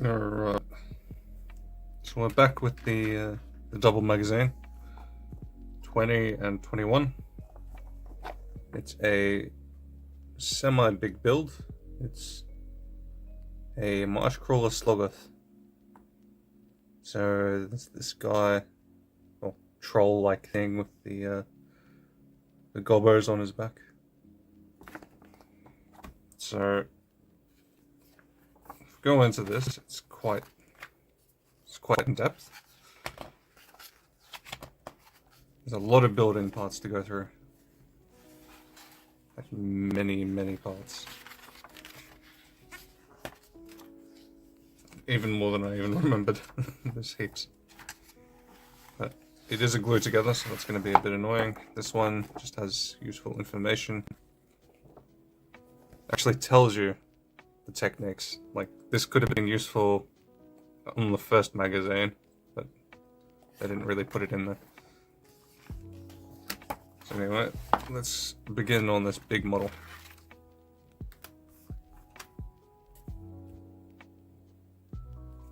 Alright, so we're back with the double magazine, 20 and 21. It's a semi-big build. It's a marsh crawler sluggoth. So this guy, or troll-like thing with the gobbos on his back. So if we go into this, it's quite in depth. There's a lot of building parts to go through. Like many parts. Even more than I even remembered. There's heaps. But it is a glue together, so that's going to be a bit annoying. This one just has useful information. Actually tells you the techniques. Like, this could have been useful on the first magazine, but they didn't really put it in there. So anyway, let's begin on this big model.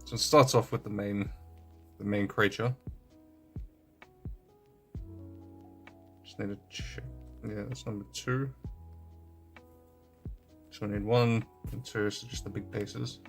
So it starts off with the main creature. Just need to check. Yeah, that's number 2. So I need 1 and 2, so just the big pieces.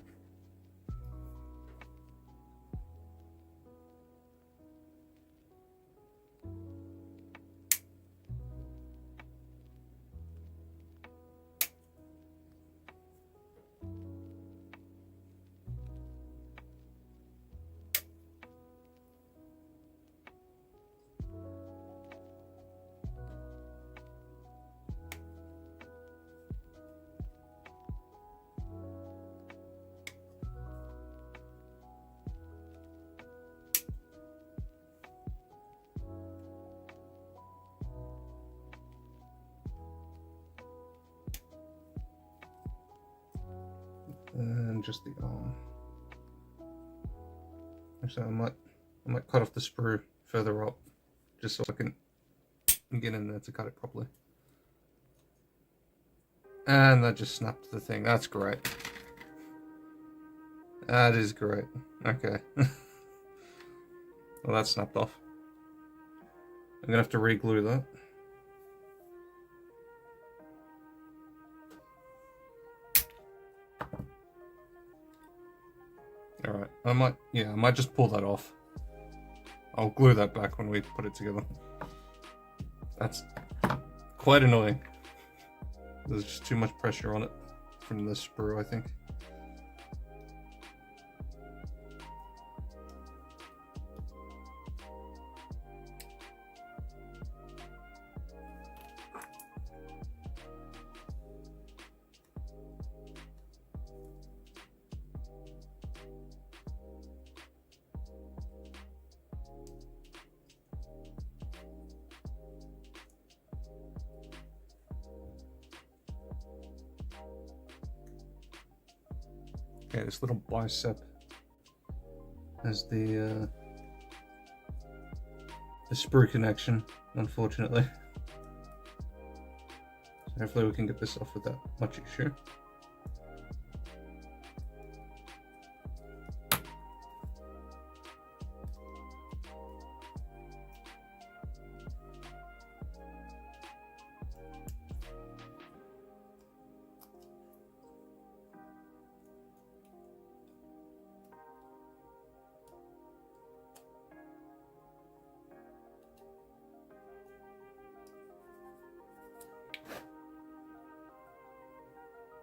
And just the arm. Actually, I might cut off the sprue further up, just so I can get in there to cut it properly. And that just snapped the thing. That's great. That is great. Okay. Well, that snapped off. I'm gonna have to re-glue that. Alright, I might just pull that off. I'll glue that back when we put it together. That's quite annoying. There's just too much pressure on it from the sprue, I think. Okay, this little bicep has the sprue connection, unfortunately. So hopefully we can get this off without much issue.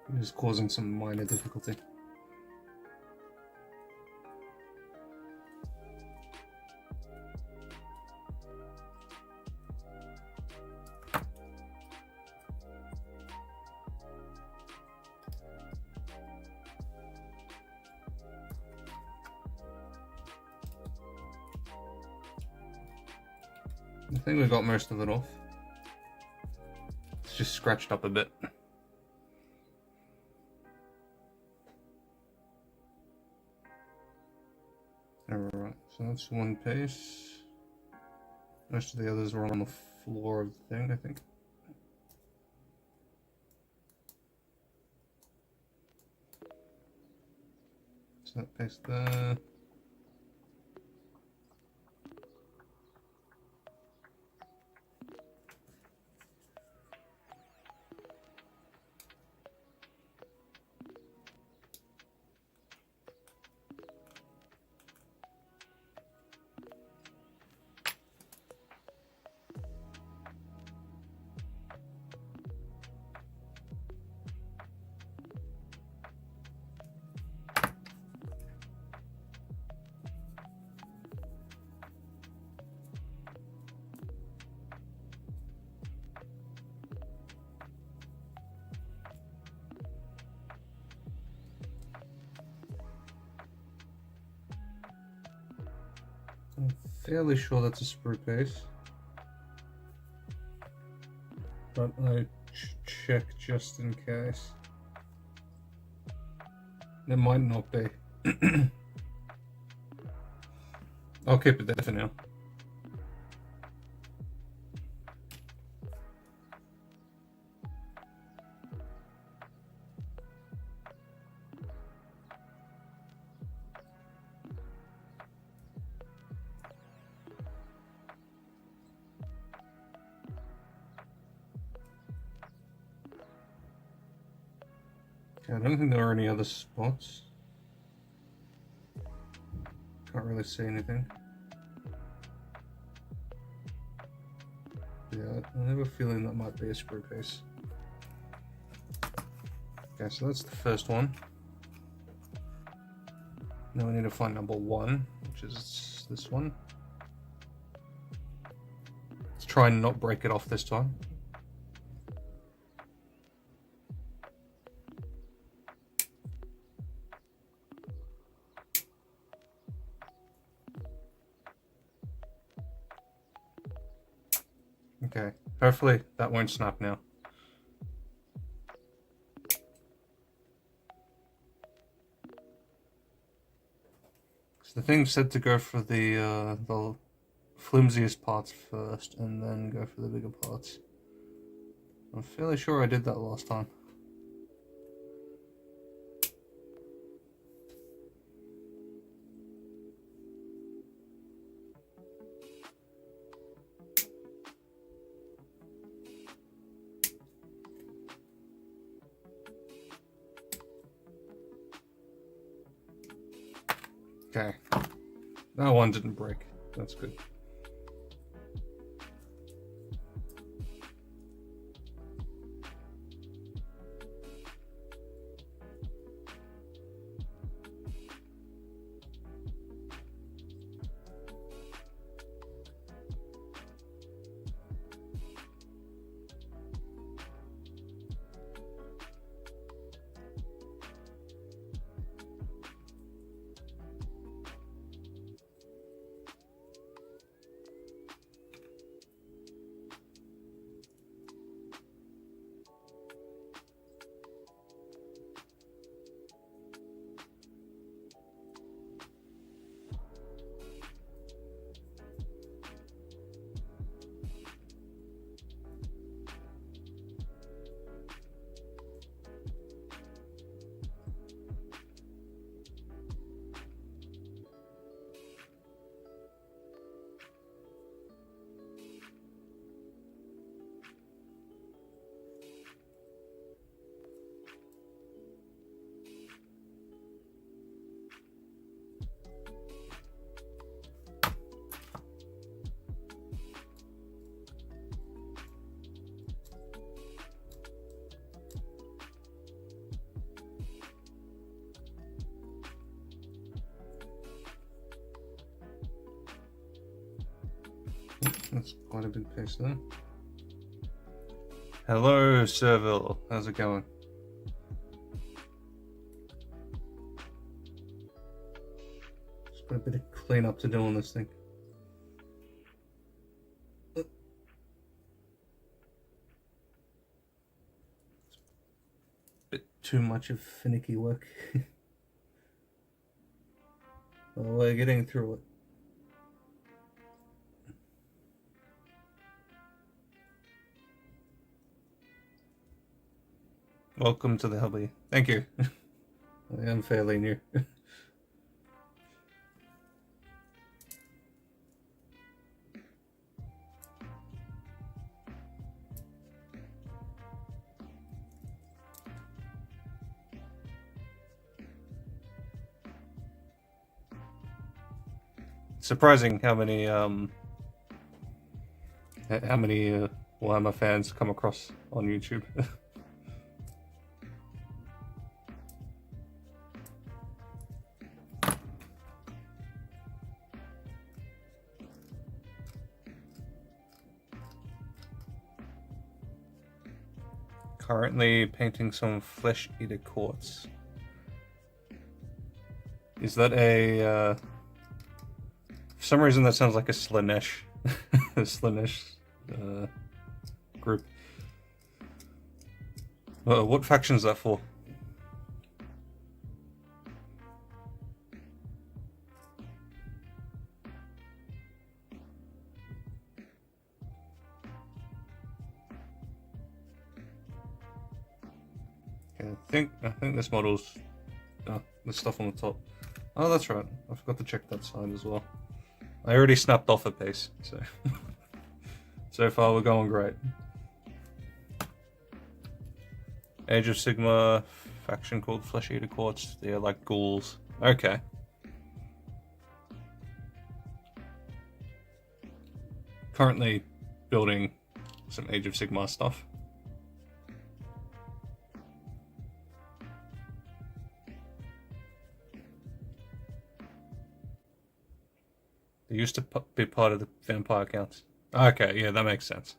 It is causing some minor difficulty. I think we got most of it off. It's just scratched up a bit. Alright, so that's one piece. Most of the others were on the floor of the thing, I think. paste there. I'm fairly sure that's a sprue case, but I check just in case. It might not be. I'll keep it there for now. I don't think there are any other spots. Can't really see anything. Yeah, I have a feeling that might be a sprue case. Okay, so that's the first one. Now we need to find number 1, which is this one. Let's try and not break it off this time. Okay, hopefully that won't snap now. So the thing said to go for the flimsiest parts first and then go for the bigger parts. I'm fairly sure I did that last time. Okay, that one didn't break. That's good. That's quite a big piece there. Hello, Serville. How's it going? Just got a bit of cleanup to do on this thing. It's a bit too much of finicky work. Well, we're getting through it. Welcome to the hobby. Thank you. I am fairly new. surprising how many Warhammer fans come across on YouTube. Currently painting some Flesh Eater quartz. Is that a for some reason that sounds like a Slanesh a Slanesh group. What faction is that for? Okay, I think this model's the stuff on the top. Oh, that's right. I forgot to check that side as well. I already snapped off a piece, so so far we're going great. Age of Sigma faction called Flesh Eater Quartz. They're like ghouls. Okay. Currently building some Age of Sigma stuff. They used to be part of the vampire counts. Okay, yeah, that makes sense.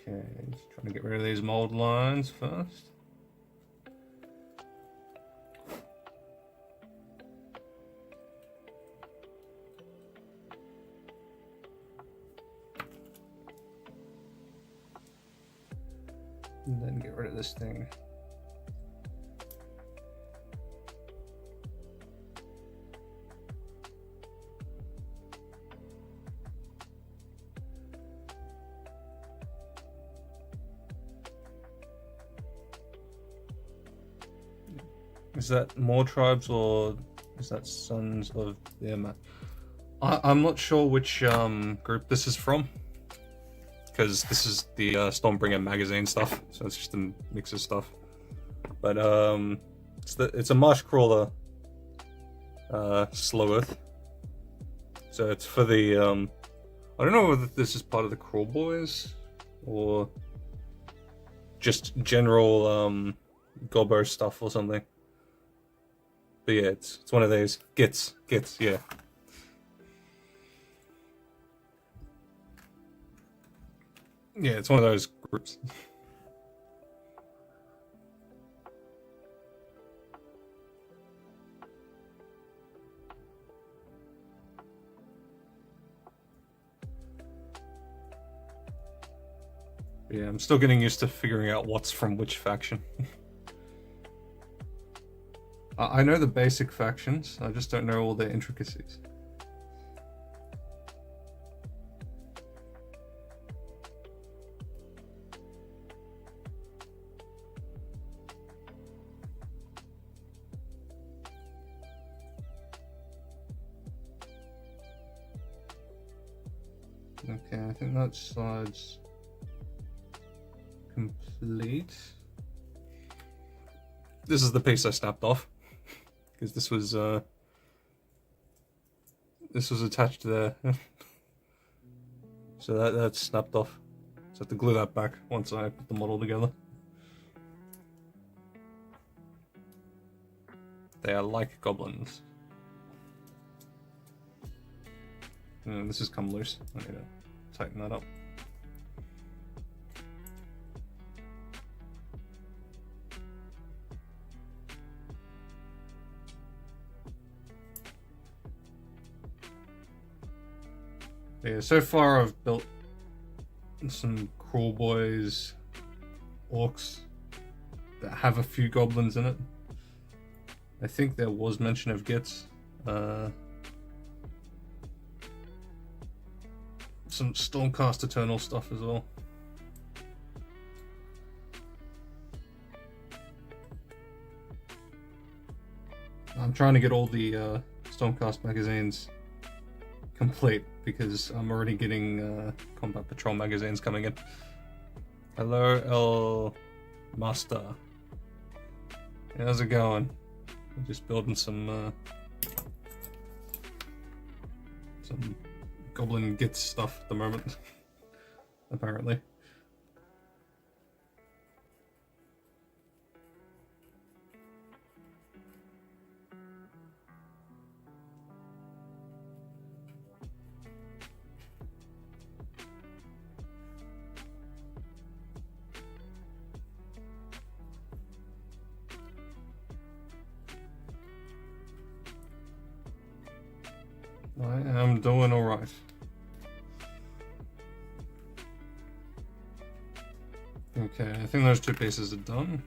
Okay, just trying to get rid of these mold lines first. And then get rid of this thing. Is that more tribes or is that Sons of the Map? I'm not sure which group this is from, because this is the Stormbringer magazine stuff, so it's just a mix of stuff. But it's a marsh crawler, Slow Earth. So it's for the I don't know whether this is part of the Crawl Boys or just general Gobbo stuff or something. But yeah, it's one of those gets, yeah. Yeah, it's one of those groups. Yeah, I'm still getting used to figuring out what's from which faction. I know the basic factions, I just don't know all their intricacies. Okay, I think that side's complete. This is the piece I snapped off, because this was attached there. So that's snapped off. So I have to glue that back once I put the model together. They are like goblins. And this has come loose. I need to tighten that up. Yeah, so far I've built some Crawl Boys orcs that have a few goblins in it. I think there was mention of Gits. Some Stormcast Eternal stuff as well. I'm trying to get all the Stormcast magazines complete because I'm already getting Combat Patrol magazines coming in. Hello, El Master. How's it going? I'm just building some goblin git stuff at the moment, apparently. I am doing alright. Okay, I think those two pieces are done.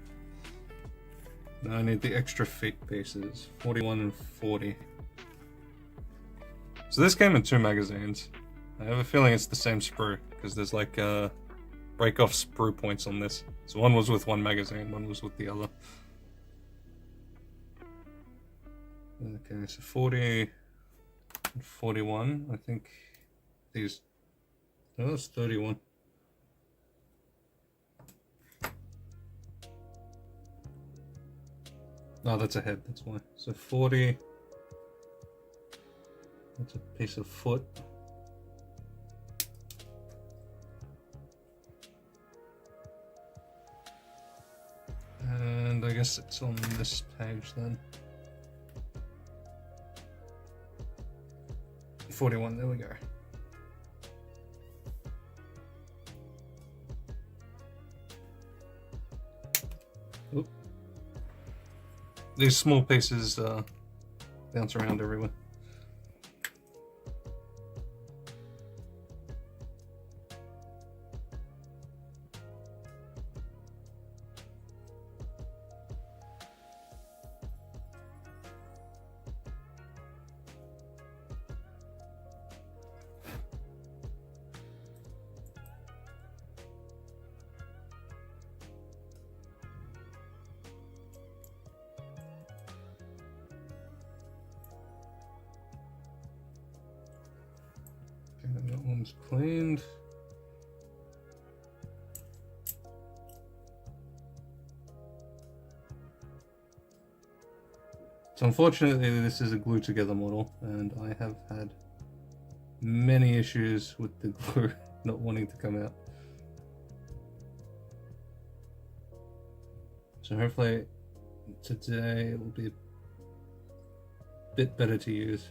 Now I need the extra feet pieces, 41 and 40. So this came in 2 magazines. I have a feeling it's the same sprue, because there's like break off sprue points on this. So one was with 1 magazine, one was with the other. Okay, so 40 and 41, I think these... Oh, that's 31. No, that's a head, that's why. So 40, that's a piece of foot. And I guess it's on this page then. 41, there we go. Oop. These small pieces bounce around everywhere. That one's cleaned. So unfortunately this is a glue together model and I have had many issues with the glue not wanting to come out. So hopefully today it will be a bit better to use.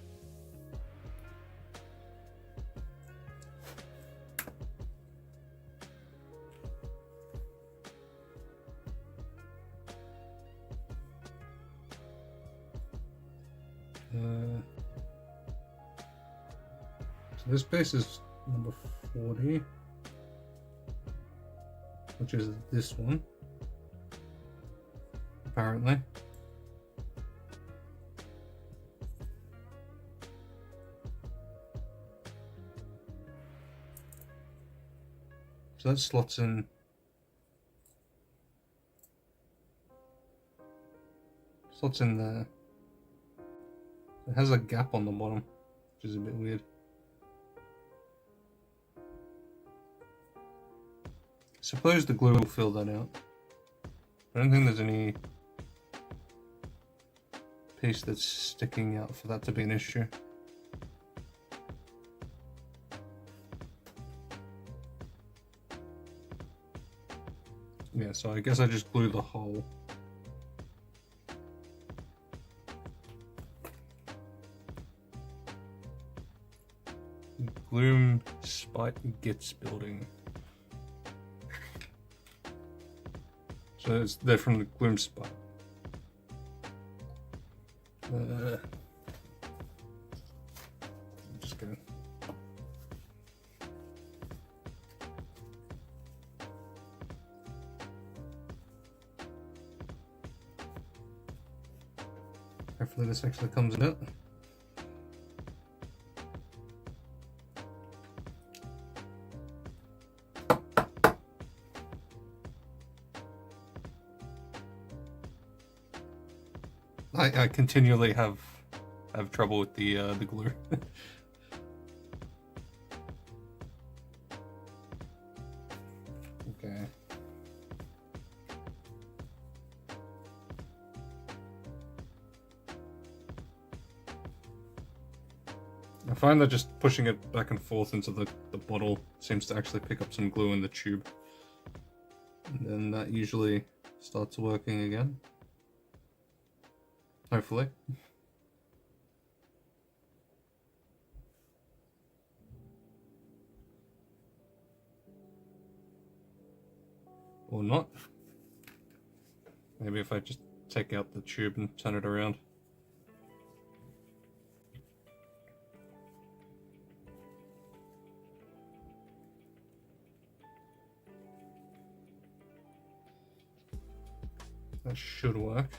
So this piece is number 40, which is this one, apparently. So that slots in. Slots in there. It has a gap on the bottom, which is a bit weird. Suppose the glue will fill that out. I don't think there's any piece that's sticking out for that to be an issue. Yeah, so I guess I just glue the hole. Gloom Spite Gits building. So they're from the Gloom Spite. I'm just gonna. Hopefully this actually comes out. I continually have trouble with the glue. Okay. I find that just pushing it back and forth into the bottle seems to actually pick up some glue in the tube. And then that usually starts working again. Hopefully. Or not. Maybe if I just take out the tube and turn it around. That should work.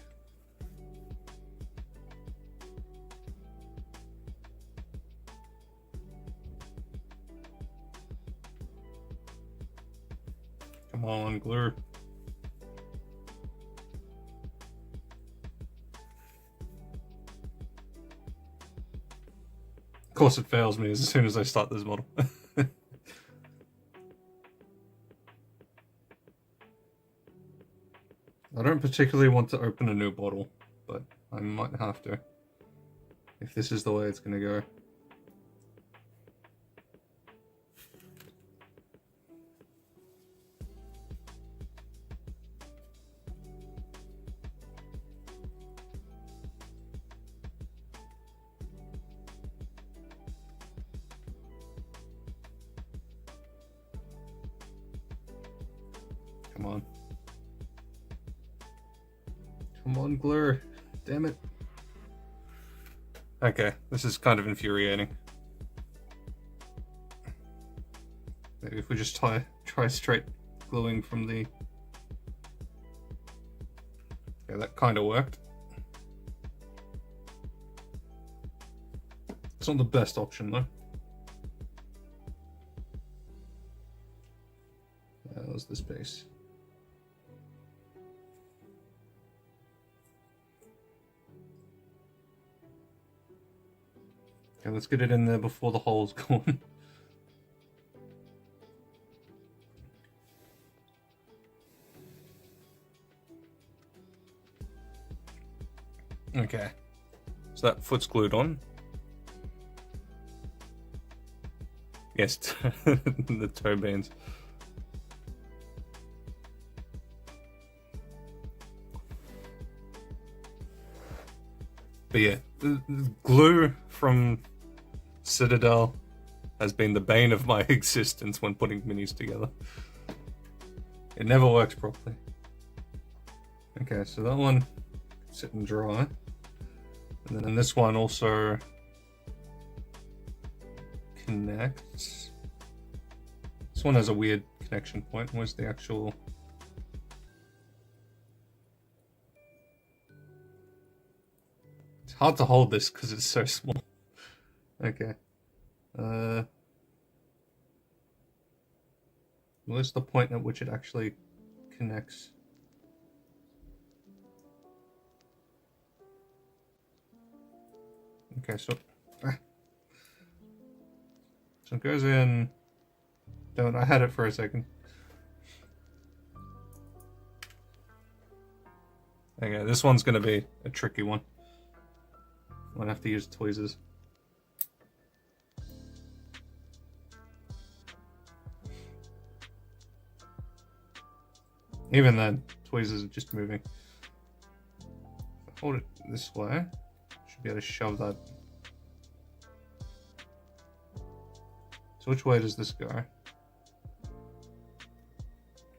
Come on, glue. Of course it fails me as soon as I start this model. I don't particularly want to open a new bottle, but I might have to, if this is the way it's gonna go. Come on. Come on, glue. Damn it. Okay, this is kind of infuriating. Maybe if we just try straight gluing from the... Yeah, that kind of worked. It's not the best option though. That was this piece. Okay, let's get it in there before the hole's gone. Okay, so that foot's glued on. Yes, the toe bands. But yeah, the glue from Citadel has been the bane of my existence when putting minis together. It never works properly. Okay, so that one can sit and dry. And then this one also connects. This one has a weird connection point. Where's the actual... It's hard to hold this because it's so small. Okay. Where's the point at which it actually connects? Okay, so it goes in. Don't, I had it for a second. Okay, this one's gonna be a tricky one. I'm gonna have to use tweezers. Even then, tweezers are just moving. Hold it this way. Should be able to shove that. So which way does this go?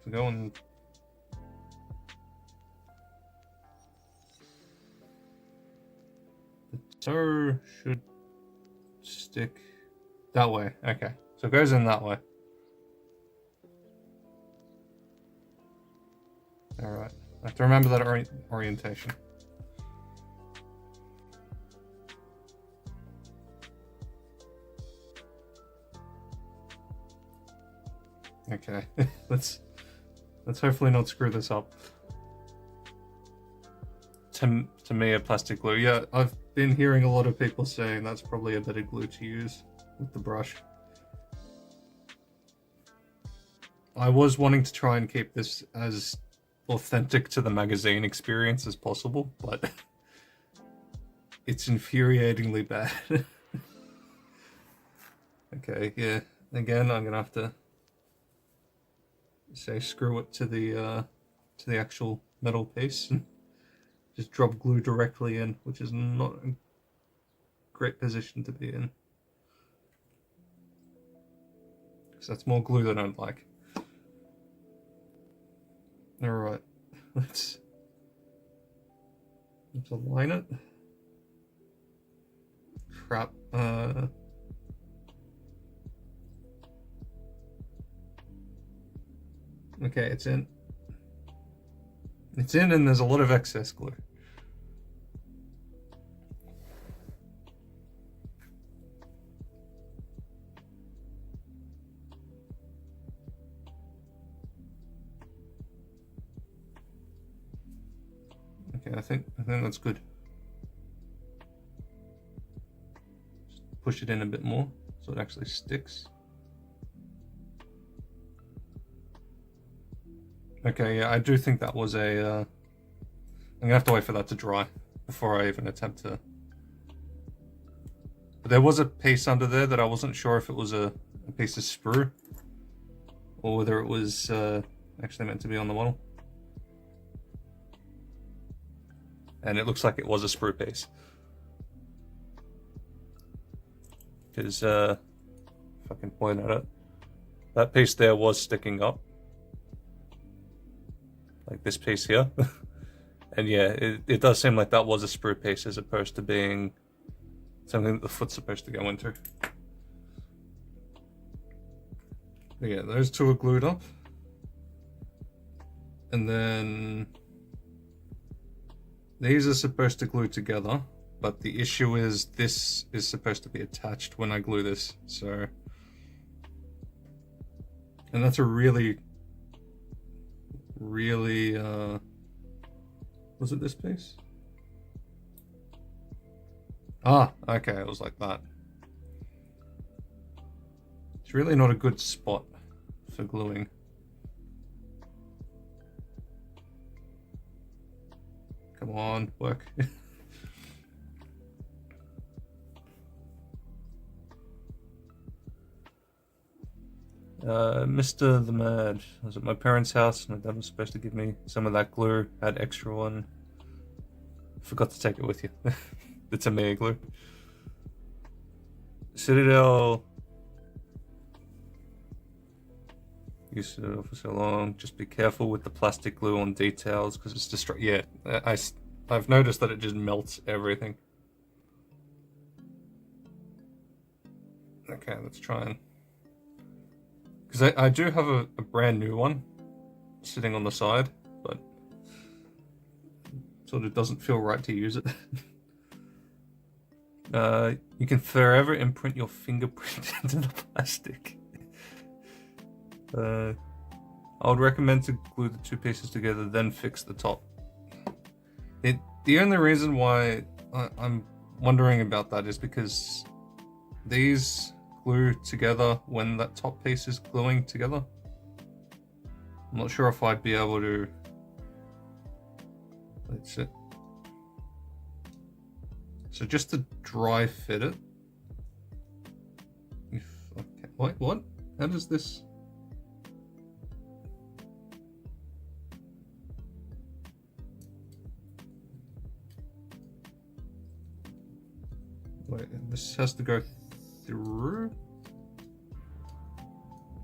To go on. The toe should stick that way. Okay, so it goes in that way. Alright, I have to remember that orientation. Okay, let's hopefully not screw this up. To me, a plastic glue. Yeah, I've been hearing a lot of people saying that's probably a better glue to use with the brush. I was wanting to try and keep this as authentic to the magazine experience as possible, but it's infuriatingly bad. Okay, yeah. Again, I'm gonna have to say screw it to the actual metal piece and just drop glue directly in, which is not a great position to be in. Because that's more glue than I'd like. Alright, let's align it. Crap. Okay, it's in. It's in, and there's a lot of excess glue. Okay, I think that's good. Just push it in a bit more so it actually sticks. Okay, yeah, I do think that was a. I'm gonna have to wait for that to dry before I even attempt to. But there was a piece under there that I wasn't sure if it was a piece of sprue or whether it was actually meant to be on the model. And it looks like it was a sprue piece. Because, if I can point at it, that piece there was sticking up. Like this piece here. And yeah, it does seem like that was a sprue piece as opposed to being something that the foot's supposed to go into. But yeah, those two are glued up. And then these are supposed to glue together, but the issue is this is supposed to be attached when I glue this, so. And that's a really, was it this piece? Ah, okay, it was like that. It's really not a good spot for gluing. Come on, work. Mr. the Mad. I was at my parents' house and my dad was supposed to give me some of that glue. Had extra one. Forgot to take it with you. It's a Maya glue. Citadel. Used it for so long. Just be careful with the plastic glue on details because it's yeah, I've noticed that it just melts everything. Okay, let's try and. Because I do have a brand new one sitting on the side, but sort of doesn't feel right to use it. You can forever imprint your fingerprint into the plastic. I would recommend to glue the two pieces together, then fix the top. The only reason why I'm wondering about that is because these glue together when that top piece is gluing together. I'm not sure if I'd be able to. That's it. So just to dry fit it. Okay. Wait, what? How does this? Wait, this has to go through?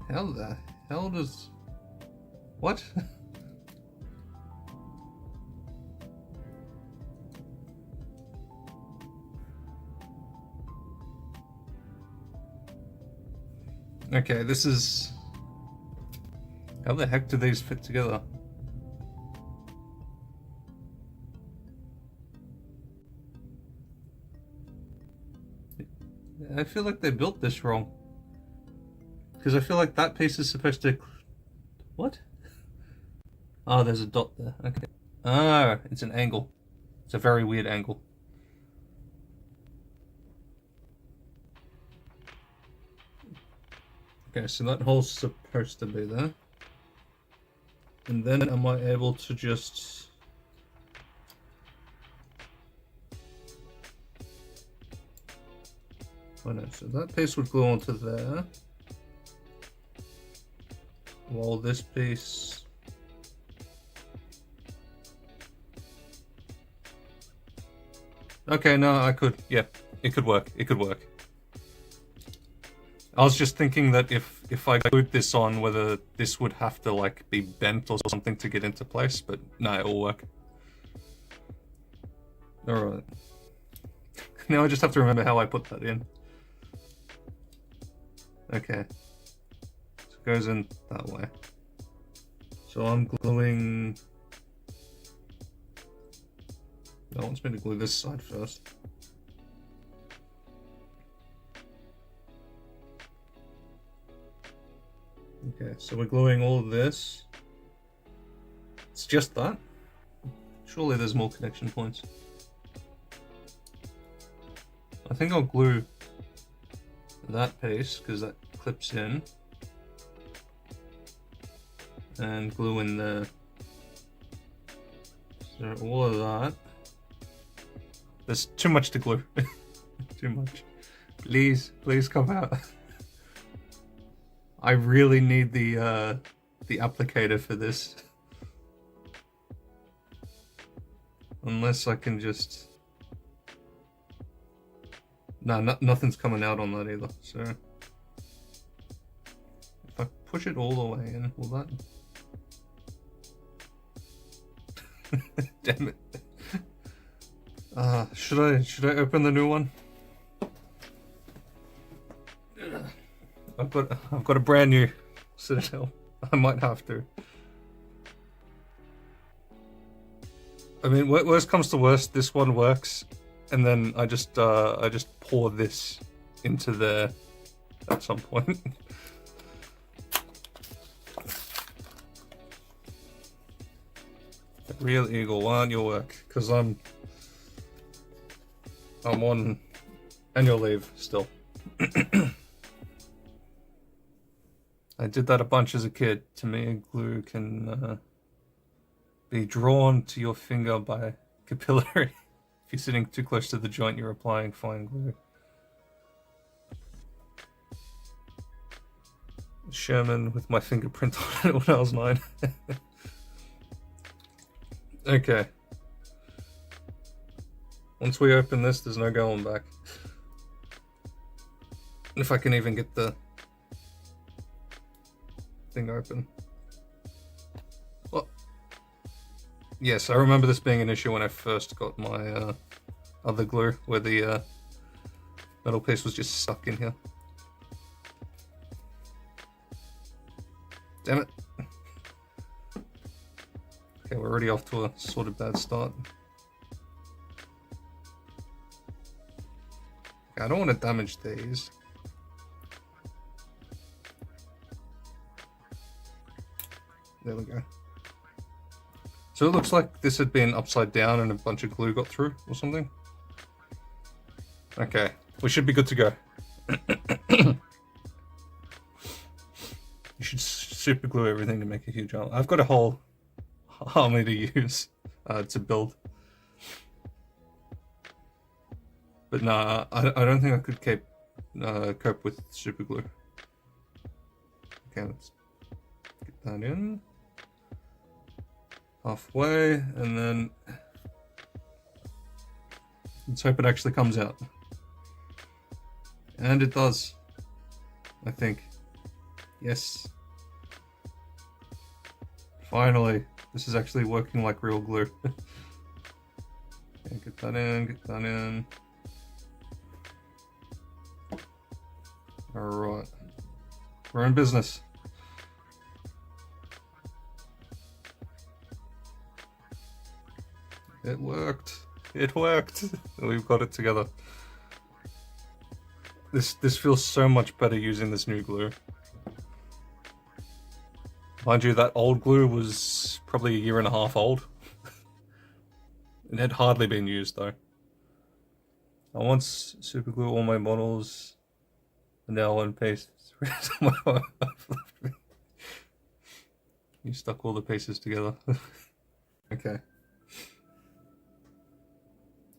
How the hell does... What? Okay, this is... How the heck do these fit together? I feel like they built this wrong. Because I feel like that piece is supposed to... What? Oh, there's a dot there. Okay. Ah, it's an angle. It's a very weird angle. Okay, so that hole's supposed to be there. And then am I able to just... Oh no, so that piece would glue onto there. While this piece... Okay, no, I could. Yeah, it could work. It could work. I was just thinking that if I glued this on, whether this would have to like be bent or something to get into place, but no, it'll work. Alright. Now I just have to remember how I put that in. Okay. So it goes in that way. So I'm gluing... That wants me to glue this side first. Okay, so we're gluing all of this. It's just that? Surely there's more connection points. I think I'll glue that piece, because that clips in. And glue in there. So all of that. There's too much to glue. Too much. Please, please come out. I really need the applicator for this. Unless I can just... No, nothing's coming out on that either, so... If I push it all the way in, will that... Damn it. Should I open the new one? I've got a brand new Citadel. I might have to. I mean, worst comes to worst, this one works, and then I just pour this into there at some point. Real Eagle, why aren't you work? Because I'm on annual leave still. I did that a bunch as a kid. To me, glue can be drawn to your finger by capillary. If you're sitting too close to the joint, you're applying fine glue. Sherman with my fingerprint on it when I was 9. Okay. Once we open this, there's no going back. If I can even get the thing open. Well, yes, I remember this being an issue when I first got my other glue, where the metal piece was just stuck in here. Damn it. Okay, we're already off to a sort of bad start. Okay, I don't want to damage these. There we go. So it looks like this had been upside down and a bunch of glue got through or something. Okay, we should be good to go. You should super glue everything to make a huge army. I've got a whole army to use to build. But nah, I don't think I could cope with super glue. Okay, let's get that in. Halfway, and then let's hope it actually comes out. And it does, I think. Yes. Finally, this is actually working like real glue. Okay, get that in, get that in. Alright. We're in business. It worked. It worked. We've got it together. This feels so much better using this new glue. Mind you, that old glue was probably 1.5 years old. It had hardly been used though. I once super glue all my models, and now one piece. You stuck all the pieces together. Okay.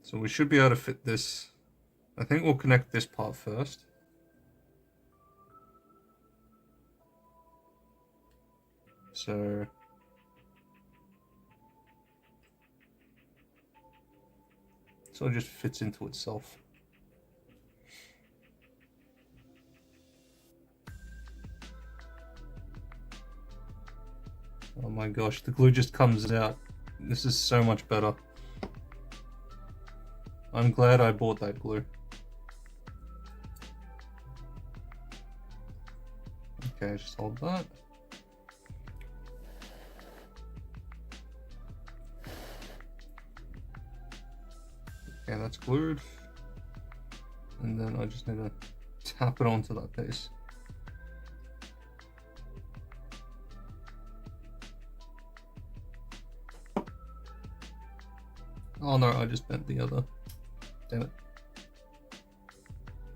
So we should be able to fit this I think we'll connect this part first. So it just fits into itself. Oh my gosh, the glue just comes out. This is so much better. I'm glad I bought that glue. Okay, just hold that. Okay, that's glued. And then I just need to tap it onto that piece. Oh no, I just bent the other. Damn it.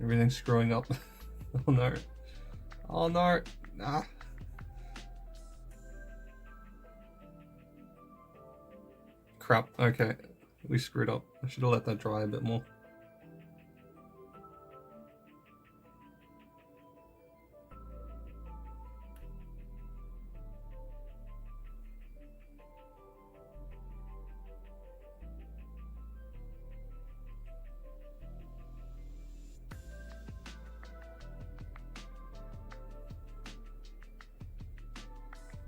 Everything's screwing up. Oh no. Oh no. Nah. Crap. Okay. We screwed up. I should have let that dry a bit more.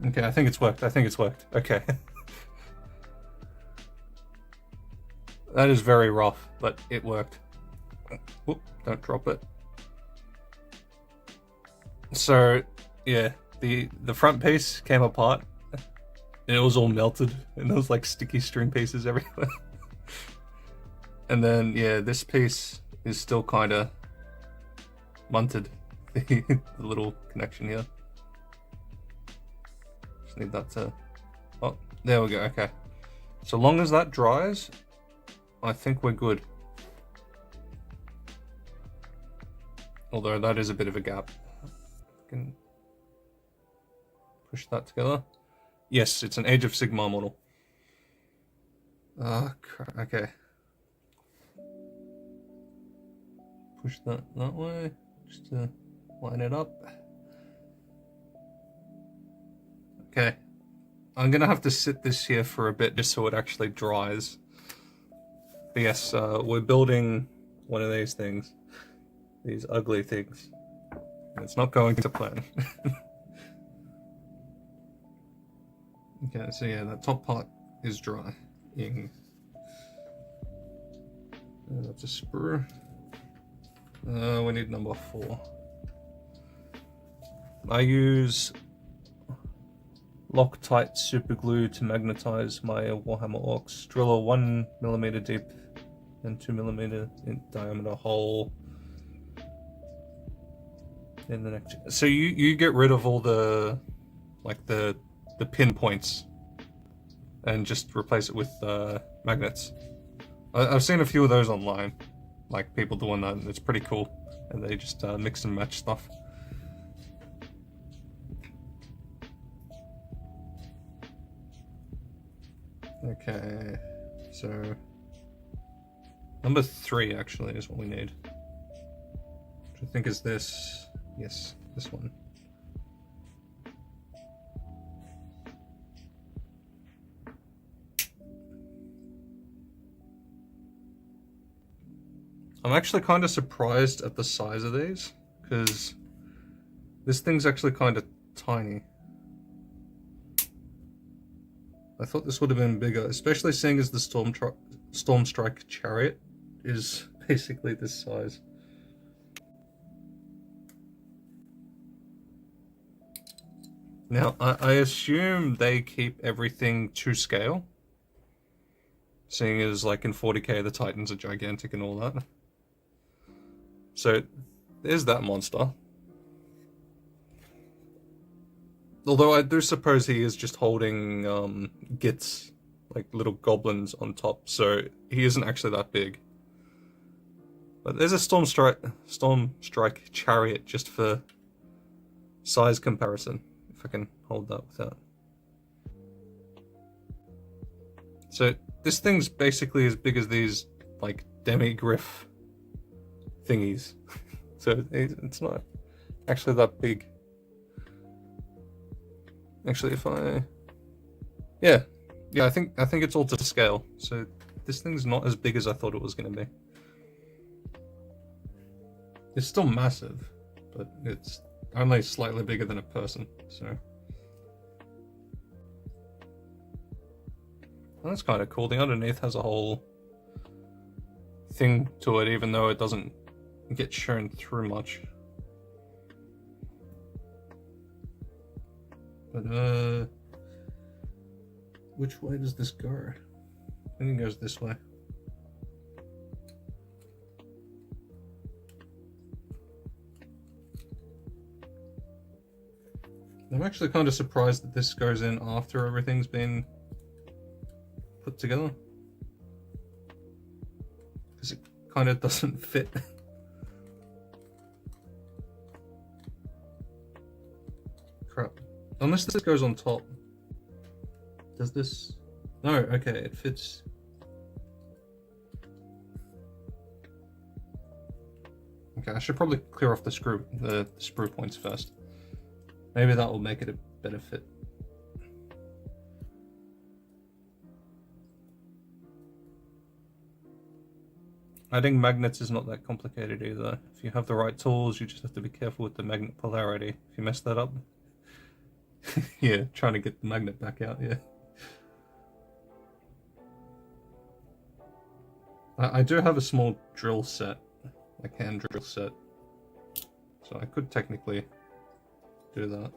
Okay, I think it's worked. I think it's worked. Okay. That is very rough, but it worked. Whoop, don't drop it. So, yeah, the front piece came apart. And it was all melted, and there was like sticky string pieces everywhere. And then, yeah, this piece is still kind of munted. The little connection here. Just need that to... Oh, there we go, okay. So long as that dries, I think we're good. Although that is a bit of a gap. I can push that together. Yes, it's an Age of Sigmar model. Okay. Push that way, just to line it up. Okay. I'm gonna have to sit this here for a bit just so it actually dries. But yes, we're building one of these things. These ugly things. It's not going to plan. Okay, so yeah, that top part is dry. That's a sprue. We need number 4. I use Loctite super glue to magnetize my Warhammer Orcs. Drill a 1mm deep and 2mm in diameter hole in the next. So you get rid of all the the pinpoints and just replace it with magnets. I've seen a few of those online, like people doing that, and it's pretty cool. And they just mix and match stuff. Okay, so number 3 actually is what we need. Which I think is this. Yes, this one. I'm actually kind of surprised at the size of these, because this thing's actually kind of tiny. I thought this would have been bigger, especially seeing as the Stormstrike Chariot is basically this size. Now, I assume they keep everything to scale, seeing as like in 40k the Titans are gigantic and all that. So, there's that monster. Although I do suppose he is just holding gits, like little goblins on top, so he isn't actually that big. But there's a Stormstrike Chariot just for size comparison, if I can hold that without. So this thing's basically as big as these like demi-griff thingies. So it's not actually that big. Actually, if yeah, I think it's all to scale. So this thing's not as big as I thought it was going to be. It's still massive, but it's only slightly bigger than a person. So well, that's kind of cool. The underneath has a whole thing to it, even though it doesn't get shown through much. But which way does this go? I think it goes this way. I'm actually kind of surprised that this goes in after everything's been put together, because it kind of doesn't fit. Crap. Unless this goes on top. Does this? No, okay, it fits. Okay, I should probably clear off the sprue points first. Maybe that will make it a better fit. Adding magnets is not that complicated either. If you have the right tools, you just have to be careful with the magnet polarity. If you mess that up, yeah, trying to get the magnet back out, yeah. I do have a small drill set, like hand drill set, so I could technically do that.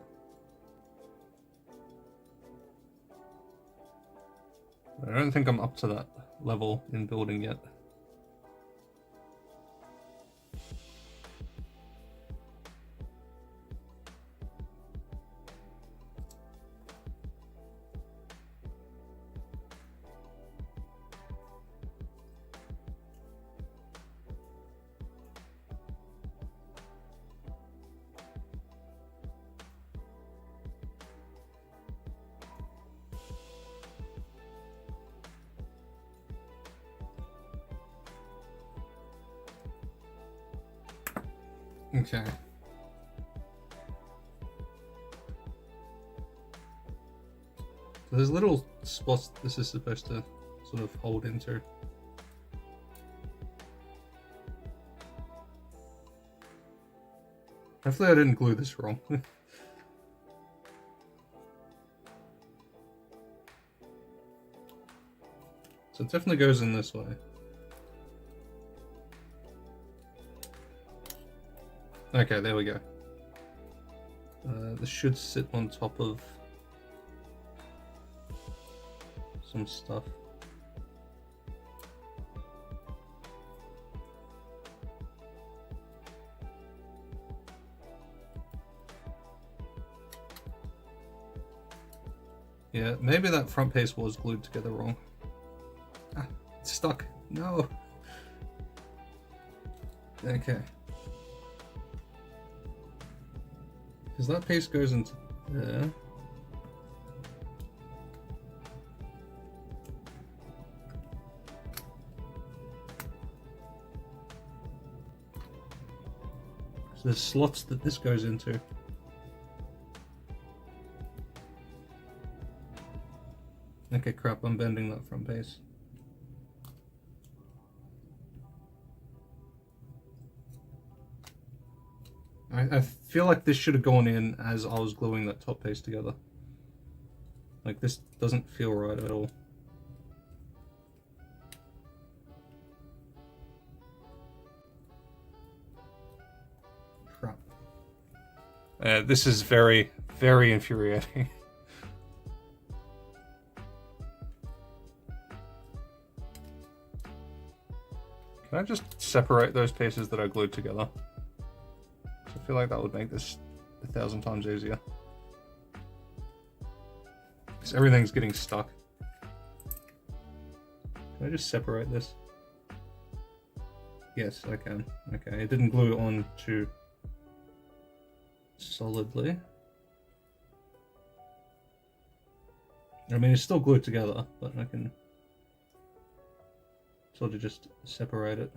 I don't think I'm up to that level in building yet. Okay. So there's little spots this is supposed to sort of hold into. Hopefully I didn't glue this wrong. So it definitely goes in this way. Okay, there we go. This should sit on top of some stuff. Yeah, maybe that front piece was glued together wrong. Ah, it's stuck. No. Okay. Because that piece goes into there. So there's slots that this goes into. Okay, crap, I'm bending that front piece. I feel like this should have gone in as I was gluing that top piece together. Like, this doesn't feel right at all. Crap. This is very, very infuriating. Can I just separate those pieces that I glued together? I feel like that would make this 1,000 times easier. Because everything's getting stuck. Can I just separate this? Yes, I can. Okay, it didn't glue on too solidly. I mean, it's still glued together, but I can sort of just separate it.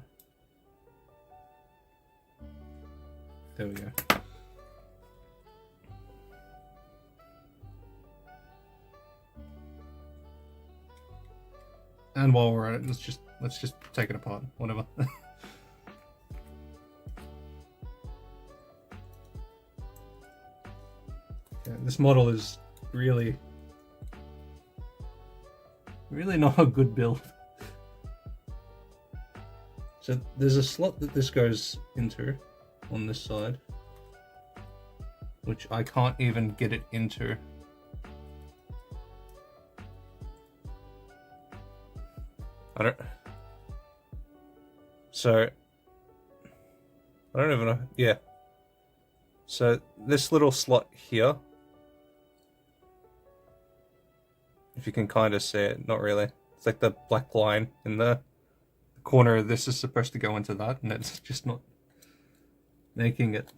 There we go. And while we're at it, let's just take it apart. Whatever. Okay, this model is really not a good build. So there's a slot that this goes into on this side, which I can't even get it into. I don't even know. Yeah. So this little slot here, if you can kind of see it, not really. It's like the black line in the corner. This is supposed to go into that, and it's just not making it.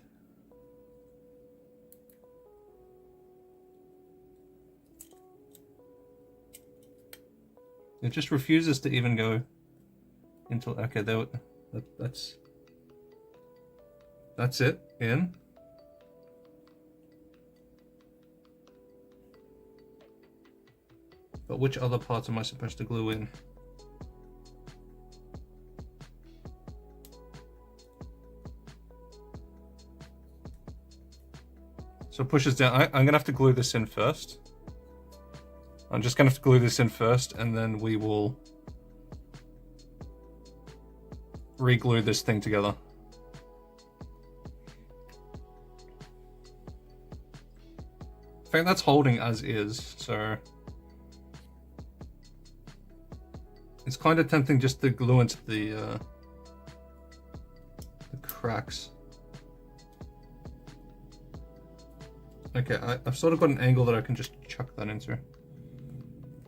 It just refuses to even go into. Okay, that's it. In. But which other parts am I supposed to glue in? So it pushes down. I'm gonna have to glue this in first. I'm just gonna have to glue this in first, and then we will re-glue this thing together. I think that's holding as is, so it's kind of tempting just to glue into the cracks. Okay, I've sort of got an angle that I can just chuck that into.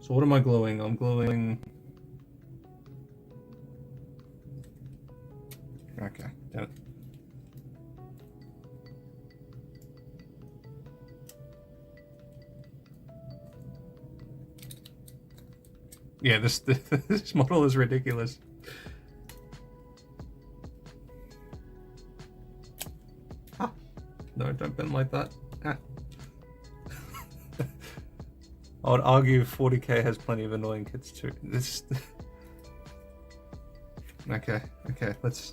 So what am I gluing? I'm gluing... Okay, damn it. Yeah, this model is ridiculous. Ah, no, don't bend like that. Ah. I would argue 40k has plenty of annoying kids too. This. Okay, let's.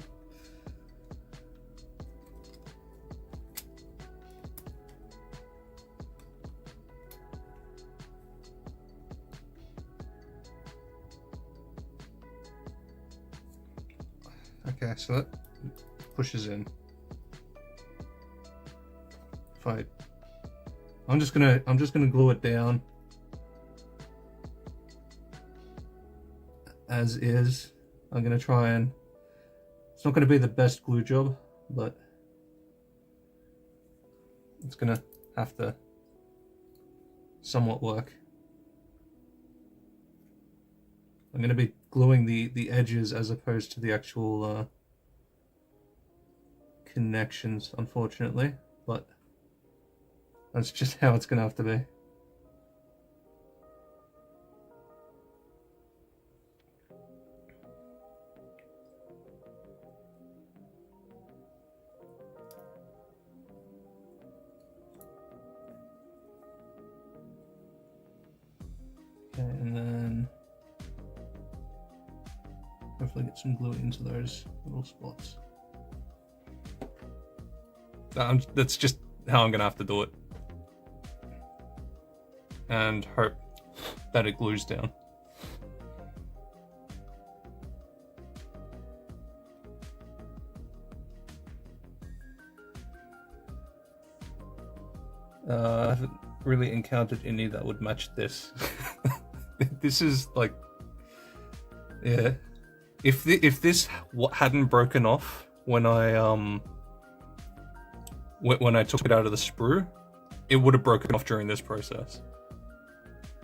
Okay, so that pushes in. Fight. I'm just gonna glue it down as is. I'm gonna try and. It's not gonna be the best glue job, but it's gonna have to somewhat work. I'm gonna be gluing the edges as opposed to the actual connections, unfortunately, but that's just how it's gonna have to be. Okay, and then hopefully get some glue into those little spots. That's just how I'm gonna have to do it. And hope that it glues down. I haven't really encountered any that would match this. This is like, yeah. If this hadn't broken off when I when I took it out of the sprue, it would have broken off during this process.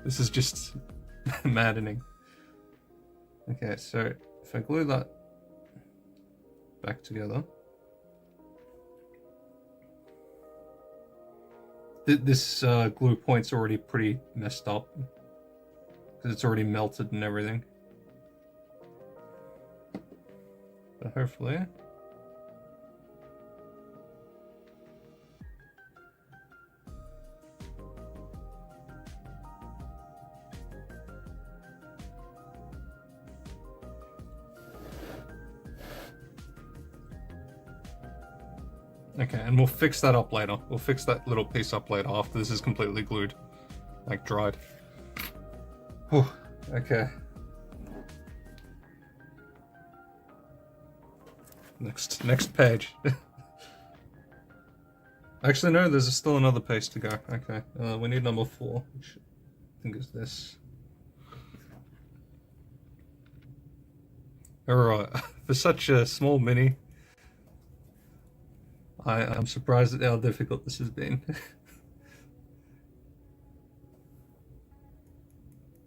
This is just maddening. Okay, so if I glue that back together, this glue point's already pretty messed up because it's already melted and everything. But hopefully Okay, and we'll fix that up later. We'll fix that little piece up later after this is completely glued. Like, dried. Whew, okay. Next page. Actually, no, there's still another page to go. Okay, we need number 4, which I think is this. Alright, for such a small mini, I'm surprised at how difficult this has been.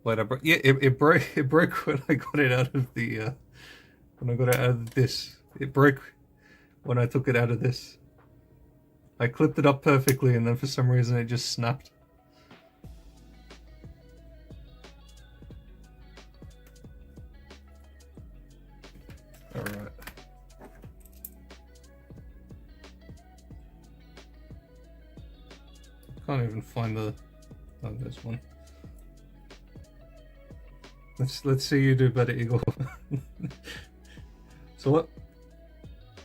Wait, yeah, it broke when I got it out of the, when I got it out of this. It broke when I took it out of this. I clipped it up perfectly and then for some reason it just snapped. Alright. Can't even find the... Oh, there's one. Let's see you do better, Eagle. So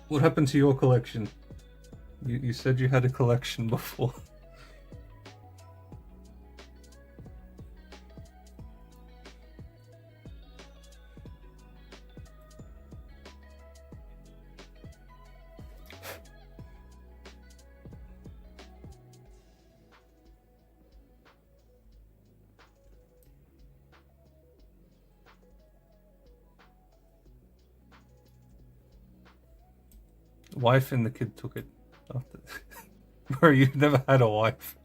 what happened to your collection? You said you had a collection before. Wife and the kid took it after. Bro, you've never had a wife.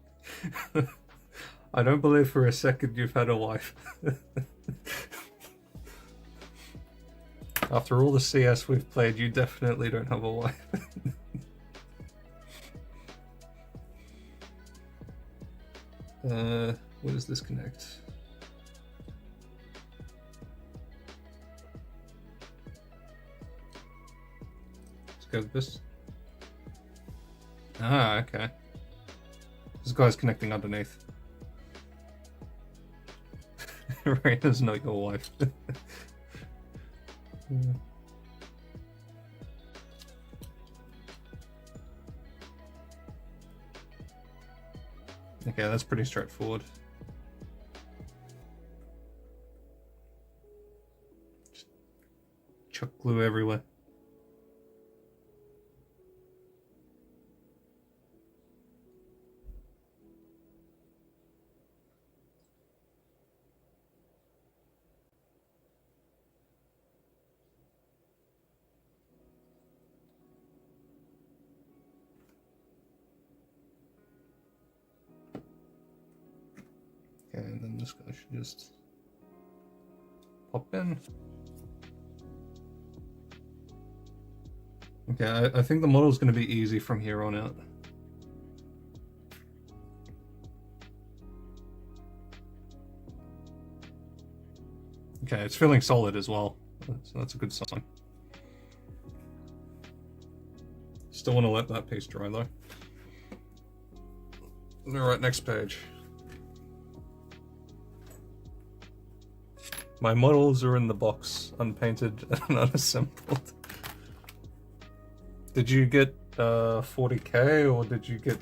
I don't believe for a second you've had a wife. After all the CS we've played, you definitely don't have a wife. Where does this connect? Let's go with this. Ah, okay. This guy's connecting underneath. Raina's not your wife. Yeah. Okay, that's pretty straightforward. Just chuck glue everywhere. Okay, and then this guy should just pop in. Okay, I think the model is going to be easy from here on out. Okay, it's feeling solid as well, so that's a good sign. Still want to let that piece dry though. Alright, next page. My models are in the box, unpainted and unassembled. Did you get 40k or did you get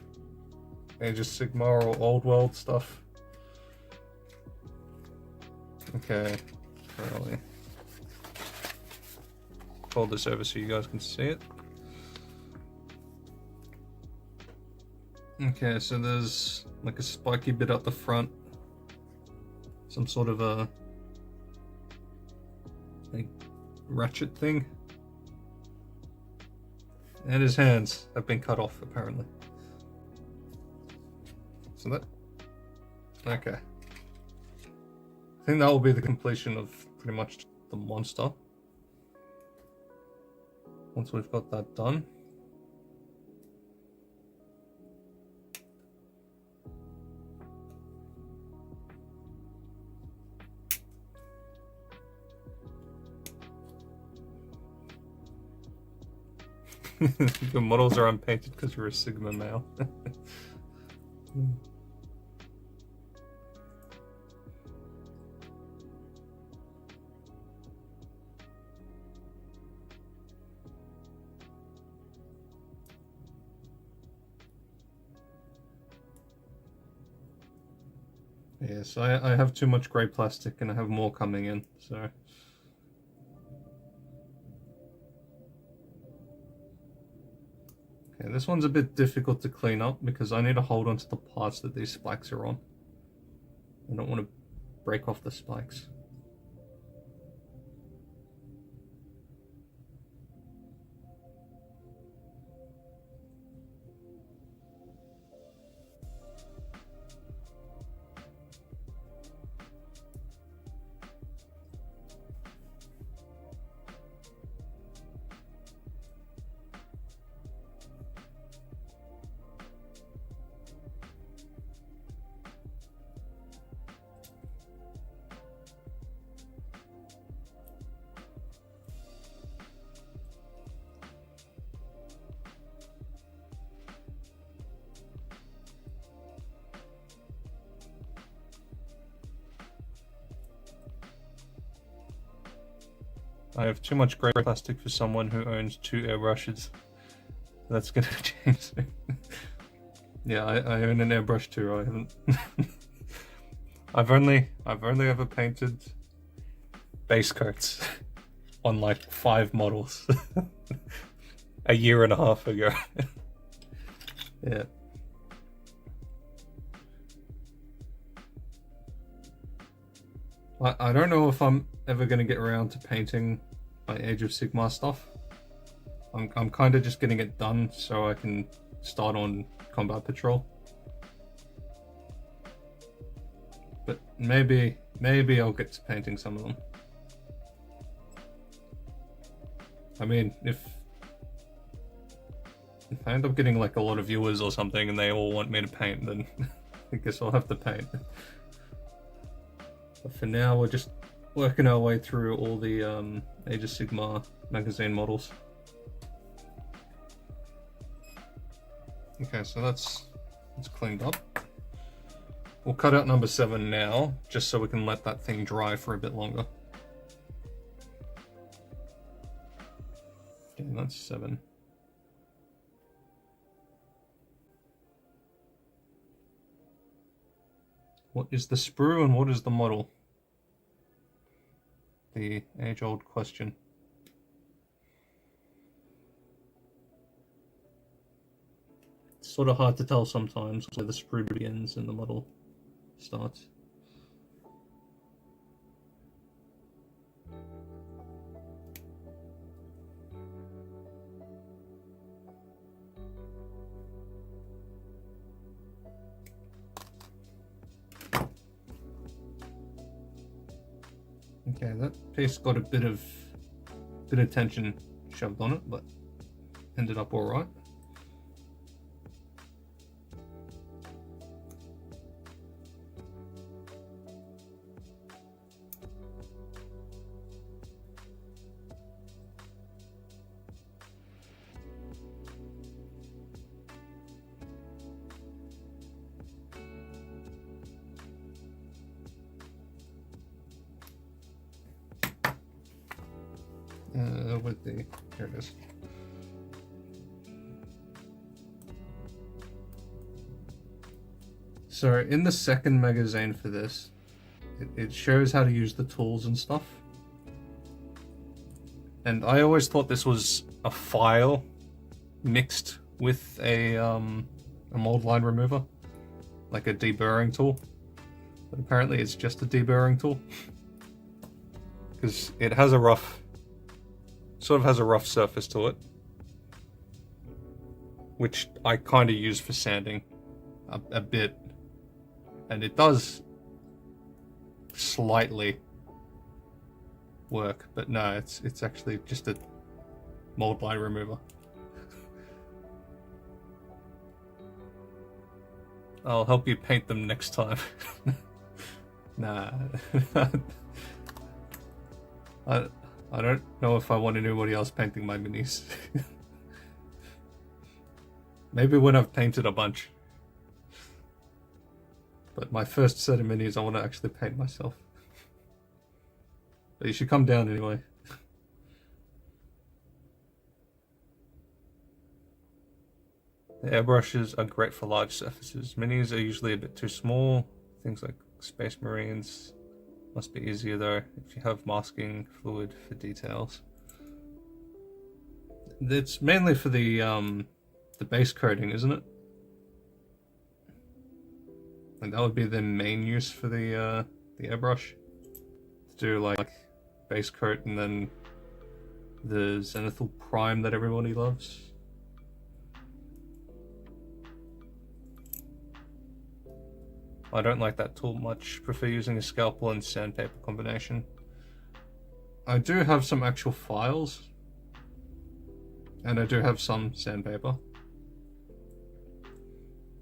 Age of Sigma or Old World stuff? Okay, really. Fold this over so you guys can see it. Okay, so there's like a spiky bit up the front. Some sort of a like ratchet thing. And his hands have been cut off apparently. So that... Okay. I think that will be the completion of pretty much the monster. Once we've got that done. Your models are unpainted because you're a Sigma male. Yes, I have too much grey plastic and I have more coming in, so... Okay, this one's a bit difficult to clean up because I need to hold onto the parts that these spikes are on. I don't want to break off the spikes. I have too much grey plastic for someone who owns 2 airbrushes. That's gonna change soon. Yeah, I own an airbrush too. I haven't. I've only ever painted base coats on like 5 models a year and a half ago. Yeah. I don't know if I'm ever going to get around to painting my Age of Sigmar stuff. I'm kind of just getting it done so I can start on Combat Patrol. But maybe I'll get to painting some of them. I mean, if I end up getting like a lot of viewers or something and they all want me to paint, then I guess I'll have to paint. But for now, we're just working our way through all the Age of Sigmar magazine models. Okay, so that's cleaned up. We'll cut out number 7 now, just so we can let that thing dry for a bit longer. Okay, that's 7. What is the sprue and what is the model? The age-old question. It's sort of hard to tell sometimes where the sprue begins and the model starts. Okay, that piece got a bit of tension shoved on it, but ended up all right. Here it is. So in the second magazine for this, it shows how to use the tools and stuff. And I always thought this was a file mixed with a mold line remover, like a deburring tool. But apparently it's just a deburring tool. Because it has a rough surface to it, which I kind of use for sanding a bit, and it does slightly work, but no, it's actually just a mold line remover. I'll help you paint them next time. Nah. I don't know if I want anybody else painting my minis. Maybe when I've painted a bunch. But my first set of minis I want to actually paint myself. But you should come down anyway. The airbrushes are great for large surfaces. Minis are usually a bit too small. Things like Space Marines. Must be easier though if you have masking fluid for details. It's mainly for the base coating, isn't it? And that would be the main use for the airbrush. To do like base coat and then the zenithal prime that everybody loves. I don't like that tool much. Prefer using a scalpel and sandpaper combination. I do have some actual files, and I do have some sandpaper,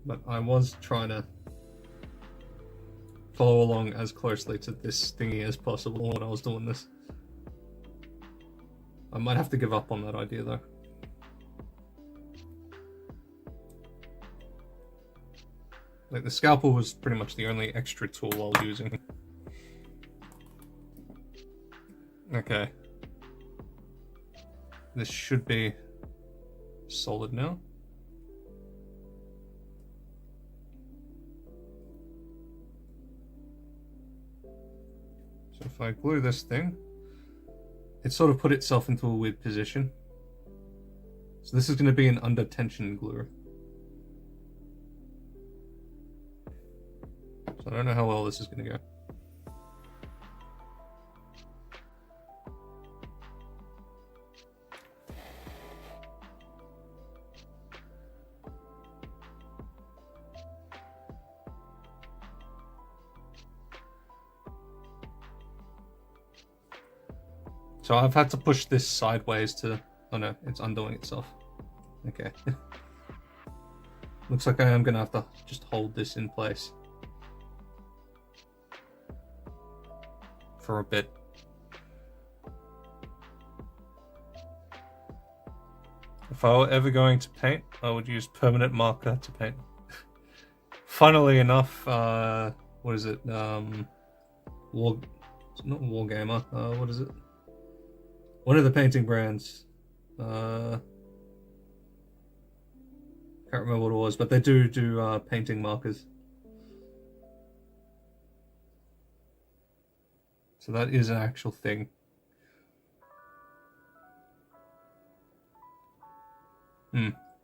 but I was trying to follow along as closely to this thingy as possible when I was doing this. I might have to give up on that idea though. Like, the scalpel was pretty much the only extra tool I was using. Okay. This should be solid now. So if I glue this thing, it sort of put itself into a weird position. So this is going to be an under tension glue. So I don't know how well this is going to go. So I've had to push this sideways to... Oh no, it's undoing itself. Okay. Looks like I am going to have to just hold this in place for a bit. If I were ever going to paint, I would use permanent marker to paint. Funnily enough, what is it? It's not Warhammer. What is it? One of the painting brands. Can't remember what it was, but they do painting markers. So that is an actual thing.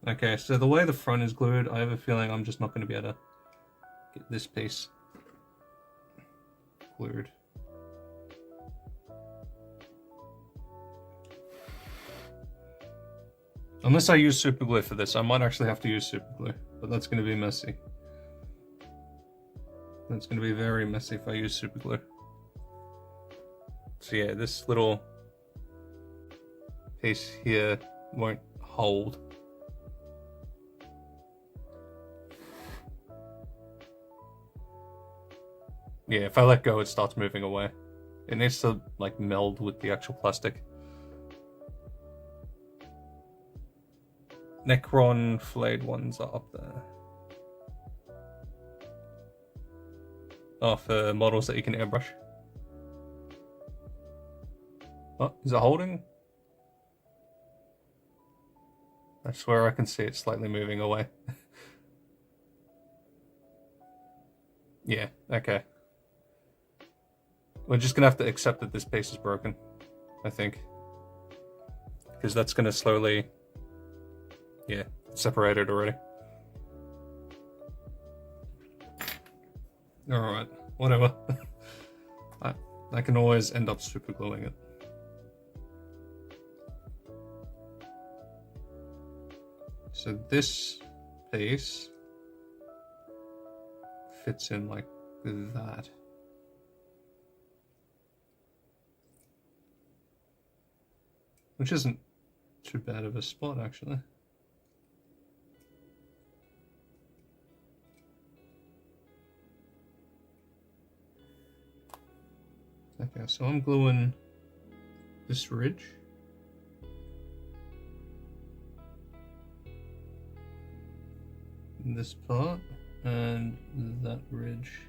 Okay, so the way the front is glued, I have a feeling I'm just not going to be able to get this piece glued. Unless I use super glue for this, I might actually have to use super glue, but that's going to be messy. That's going to be very messy if I use super glue. So yeah, this little piece here won't hold. Yeah, if I let go, it starts moving away. It needs to like meld with the actual plastic. Necron flayed ones are up there. Oh, for models that you can airbrush. Oh, is it holding? I swear I can see it slightly moving away. Yeah, okay. We're just gonna have to accept that this piece is broken, I think. Because that's gonna slowly... Yeah, separated already. Alright, whatever. I can always end up super gluing it. So this piece fits in like that. Which isn't too bad of a spot, actually. Okay, so I'm gluing this ridge. This part and that ridge.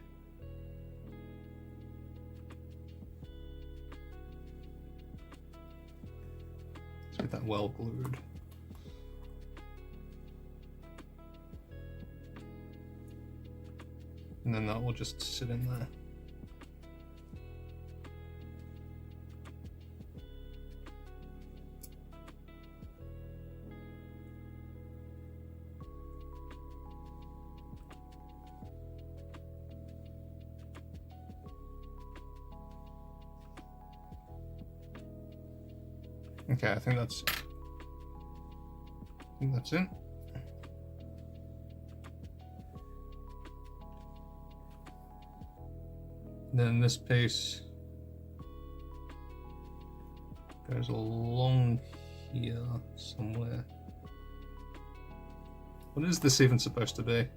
Let's get that well glued. And then that will just sit in there. Okay, I think that's it. Then this piece goes along here somewhere. What is this even supposed to be?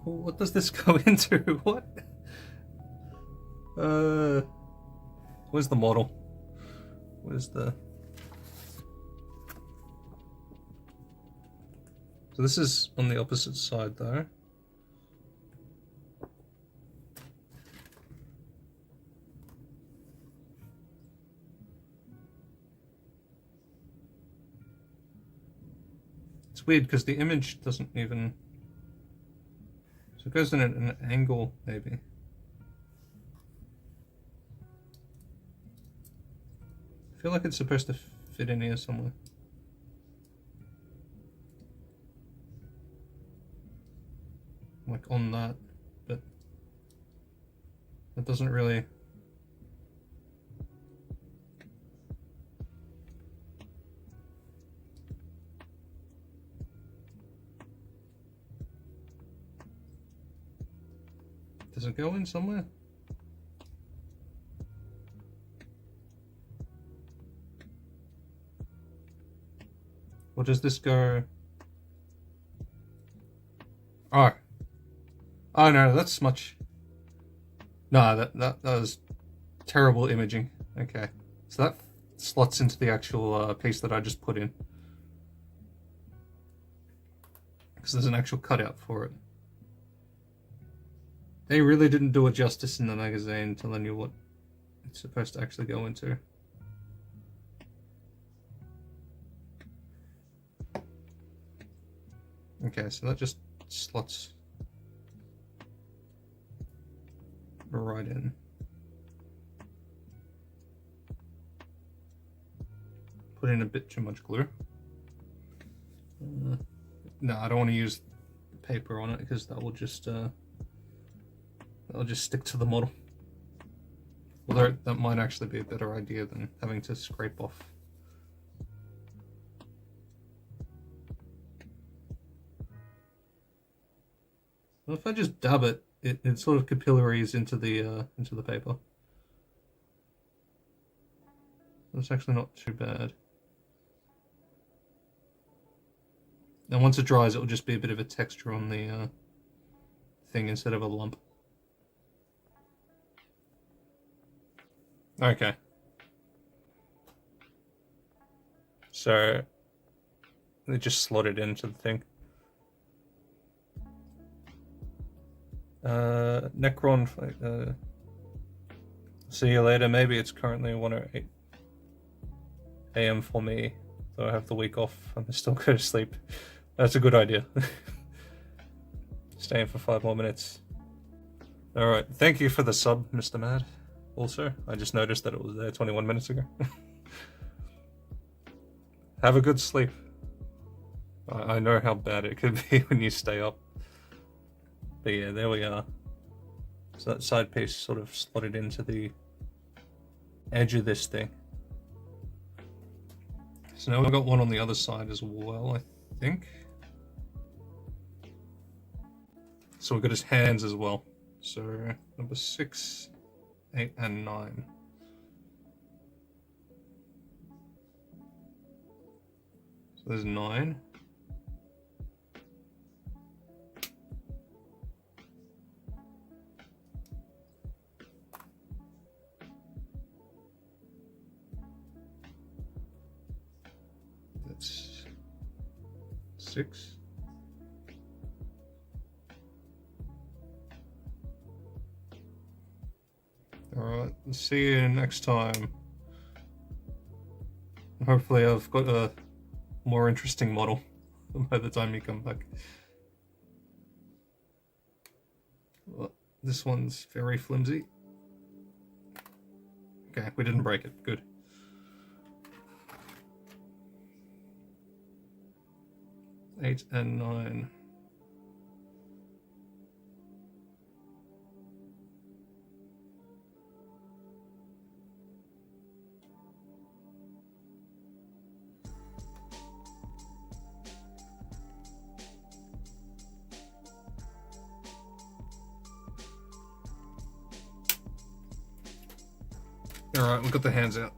What does this go into? What? Where's the model? Where's the... So this is on the opposite side though. It's weird because the image doesn't even... So it goes in an angle, maybe. I feel like it's supposed to fit in here somewhere. Like on that, but it doesn't really... Does it go in somewhere? Or does this go... Oh. Oh no, that's much... No, that was terrible imaging. Okay. So that slots into the actual piece that I just put in. Because there's an actual cutout for it. They really didn't do it justice in the magazine telling you what it's supposed to actually go into. Okay, so that just slots right in. Put in a bit too much glue. No, I don't want to use paper on it because that will just stick to the model. Although that might actually be a better idea than having to scrape off. Well, if I just dab it, it sort of capillaries into the paper. That's actually not too bad. And once it dries, it will just be a bit of a texture on the thing instead of a lump. Okay. So they just slot it into the thing. Necron, see you later. Maybe it's currently 1:08 AM for me, though I have the week off and I still go to sleep. That's a good idea. Staying for 5 more minutes. Alright, thank you for the sub, Mr. Mad. Also, I just noticed that it was there 21 minutes ago. Have a good sleep. I know how bad it could be when you stay up. But yeah, there we are. So that side piece sort of slotted into the edge of this thing. So now we've got one on the other side as well, I think. So we've got his hands as well. So number 6, 8, and 9. So there's 9. 6. Alright, see you next time. Hopefully I've got a more interesting model by the time you come back. Well, this one's very flimsy. Okay, we didn't break it. Good. Eight and 9. Alright, we've got the hands out.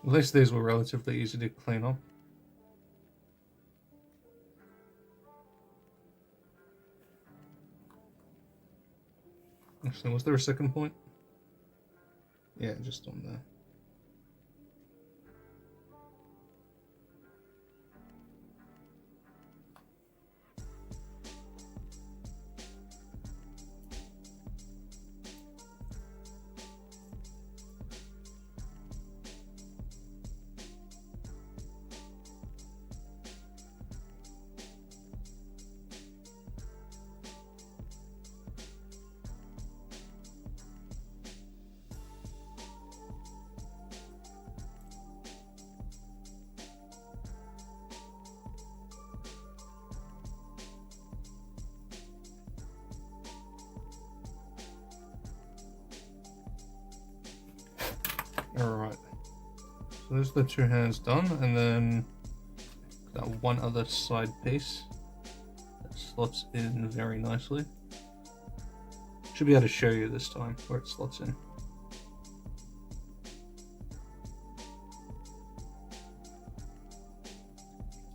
At least these were relatively easy to clean up. Actually, was there a second point? Yeah, just on there. Alright, so there's the 2 hands done, and then that one other side piece that slots in very nicely. Should be able to show you this time where it slots in.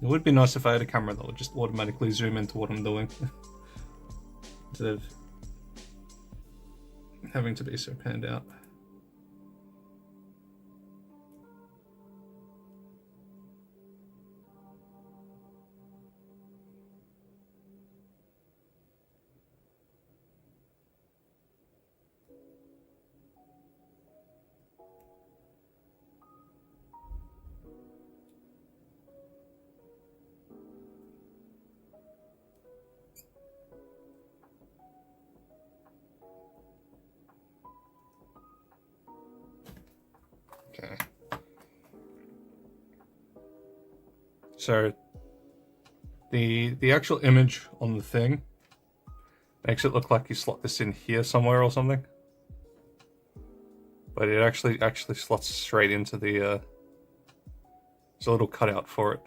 It would be nice if I had a camera that would just automatically zoom into what I'm doing instead of having to be so panned out. Okay. So the actual image on the thing makes it look like you slot this in here somewhere or something, but it actually slots straight into the there's a little cutout for it,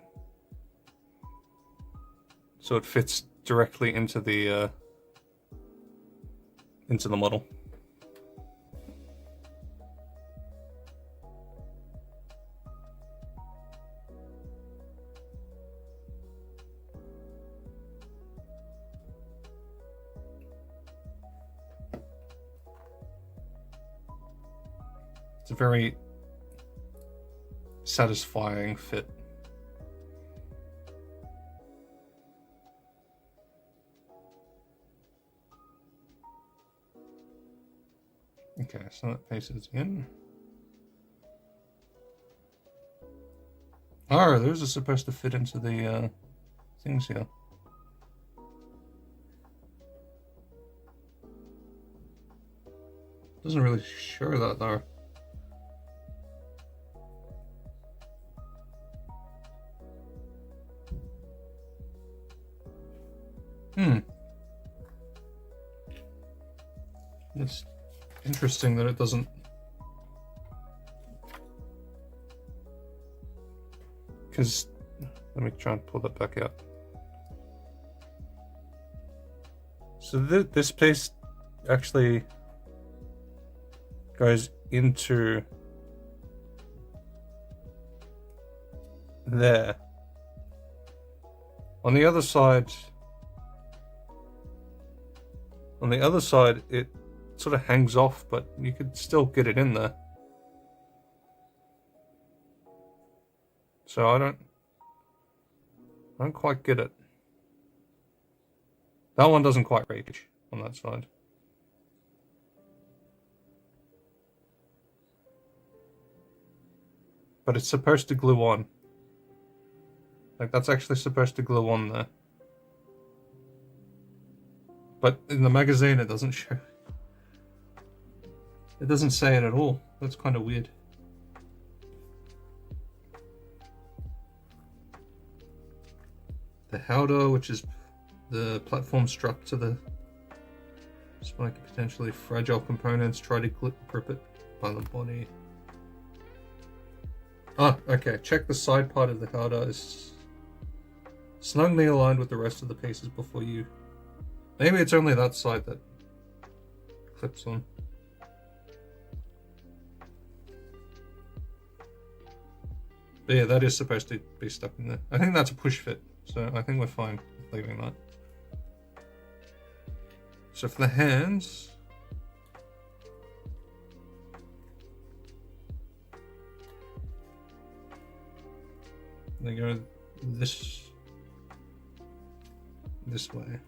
so it fits directly into the model. It's a very satisfying fit. Okay, so that piece is in. Oh, those are supposed to fit into the things here. Doesn't really show that though. It's interesting that it doesn't. Because let me try and pull that back out. So this piece actually goes into there. On the other side, it sort of hangs off, but you could still get it in there. So I don't quite get it. That one doesn't quite reach on that side. But it's supposed to glue on. Like, that's actually supposed to glue on there. But in the magazine it doesn't show. It doesn't say it at all. That's kind of weird. The howdah, which is the platform struck to the spiky, potentially fragile components, try to grip it by the body. Ah, okay. Check the side part of the howdah is snugly aligned with the rest of the pieces before you... Maybe it's only that side that clips on. But yeah, that is supposed to be stuck in there. I think that's a push fit, so I think we're fine with leaving that. So for the hands... they go this way.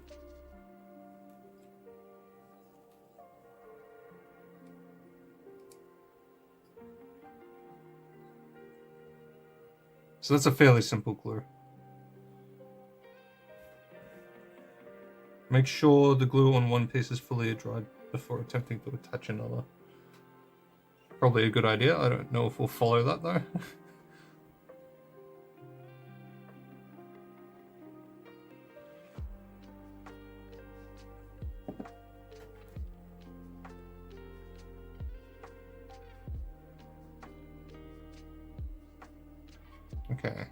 So that's a fairly simple glue. Make sure the glue on one piece is fully dried before attempting to attach another. Probably a good idea. I don't know if we'll follow that though. Okay.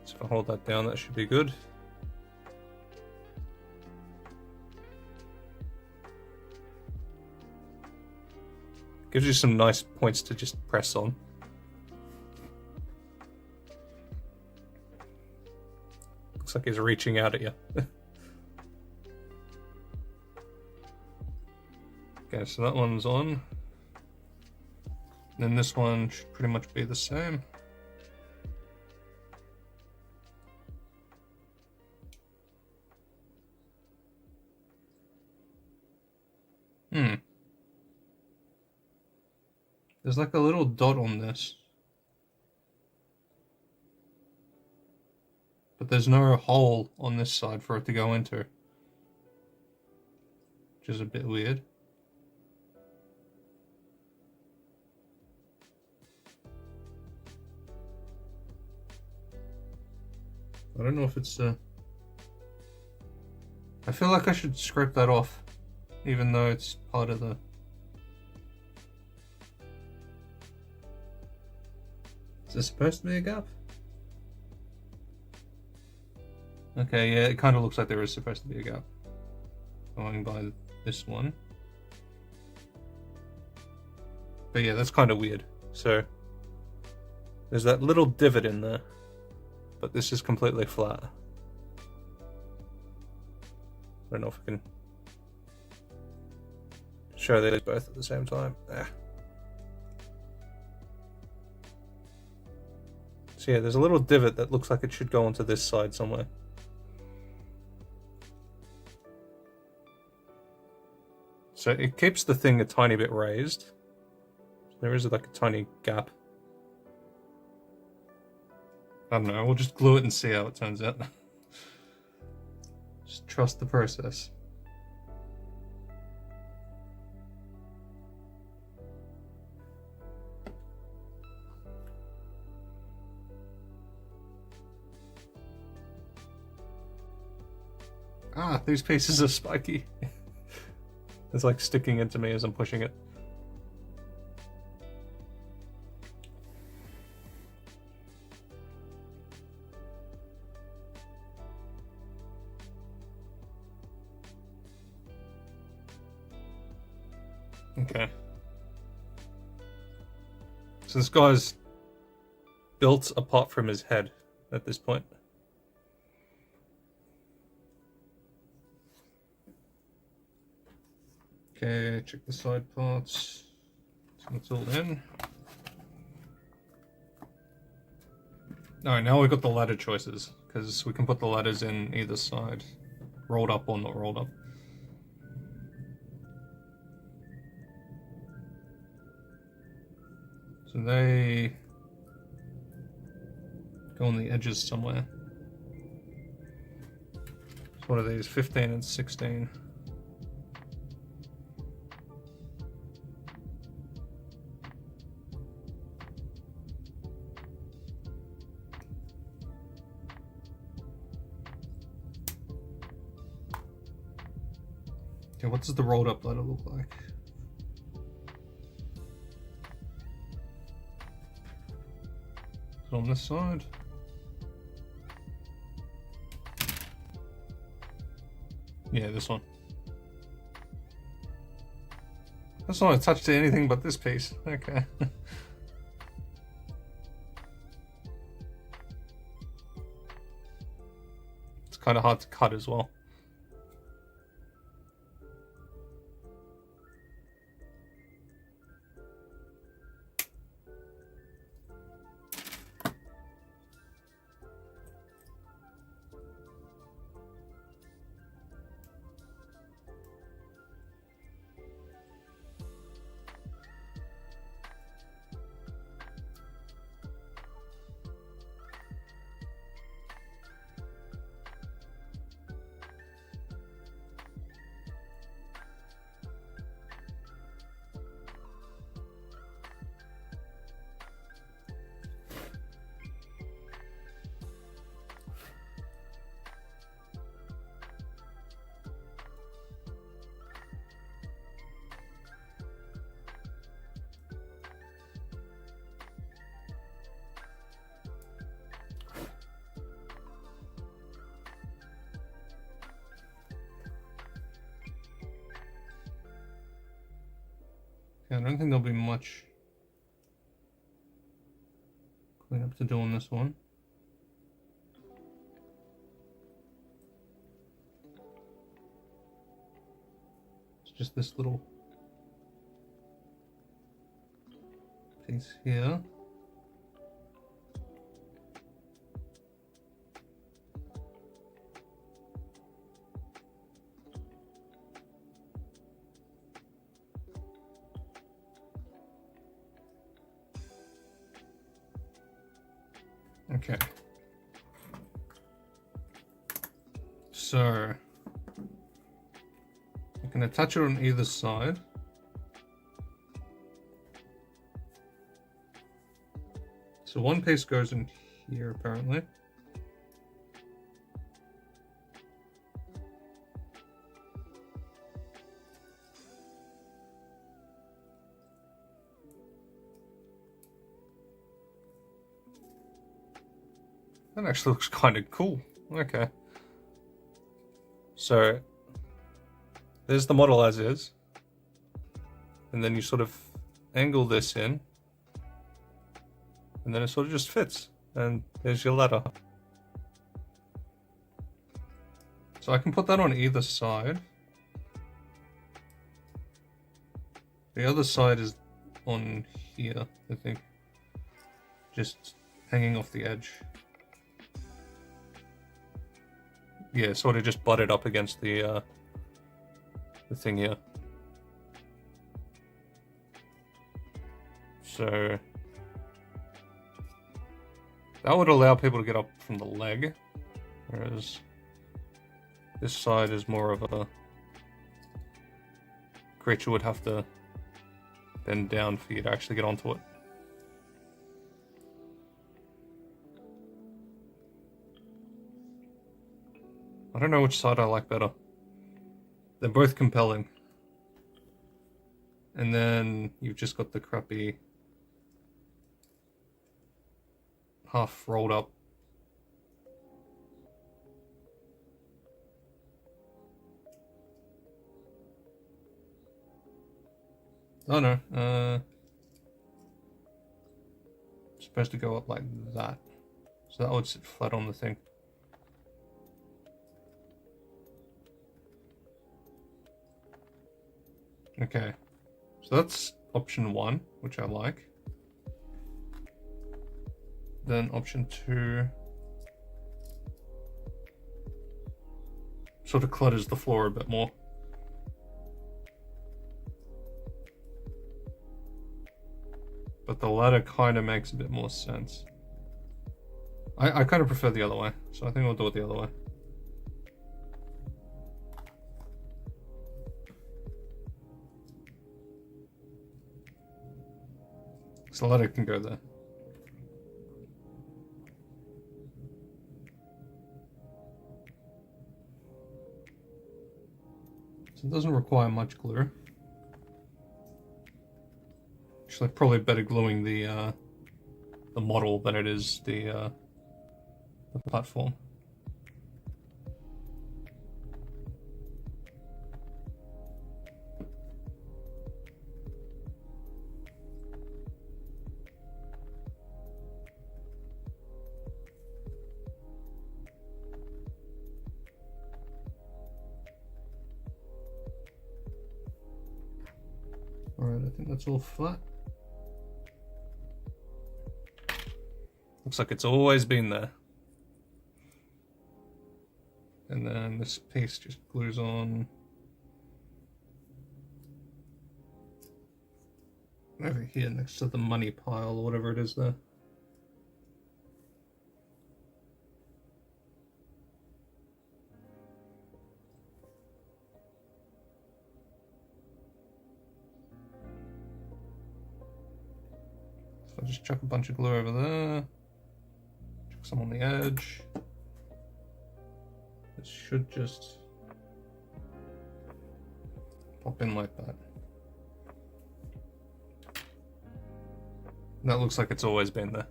So if I hold that down, that should be good. Gives you some nice points to just press on. Looks like he's reaching out at you. Okay, so that one's on. Then this one should pretty much be the same. There's like a little dot on this. But there's no hole on this side for it to go into. Which is a bit weird. I don't know if it's I feel like I should scrape that off, even though it's part of the... Is there supposed to be a gap? Okay, yeah, it kind of looks like there is supposed to be a gap. Going by this one. But yeah, that's kind of weird. So, there's that little divot in there. But this is completely flat. I don't know if I can show these both at the same time. So yeah, there's a little divot that looks like it should go onto this side somewhere. So it keeps the thing a tiny bit raised. There is like a tiny gap. I don't know, we'll just glue it and see how it turns out. Just trust the process. Ah, these pieces are spiky. It's like sticking into me as I'm pushing it. Okay. So this guy's built apart from his head at this point. Okay, check the side parts. So it's all in. Alright, now we've got the ladder choices, because we can put the ladders in either side. Rolled up or not rolled up. So they go on the edges somewhere. So what are these? 15 and 16. Okay, what does the rolled up ladder look like? Is it on this side? Yeah, this one. That's not attached to anything but this piece. Okay. It's kind of hard to cut as well. Yeah, I don't think there'll be much cleanup to do on this one. It's just this little piece here. Okay. So I can attach it on either side. So one piece goes in here apparently. That actually looks kind of cool. Okay. So there's the model as is. And then you sort of angle this in. And then it sort of just fits. And there's your ladder. So I can put that on either side. The other side is on here, I think. Just hanging off the edge. Yeah, sort of just butted up against the thing here. So that would allow people to get up from the leg, whereas this side is more of a creature would have to bend down for you to actually get onto it. I don't know which side I like better. They're both compelling. And then you've just got the crappy half rolled up. Oh no, it's supposed to go up like that. So that would sit flat on the thing. Okay, so that's option 1, which I like. Then option 2 sort of clutters the floor a bit more. But the ladder kind of makes a bit more sense. I kind of prefer the other way, so I think I'll do it the other way. So the ladder can go there. So it doesn't require much glue. Actually, probably better gluing the model than it is the platform. Alright, I think that's all flat. Looks like it's always been there. And then this piece just glues on over here next to the money pile or whatever it is there. So I'll just chuck a bunch of glue over there. Chuck some on the edge. This should just pop in like that. That looks like it's always been there.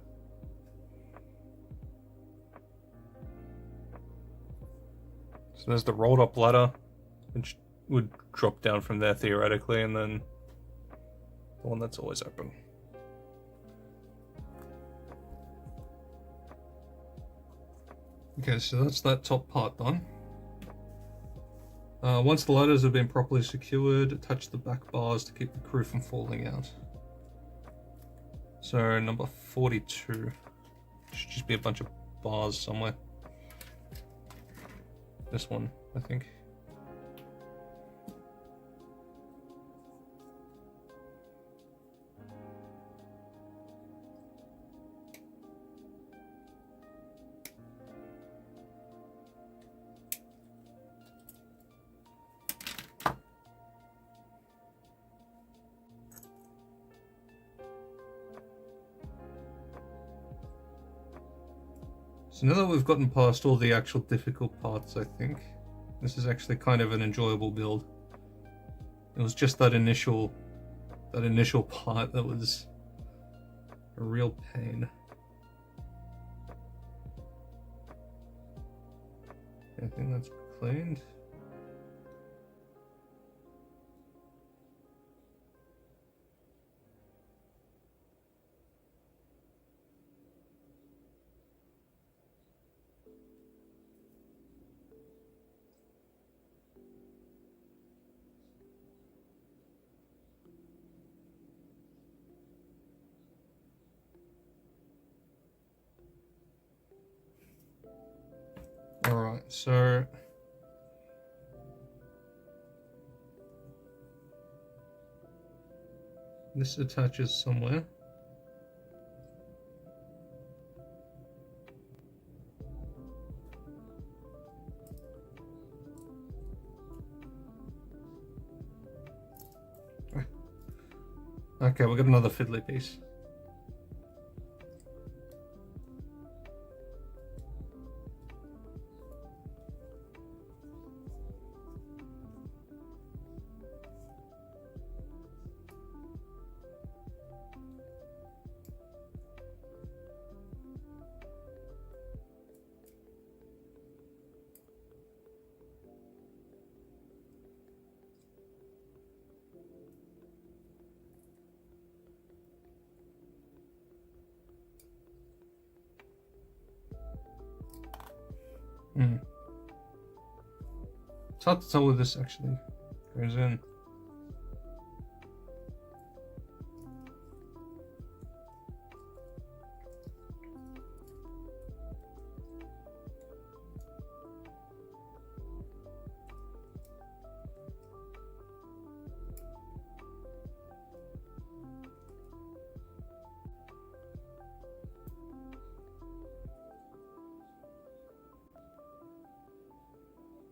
So there's the rolled up ladder, which would drop down from there theoretically, and then the one that's always open. Okay, so that's that top part done. Once the ladders have been properly secured, attach the back bars to keep the crew from falling out. So number 42 should just be a bunch of bars somewhere. This one, I think. So now that we've gotten past all the actual difficult parts, I think this is actually kind of an enjoyable build. It was just that initial part that was a real pain. I think that's cleaned. Alright, so this attaches somewhere. Okay, we've got another fiddly piece. It's hard to tell where this actually goes in.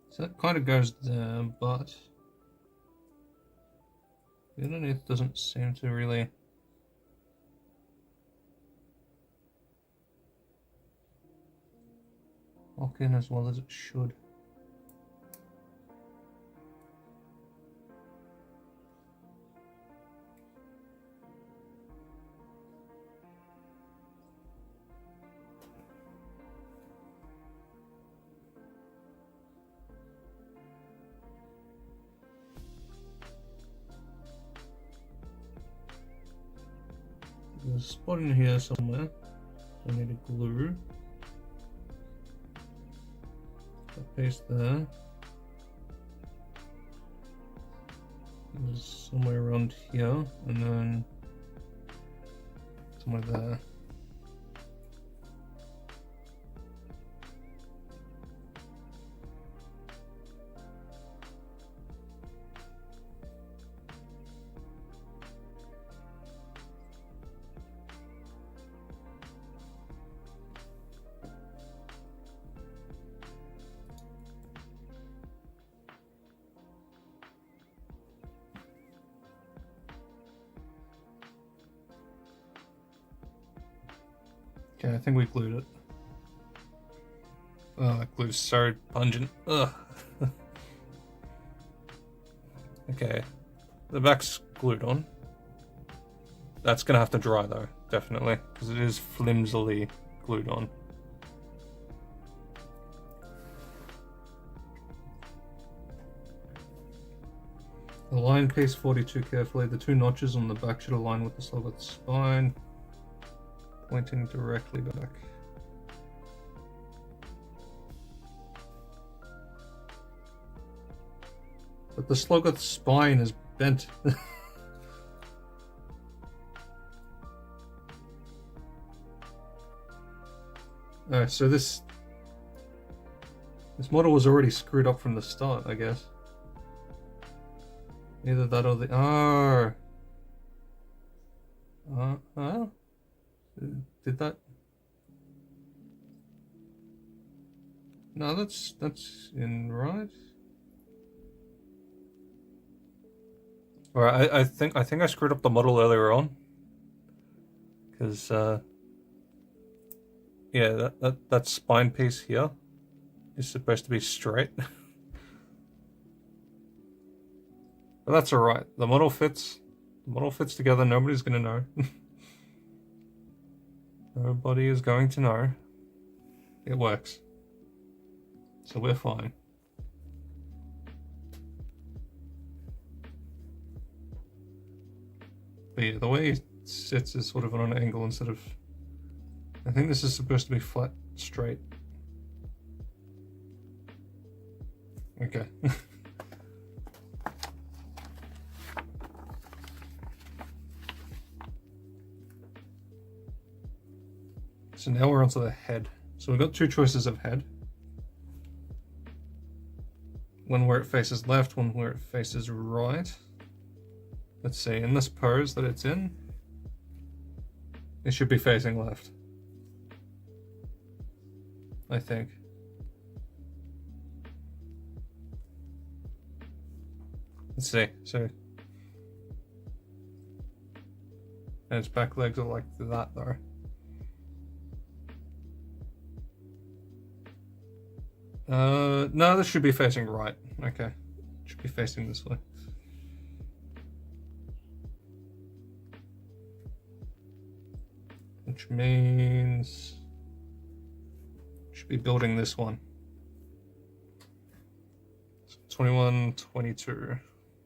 So that kind of goes there, but the underneath doesn't seem to really lock in as well as it should. There's a spot in here somewhere. I need a glue. That piece there. There's somewhere around here, and then somewhere there. Okay, I think we glued it. Oh, that glue's so pungent. Ugh. Okay, the back's glued on. That's gonna have to dry though, definitely, because it is flimsily glued on. Align piece 42 carefully. The two notches on the back should align with the slug of the spine, pointing directly back. But the Sloggoth's spine is bent. So this model was already screwed up from the start, I guess. Either that or the did that? No, that's in right. Or I think I screwed up the model earlier on, because yeah, that spine piece here is supposed to be straight. But that's alright. The model fits. The model fits together. Nobody's gonna know. Nobody is going to know. It works. So we're fine. But yeah, the way it sits is sort of on an angle instead of... I think this is supposed to be flat, straight. Okay. So now we're onto the head. So we've got two choices of head. One where it faces left, one where it faces right. Let's see, in this pose that it's in, it should be facing left, I think. Let's see, so... And its back legs are like that though. No, this should be facing right. Okay. It should be facing this way. Which means... should be building this one. So 21, 22.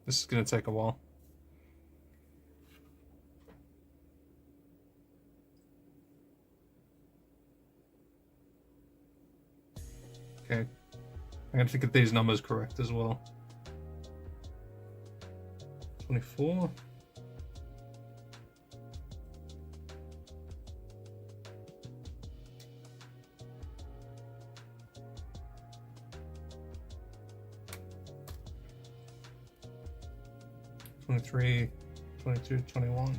This is going to take a while. Okay. I'm going to get these numbers correct as well. 24. $23, $22, $21.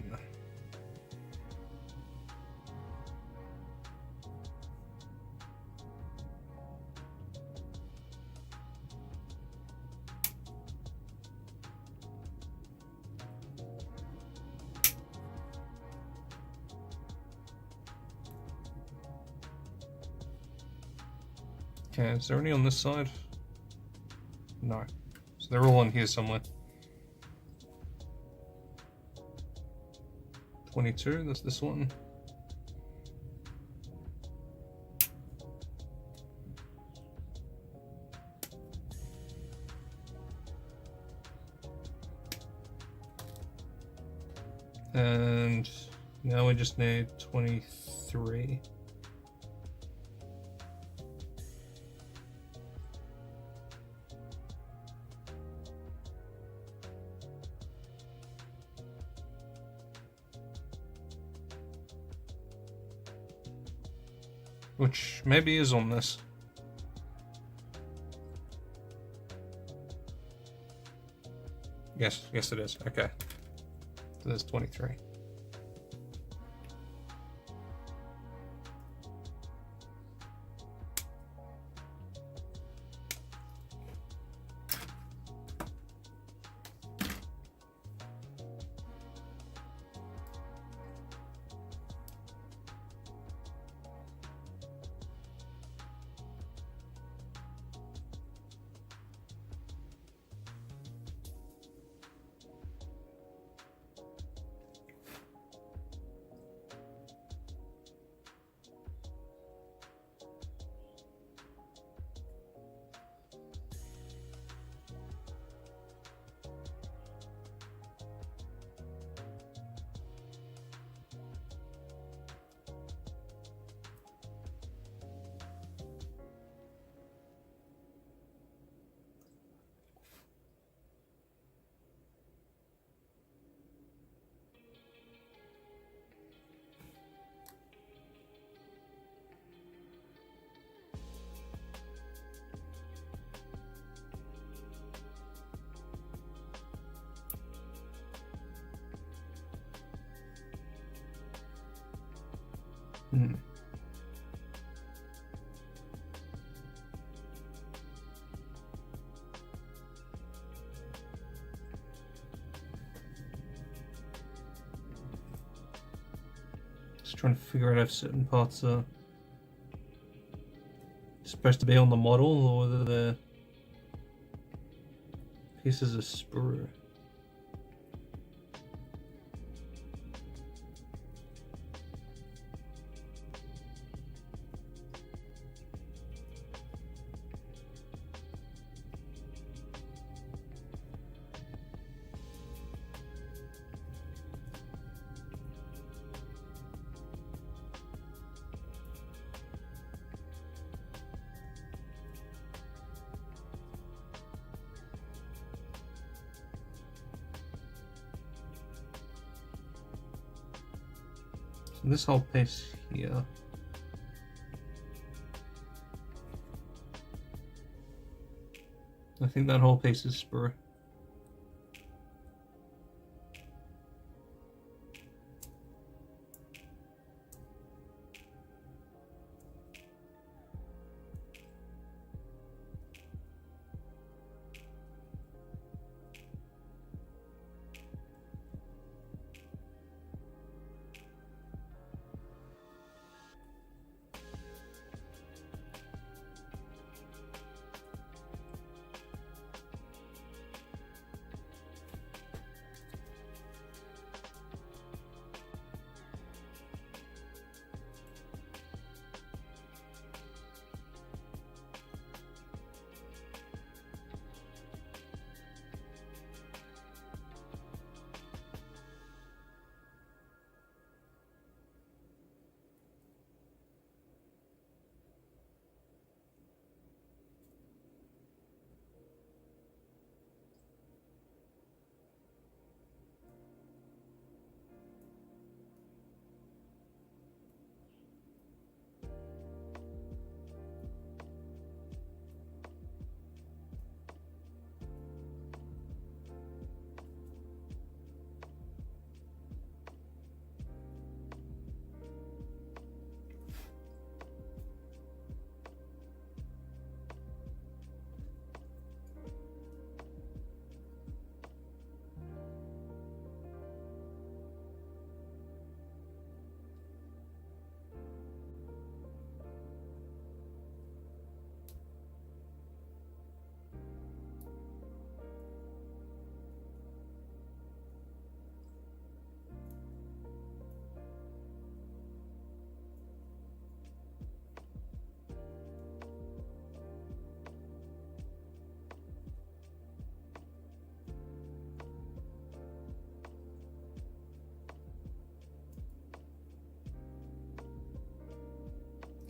Okay, is there any on this side? No. So they're all on here somewhere. 22, that's this one. And now we just need 23. Which maybe is on this. Yes, it is. Okay. So there's 23. Hmm. Just trying to figure out if certain parts are supposed to be on the model or whether they're pieces of sprue. This whole piece here. I think that whole piece is sprue.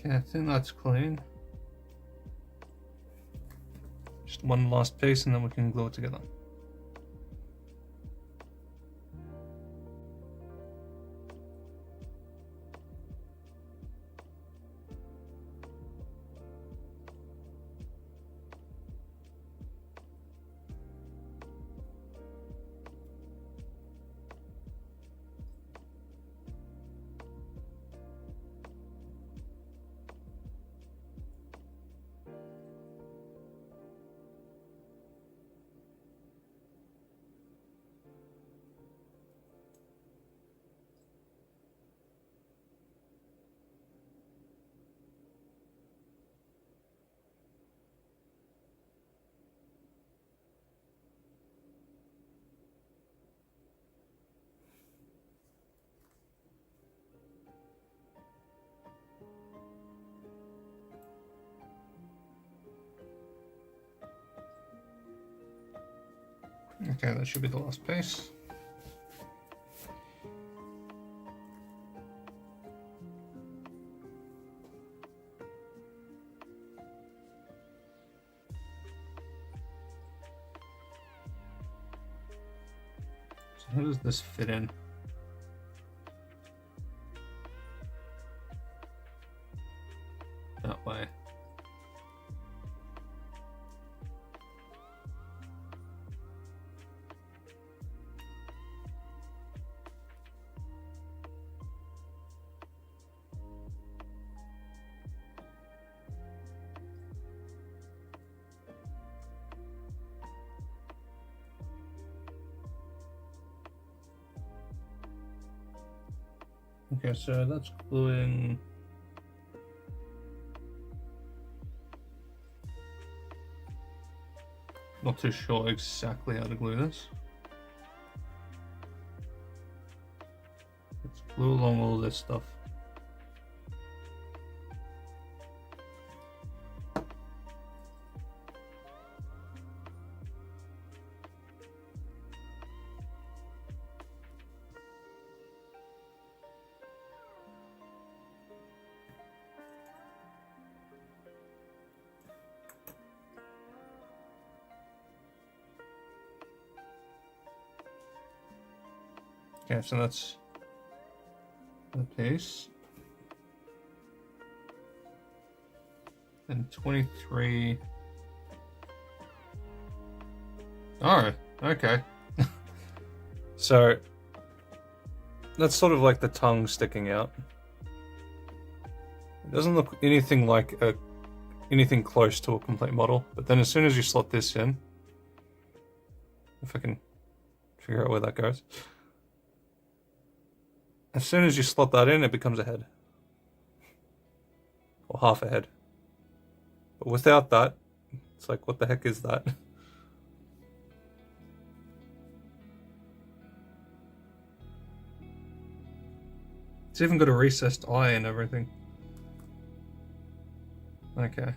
Okay, I think that's clean. Just one last piece and then we can glue it together. Okay, that should be the last piece. So how does this fit in? That way. Okay, so that's gluing. Not too sure exactly how to glue this. Let's glue along all this stuff. Okay, so that's the piece. And 23. Oh, okay. So that's sort of like the tongue sticking out. It doesn't look anything like anything close to a complete model, but then as soon as you slot this in, if I can figure out where that goes. As soon as you slot that in, it becomes a head. Or half a head. But without that, it's like, what the heck is that? It's even got a recessed eye and everything. Okay.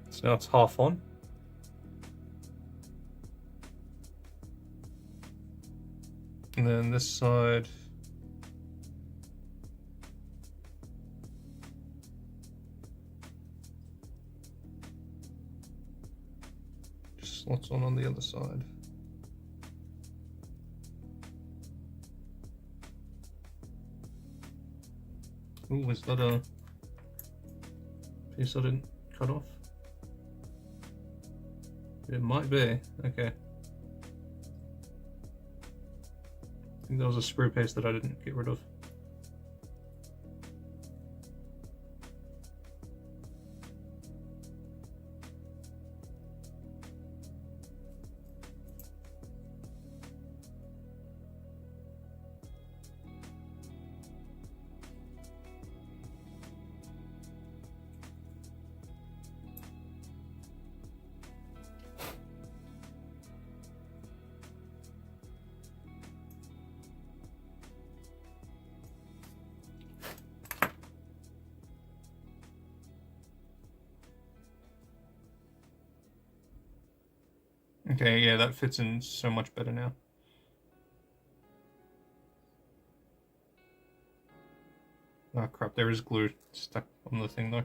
So now it's half on. And then this side. Just slots on the other side. Ooh, is that a piece I didn't cut off? It might be. Okay. I think that was a sprue piece that I didn't get rid of. Okay, yeah, that fits in so much better now. Oh crap, there is glue stuck on the thing though.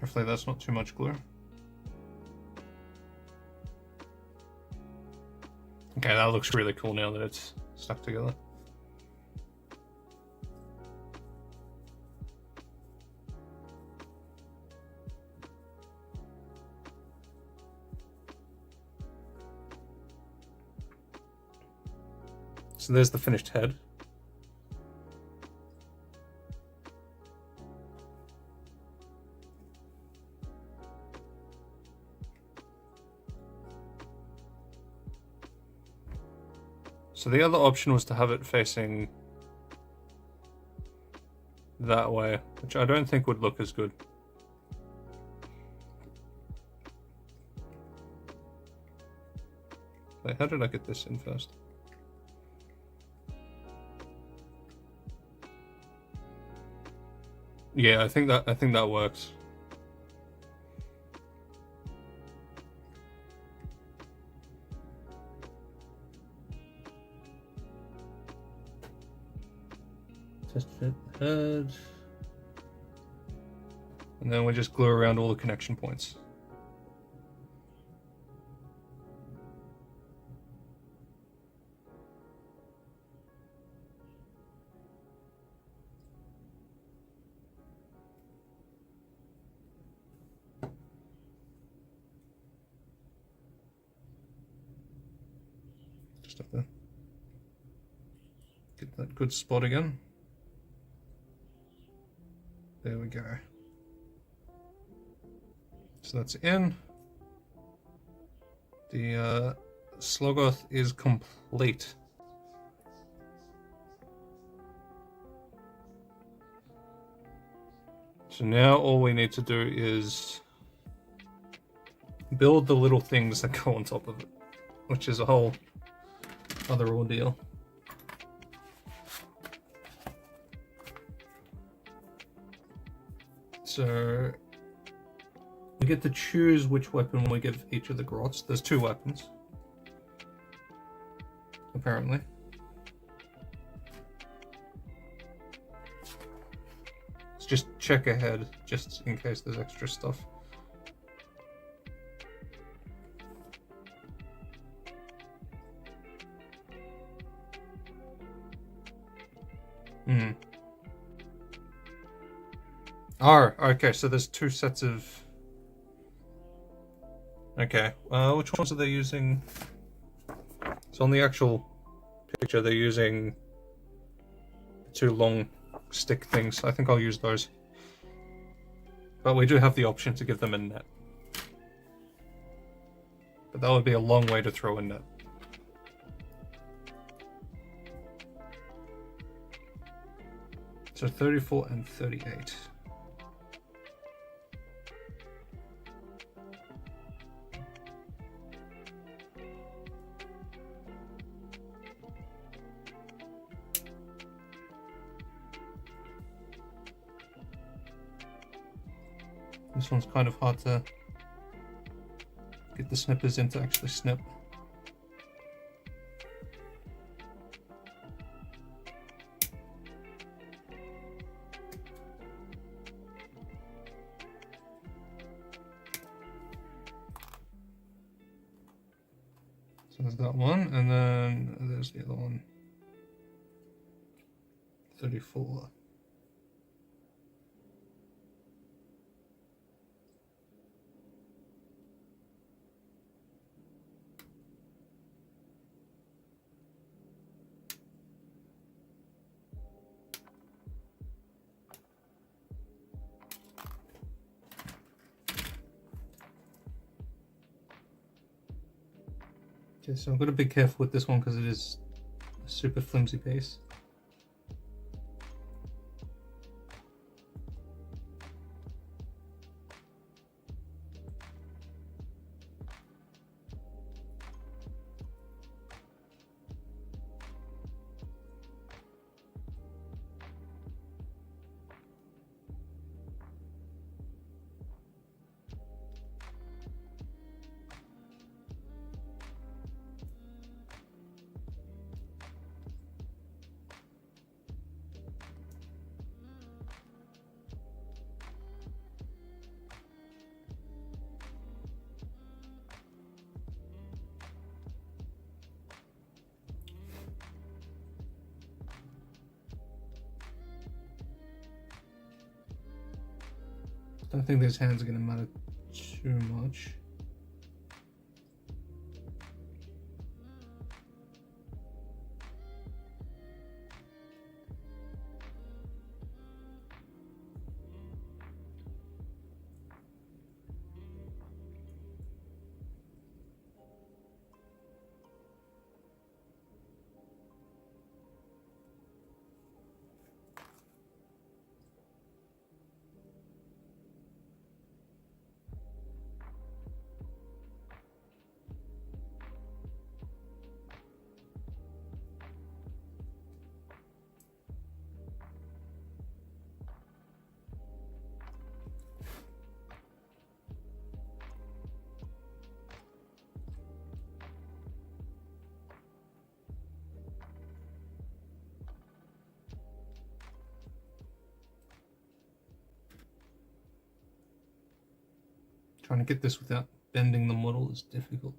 Hopefully that's not too much glue. Okay, that looks really cool now that it's stuck together. So there's the finished head. So the other option was to have it facing that way, which I don't think would look as good. Wait, how did I get this in first? Yeah, I think that works. Test fit head. And then we just glue around all the connection points. Just have to get that good spot again. There we go. So that's in. The Slogoth is complete. So now all we need to do is build the little things that go on top of it, which is a whole other ordeal. So we get to choose which weapon we give each of the grots. There's 2 weapons, apparently. Let's just check ahead, just in case there's extra stuff. Oh, okay, so there's 2 sets of... Okay, which ones are they using? So on the actual picture, they're using 2 long stick things. I think I'll use those. But we do have the option to give them a net. But that would be a long way to throw a net. So 34 and 38. This one's kind of hard to get the snippers in to actually snip. So there's that one, and then there's the other one. 34. Okay, so I've got to be careful with this one because it is a super flimsy piece. Don't think those hands are going to matter too much. Trying to get this without bending the model is difficult.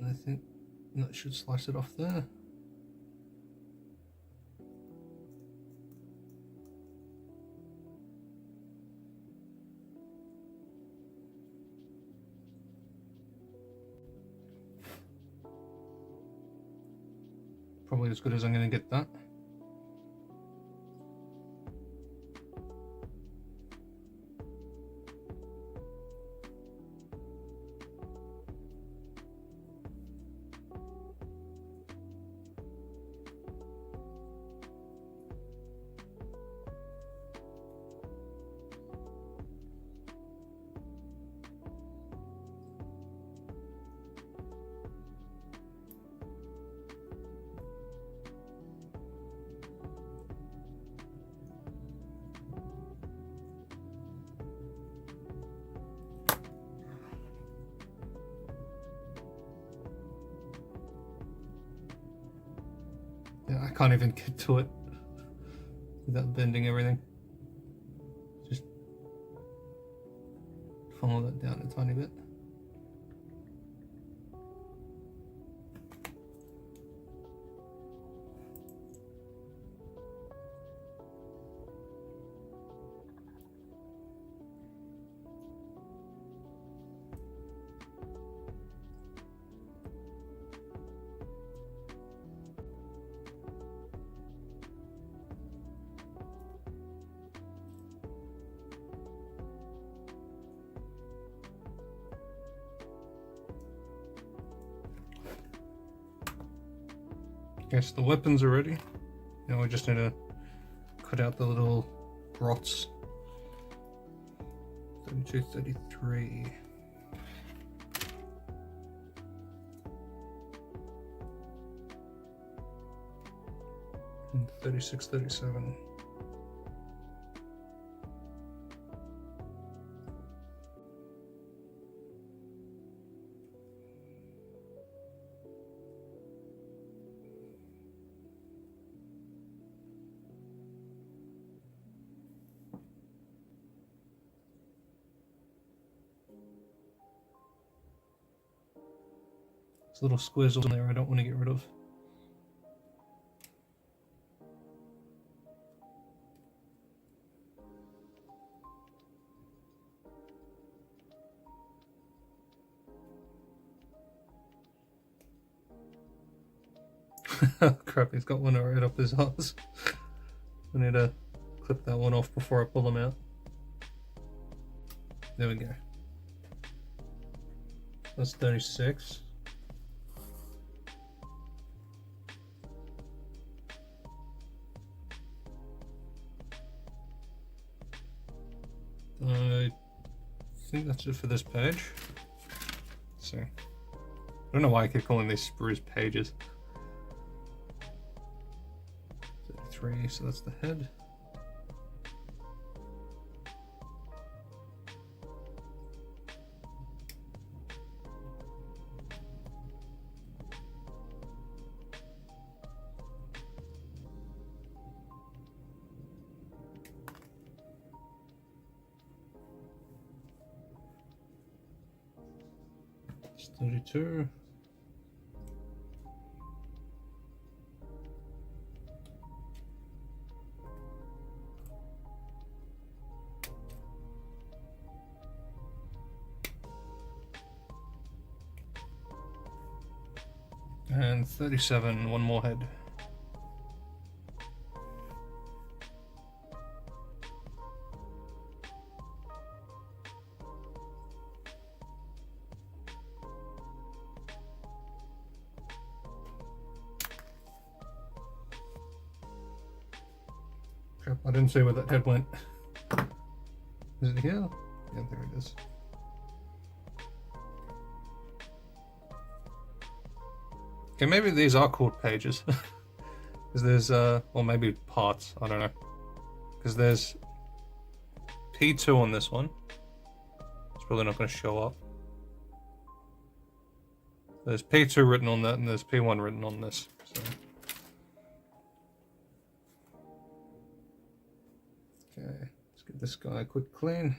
I think that should slice it off there. Probably as good as I'm going to get that. Yeah, I can't even get to it without bending everything. Just follow that down a tiny bit. Okay, so the weapons are ready. Now we just need to cut out the little grots. 32, 33. And 36, 37. There's little squares on there I don't want to get rid of. Oh crap, he's got one right up his ass. I need to clip that one off before I pull them out. There we go. That's 36. I think that's it for this page. Let's see. I don't know why I keep calling these spruce pages. 33, so that's the head. It's 32. And 37, one more head. Crap, I didn't see where that head went. Is it here? Yeah, there it is. Okay, maybe these are called pages. Because there's, or maybe parts, I don't know. Because there's P2 on this one. It's probably not going to show up. There's P2 written on that, and there's P1 written on this. So. Okay, let's give this guy a quick clean.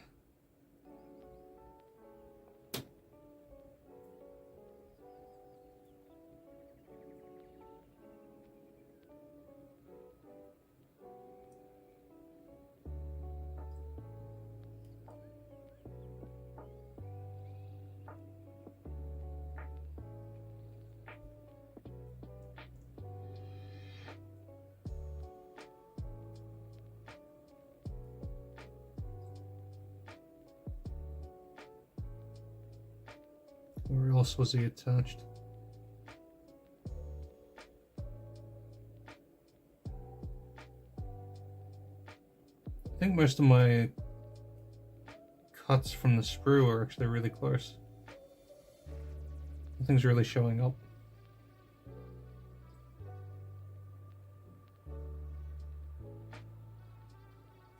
Where else was he attached? I think most of my cuts from the sprue are actually really close. Nothing's really showing up.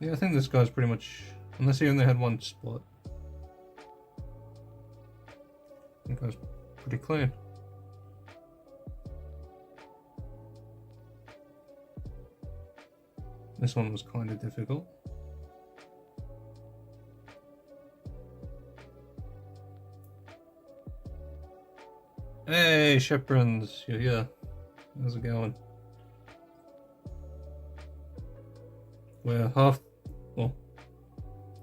Yeah, I think this guy's pretty much, unless he only had one spot. I think I was pretty clean. This one was kind of difficult. Hey, Sheprons, you're here. How's it going? We're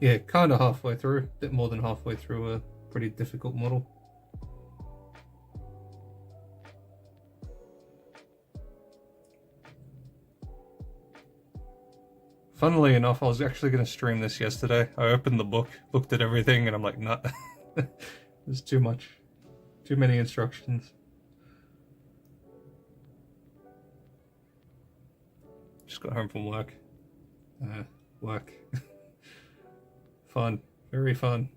yeah, kind of halfway through. A bit more than halfway through a pretty difficult model. Funnily enough, I was actually going to stream this yesterday. I opened the book, looked at everything, and I'm like, nah. There's too much. Too many instructions. Just got home from work. Work. Fun. Very fun.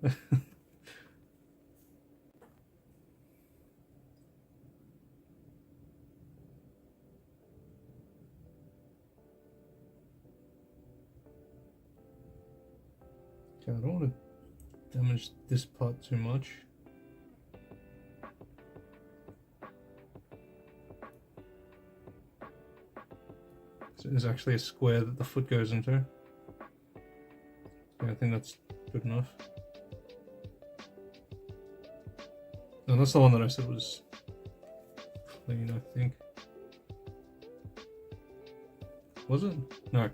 Okay, I don't want to damage this part too much. So there's actually a square that the foot goes into. Yeah, I think that's good enough. No, that's the one that I said was clean, I think. Was it? No.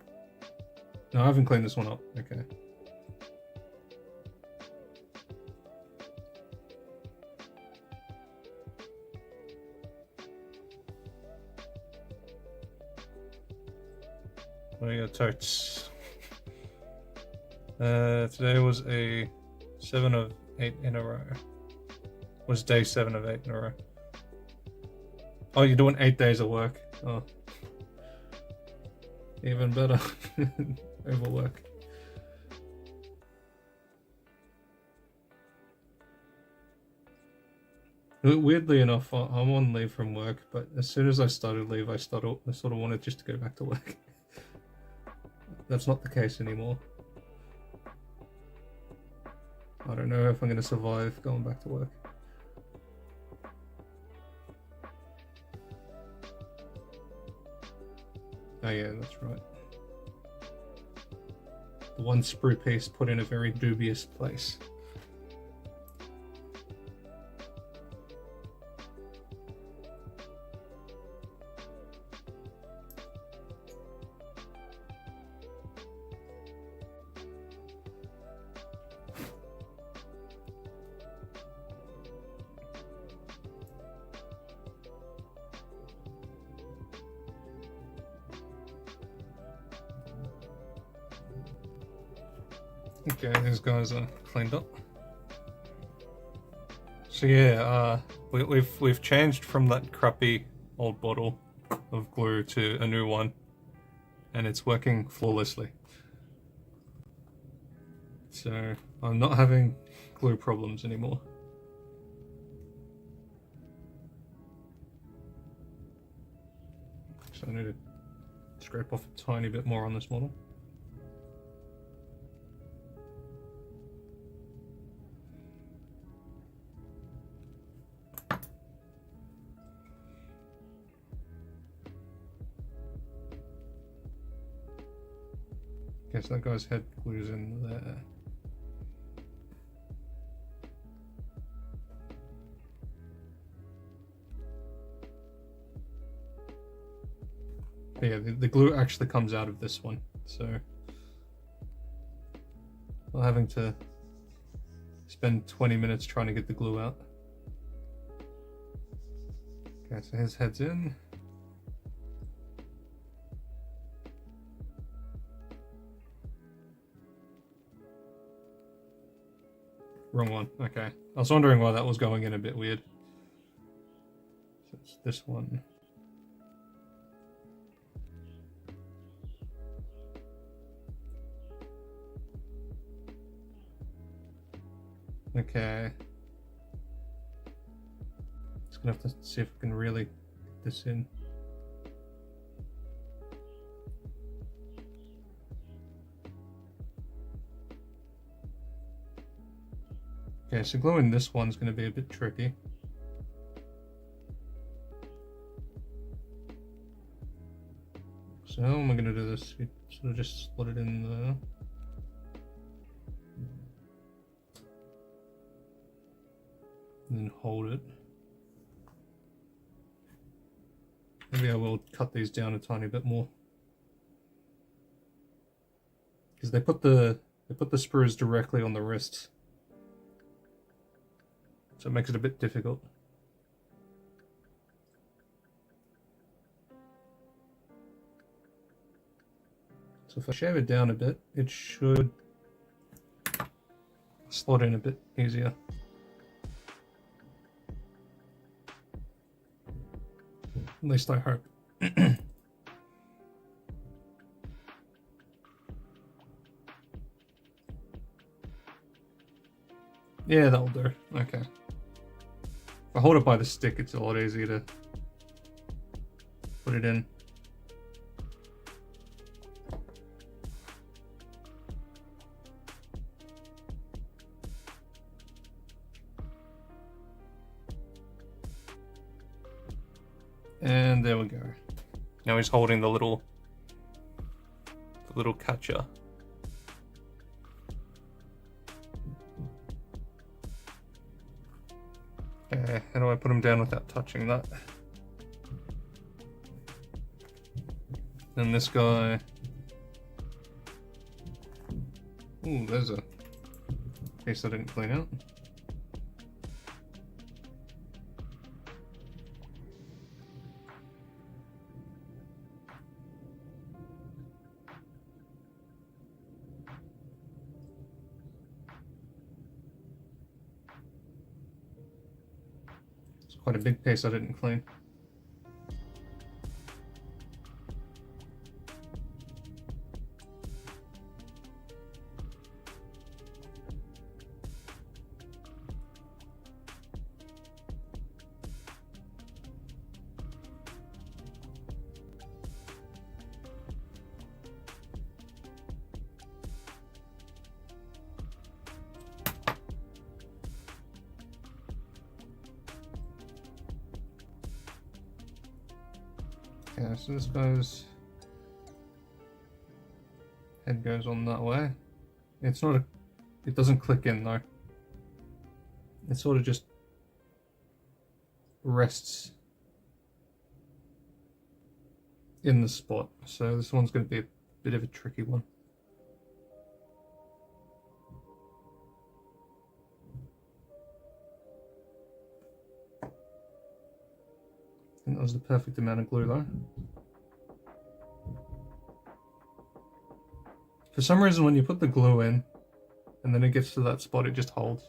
No, I haven't cleaned this one up. Okay. Oh yeah, totes. Today was a 7 of 8 in a row. Was day 7 of 8 in a row. Oh, you're doing 8 days of work. Oh. Even better. Overwork. Weirdly enough, I'm on leave from work, but as soon as I started leave, I sort of wanted just to go back to work. That's not the case anymore. I don't know if I'm going to survive going back to work. Oh yeah, that's right. The one sprue piece put in a very dubious place. Okay, these guys are cleaned up. So yeah, we've changed from that crappy old bottle of glue to a new one, and it's working flawlessly. So I'm not having glue problems anymore. So I need to scrape off a tiny bit more on this model. Okay, so that guy's head glues in there. But yeah, the glue actually comes out of this one, so not having to spend 20 minutes trying to get the glue out. Okay, so his head's in. Wrong one, okay. I was wondering why that was going in a bit weird. So it's this one. Okay. Just gonna have to see if I can really get this in. Okay, so gluing this one's gonna be a bit tricky. So how am I gonna do this? You sort of just slot it in there. And then hold it. Maybe I will cut these down a tiny bit more, because they put the sprues directly on the wrists, so it makes it a bit difficult. So if I shave it down a bit, it should slot in a bit easier. At least I hope. Yeah, that'll do. Okay. If I hold it by the stick, it's a lot easier to put it in. And there we go. Now he's holding the little catcher. Okay, how do I put him down without touching that? And this guy. Ooh, there's a piece I didn't clean out. Quite a big piece I didn't clean. Okay, so this guy's head goes on that way. It's not it doesn't click in though. It sort of just rests in the spot. So this one's going to be a bit of a tricky one. I think that was the perfect amount of glue though. For some reason when you put the glue in, and then it gets to that spot, it just holds.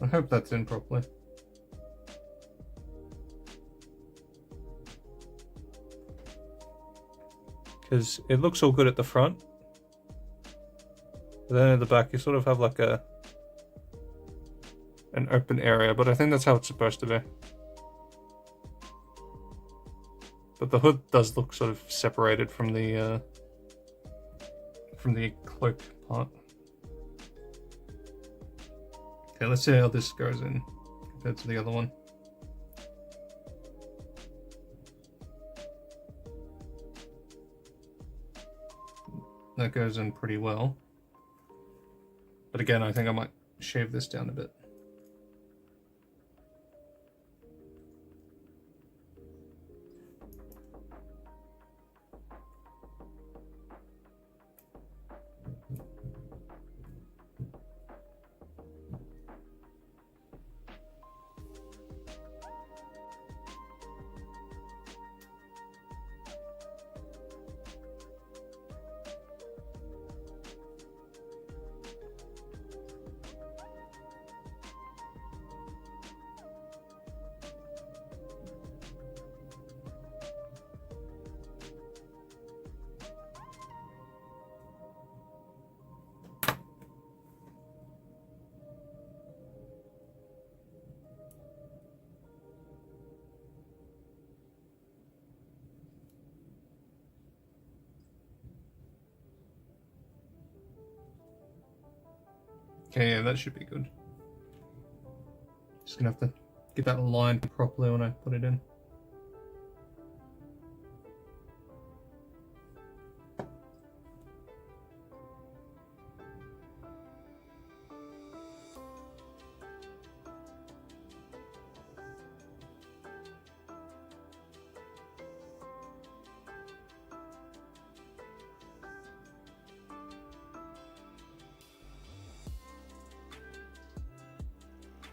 I hope that's in properly. Because it looks all good at the front, but then at the back you sort of have like an open area, but I think that's how it's supposed to be. But the hood does look sort of separated from the cloak part. Okay, let's see how this goes in compared to the other one. That goes in pretty well. But again, I think I might shave this down a bit. Okay, yeah, that should be good. Just gonna have to get that aligned properly when I put it in.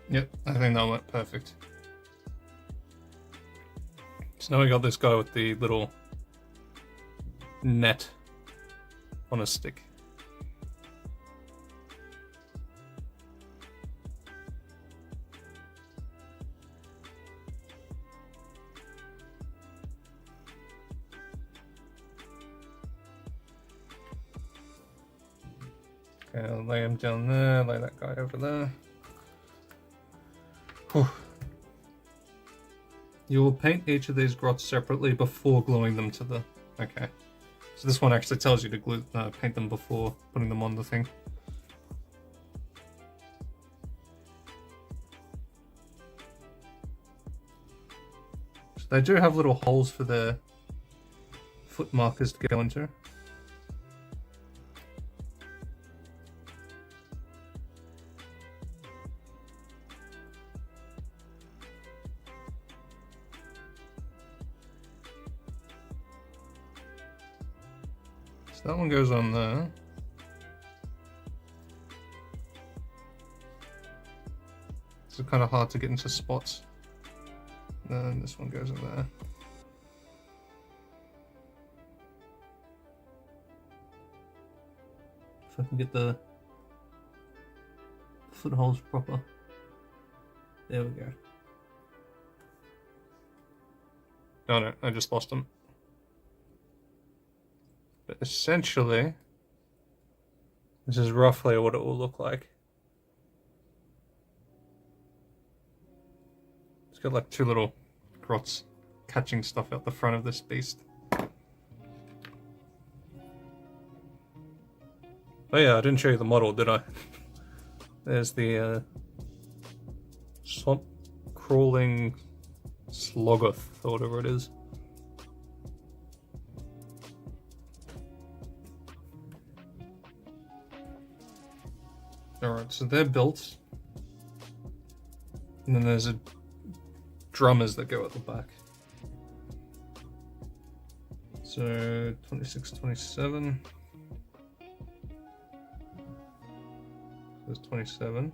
Yep, I think that went perfect. So now we got this guy with the little net on a stick. Okay, I'll lay him down there, lay that guy over there. Whew. You will paint each of these grots separately before gluing them to the... Okay. So this one actually tells you to paint them before putting them on the thing. So they do have little holes for their foot markers to go into. So that one goes on there. It's kind of hard to get into spots. Then this one goes in there. If I can get the footholds proper. There we go. Oh no, I just lost them. But essentially, this is roughly what it will look like. It's got like two little grots catching stuff out the front of this beast. Oh yeah, I didn't show you the model, did I? There's the swamp crawling slogoth, or whatever it is. Alright, so they're built. And then there's drummers that go at the back. So 26, 27. There's 27.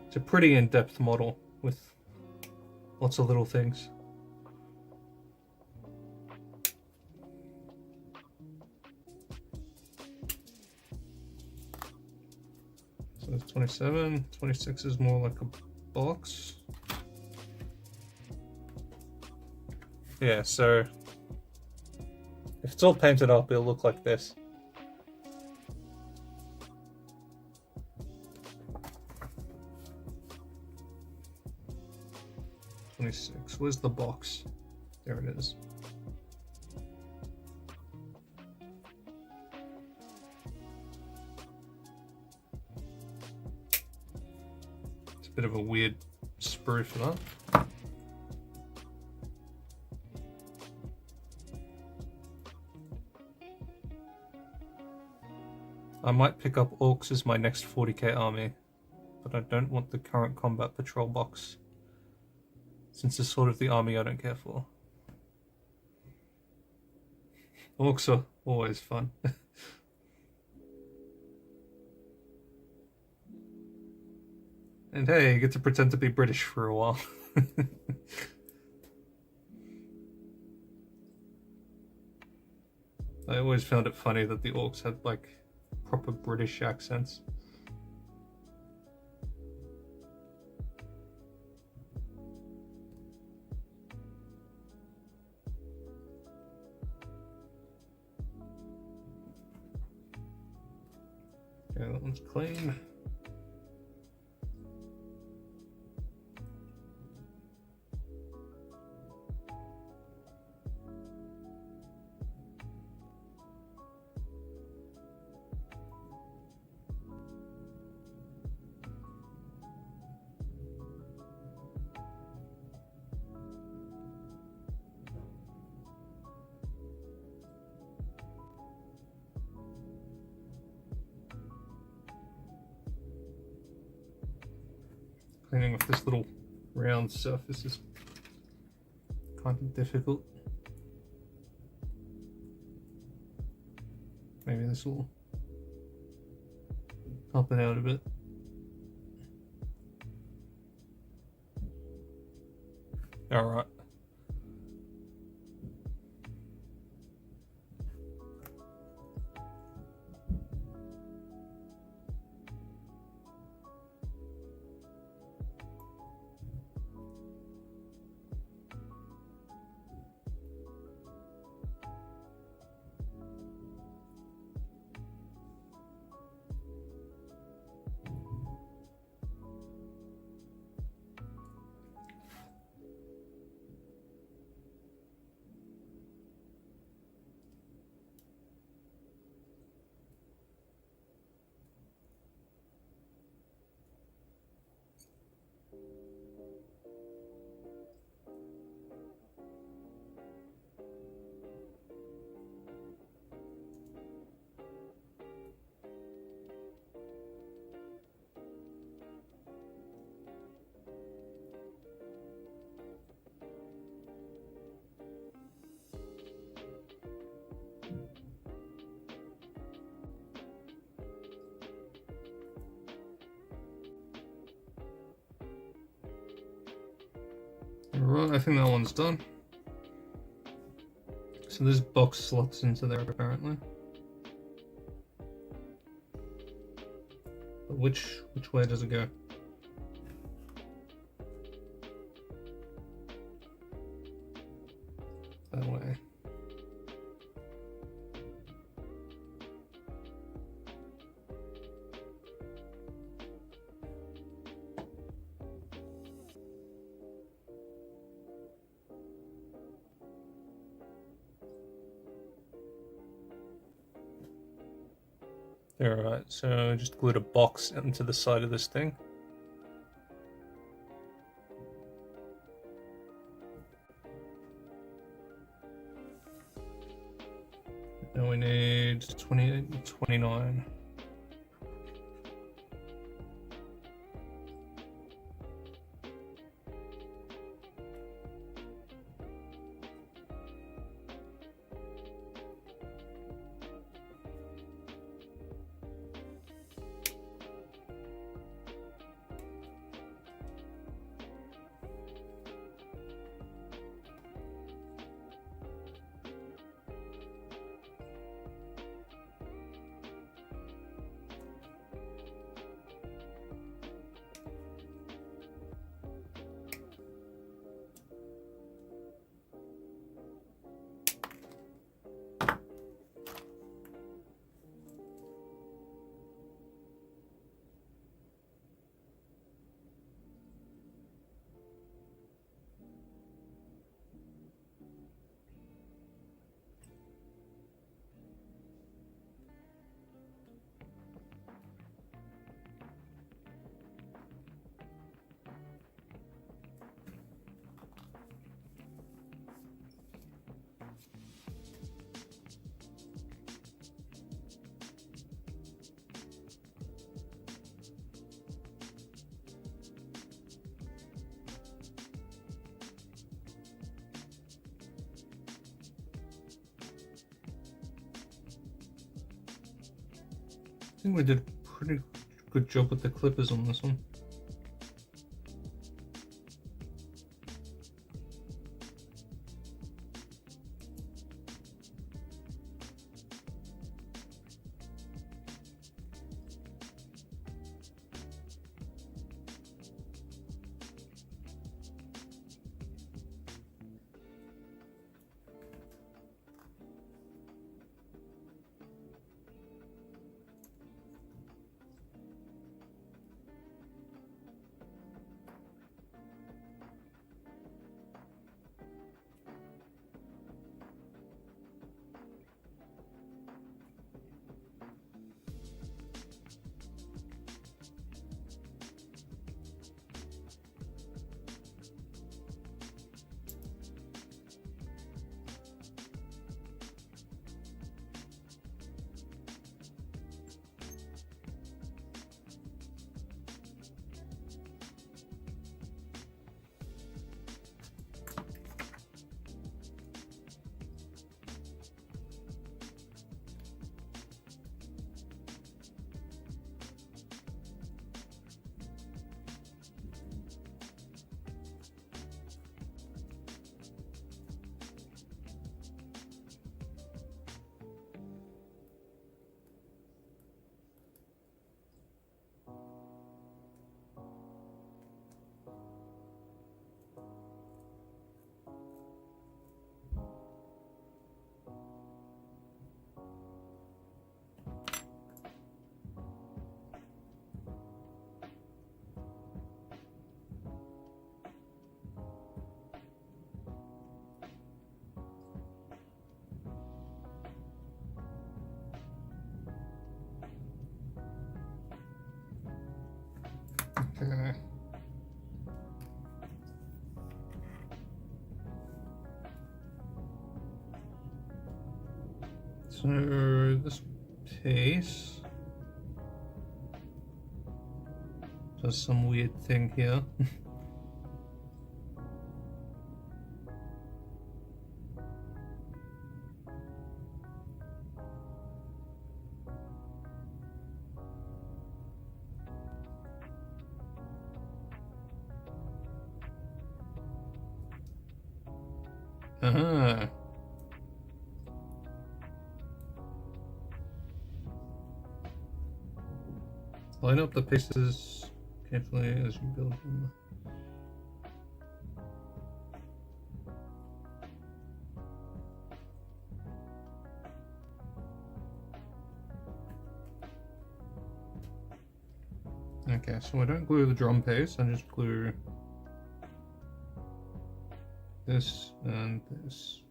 It's a pretty in-depth model with lots of little things. So it's 27. 26 is more like a box. Yeah, so if it's all painted up, it'll look like this. Where's the box? There it is. It's a bit of a weird sprue for that. I might pick up Orcs as my next 40k army, but I don't want the current combat patrol box, since it's sort of the army I don't care for. Orcs are always fun. And hey, you get to pretend to be British for a while. I always found it funny that the Orcs had like proper British accents. Okay, that one's clean. Cleaning off this little round surface is kind of difficult. Maybe this will help it out a bit. All right. Alright, I think that one's done. So this box slots into there apparently. But which way does it go? That way. Alright, so just glued a box into the side of this thing. Now we need 28 and 29. I think we did a pretty good job with the clippers on this one. Okay. So this piece does some weird thing here. Ah. Line up the pieces carefully as you build them. Okay, so I don't glue the drum piece, I just glue this and this.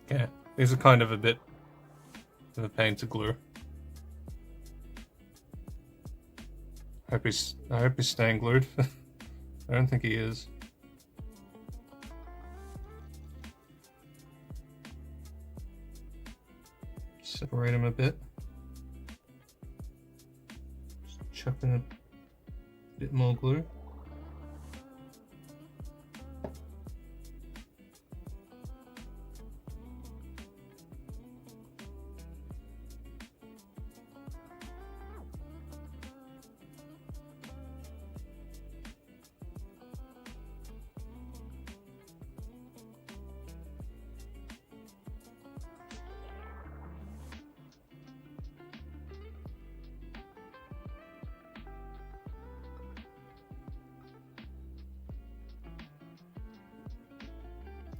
Okay, these are kind of a bit of a pain to glue. I hope he's staying glued. I don't think he is. Separate him a bit. Just chuck in a bit more glue.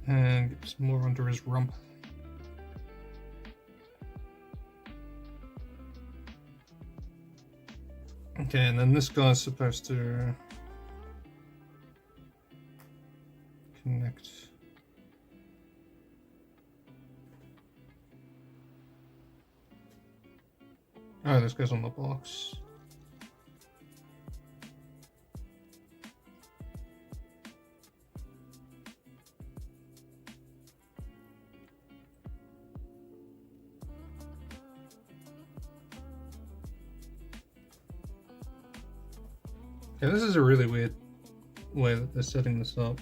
And get some more under his rump. Okay, and then this guy's supposed to connect. Oh, this goes on the box. Yeah, this is a really weird way that they're setting this up.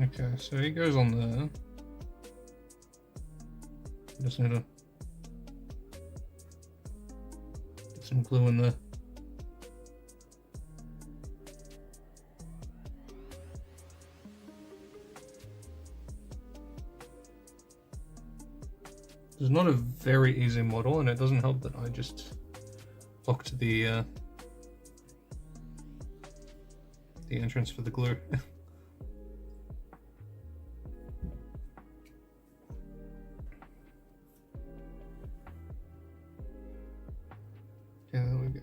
Okay, so he goes on there. Just need to get some glue in there. It's not a very easy model, and it doesn't help that I just blocked the entrance for the glue. Yeah, there we go.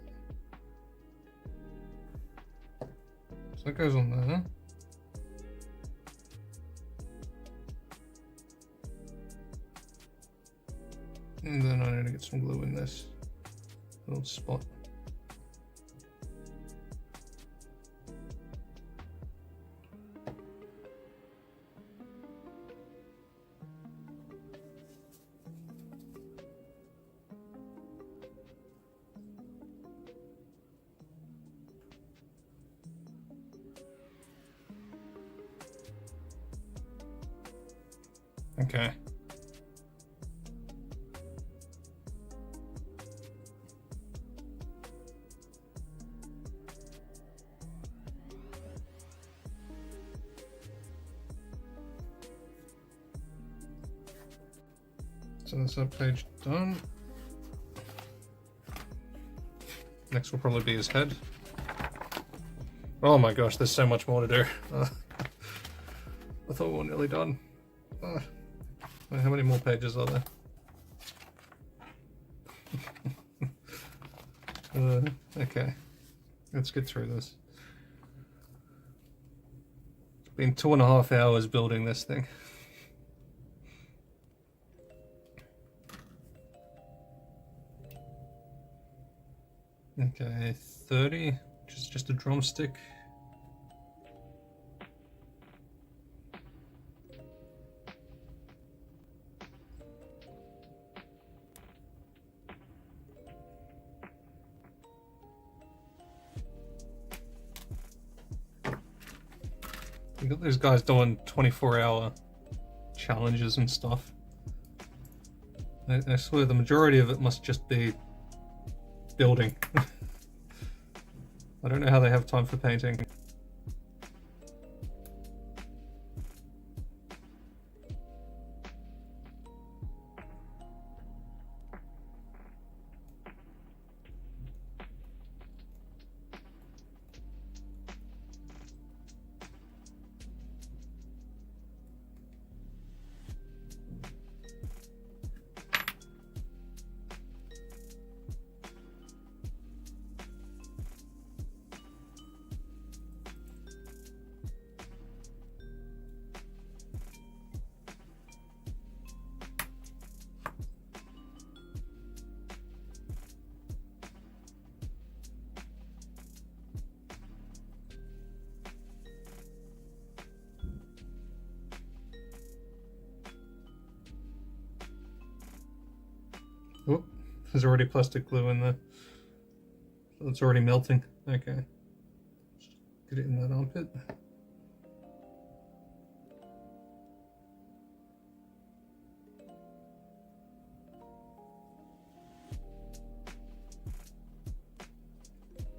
So that goes on there. And then I need to get some glue in this little spot. Okay. So that's that page done. Next will probably be his head. Oh my gosh, there's so much more to do. I thought we were nearly done. How many more pages are there? Okay, let's get through this. It's been 2.5 hours building this thing. Okay, 30, which is just a drumstick. You got these guys doing 24-hour challenges and stuff. I swear the majority of it must just be building. I don't know how they have time for painting. Oh, there's already plastic glue in there. So it's already melting. Okay. Just get it in that armpit.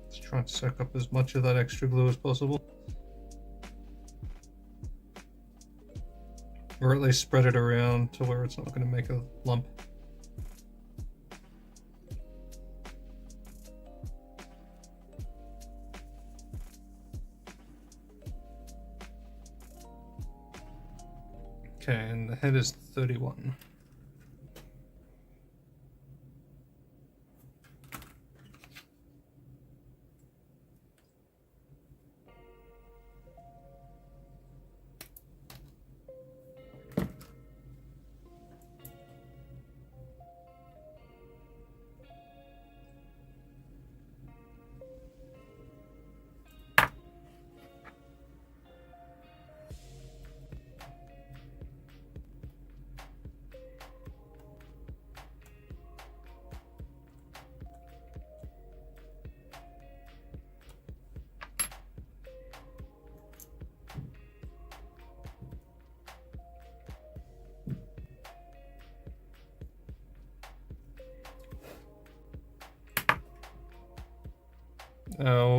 Just try and soak up as much of that extra glue as possible. Or at least spread it around to where it's not going to make a lump. Okay, and the head is 31.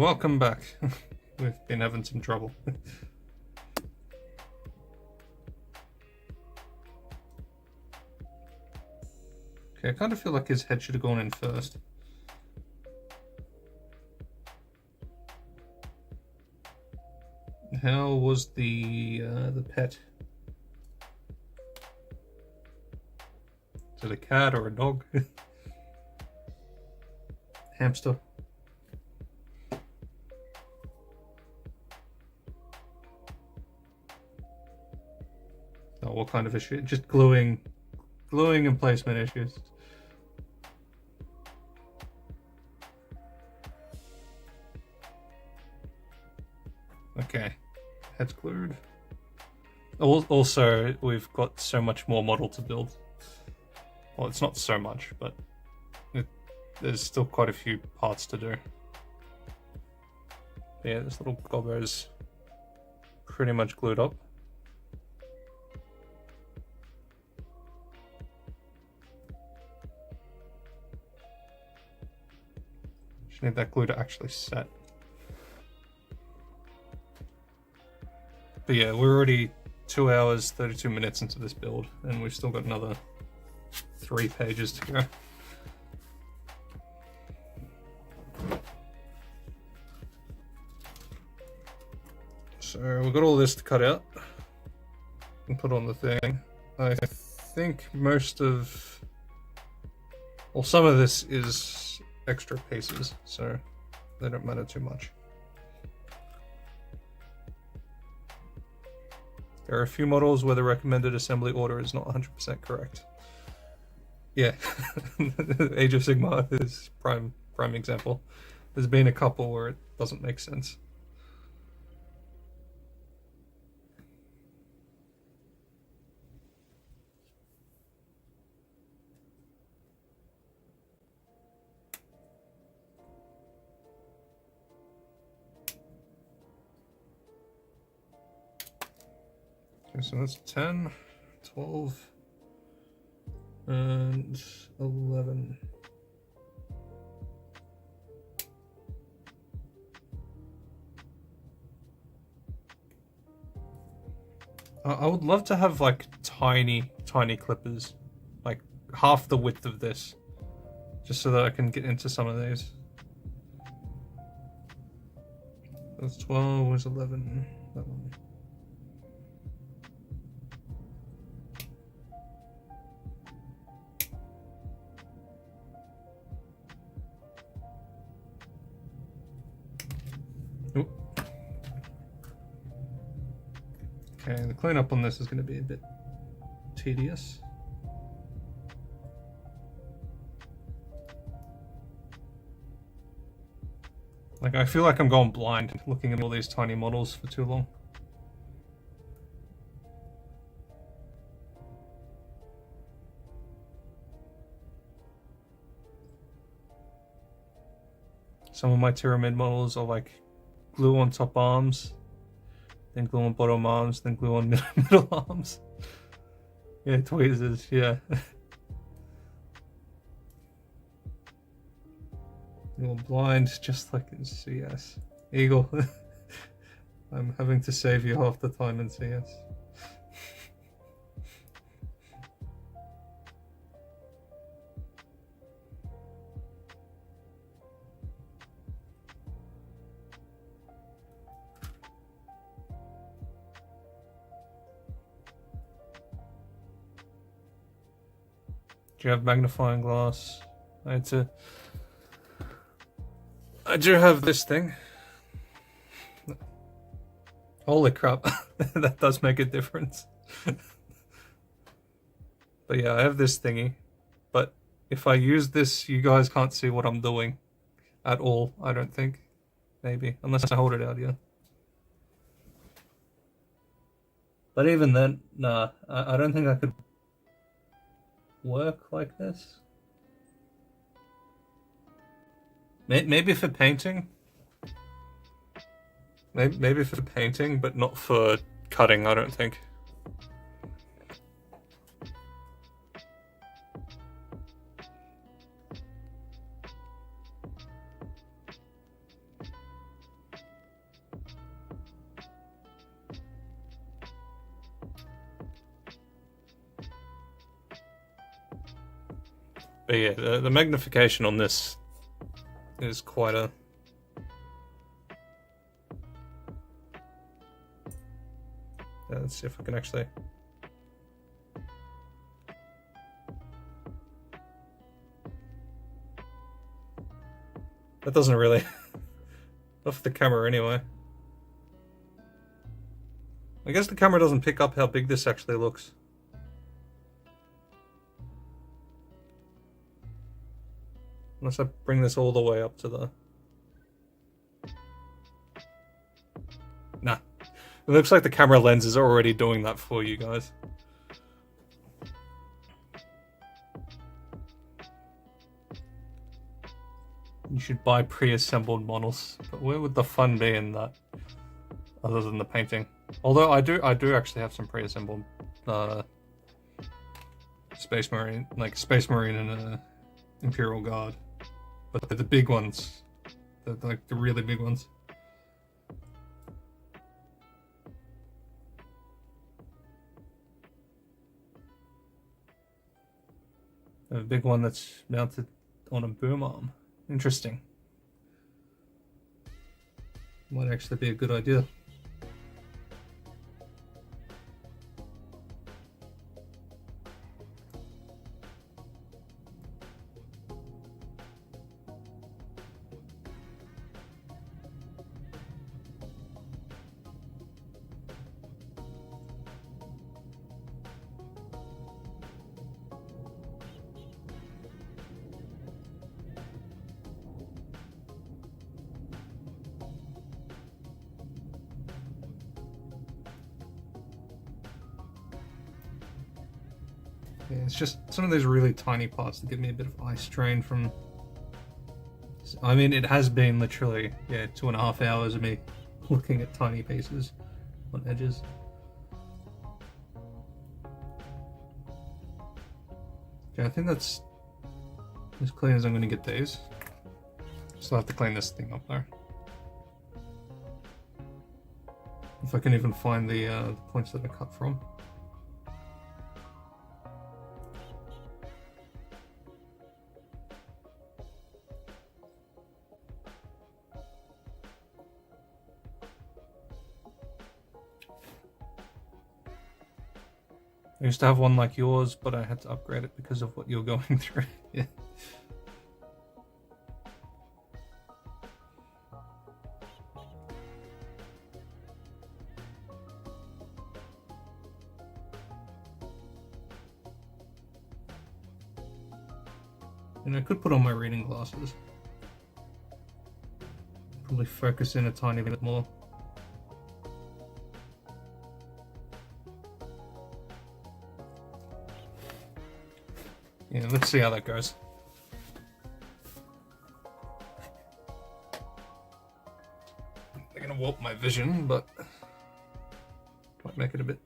Welcome back. We've been having some trouble. Okay, I kind of feel like his head should have gone in first. How was the pet? Is it a cat or a dog? Hamster. Oh, what kind of issue? Just gluing and placement issues. Okay, head's glued. Also, we've got so much more model to build. Well, it's not so much, but there's still quite a few parts to do. Yeah, this little gobbo is pretty much glued up. Just need that glue to actually set. But yeah, we're already 2 hours, 32 minutes into this build, and we've still got another 3 pages to go. So we've got all this to cut out and put on the thing. I think most of, well, some of this is extra pieces, so they don't matter too much. There are a few models where the recommended assembly order is not 100% correct. Yeah, Age of Sigmar is prime example. There's been a couple where it doesn't make sense. Okay, so that's 10, 12, and 11. I would love to have like tiny clippers, like half the width of this, just so that I can get into some of these. That's 12, was 11, that one. Okay, the cleanup on this is going to be a bit tedious. Like, I feel like I'm going blind looking at all these tiny models for too long. Some of my pyramid models are like glue on top arms, then glue on bottom arms, then glue on middle arms. Yeah, tweezers, yeah. You're blind, just like in CS. Eagle. I'm having to save you half the time in CS. Do you have magnifying glass? I do have this thing. Holy crap, that does make a difference. But yeah, I have this thingy. But if I use this, you guys can't see what I'm doing at all, I don't think. Maybe, unless I hold it out here. But even then, nah, I don't think I could work like this. Maybe for painting. Maybe for painting, but not for cutting, I don't think. But yeah, the magnification on this is quite a... Yeah, let's see if I can actually... That doesn't really... off the camera anyway. I guess the camera doesn't pick up how big this actually looks. Unless I bring this all the way up to the... Nah. It looks like the camera lens is already doing that for you guys. You should buy pre-assembled models. But where would the fun be in that? Other than the painting. Although I do actually have some pre-assembled Space Marine, like Space Marine and Imperial Guard. But they're the big ones. They're like the really big ones. A big one that's mounted on a boom arm. Interesting. Might actually be a good idea. Yeah, it's just some of those really tiny parts that give me a bit of eye strain from... I mean, it has been literally, yeah, 2.5 hours of me looking at tiny pieces on edges. Okay, I think that's as clean as I'm going to get these. Still have to clean this thing up though. If I can even find the points that I cut from. I used to have one like yours, but I had to upgrade it because of what you're going through. Yeah. And I could put on my reading glasses. Probably focus in a tiny bit more. Yeah, let's see how that goes. They're gonna warp my vision, but might make it a bit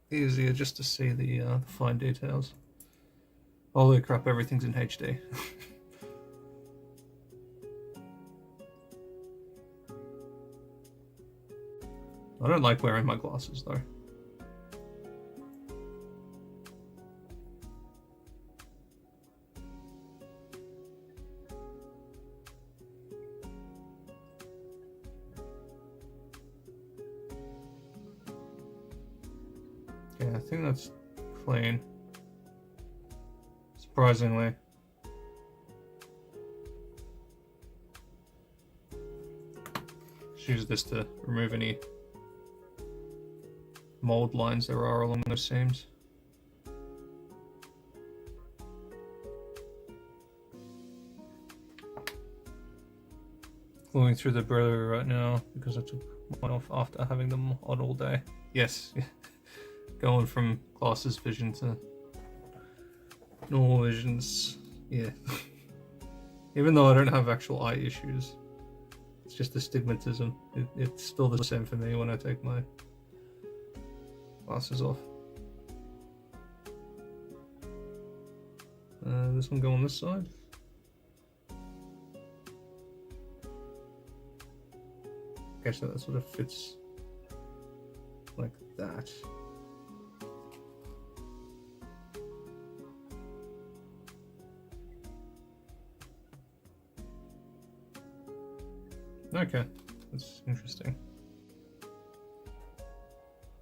easier just to see the fine details. Holy crap, everything's in HD. I don't like wearing my glasses though. Okay, I think that's clean. surprisingly. Just use this to remove any mold lines there are along those seams. Going through the burger right now because I took mine off after having them on all day. Yes, going from glasses vision to normal visions. Yeah. Even though I don't have actual eye issues, it's just astigmatism. It's still the same for me when I take my glasses off. This one go on this side. Okay, so that sort of fits like that. Okay, that's interesting.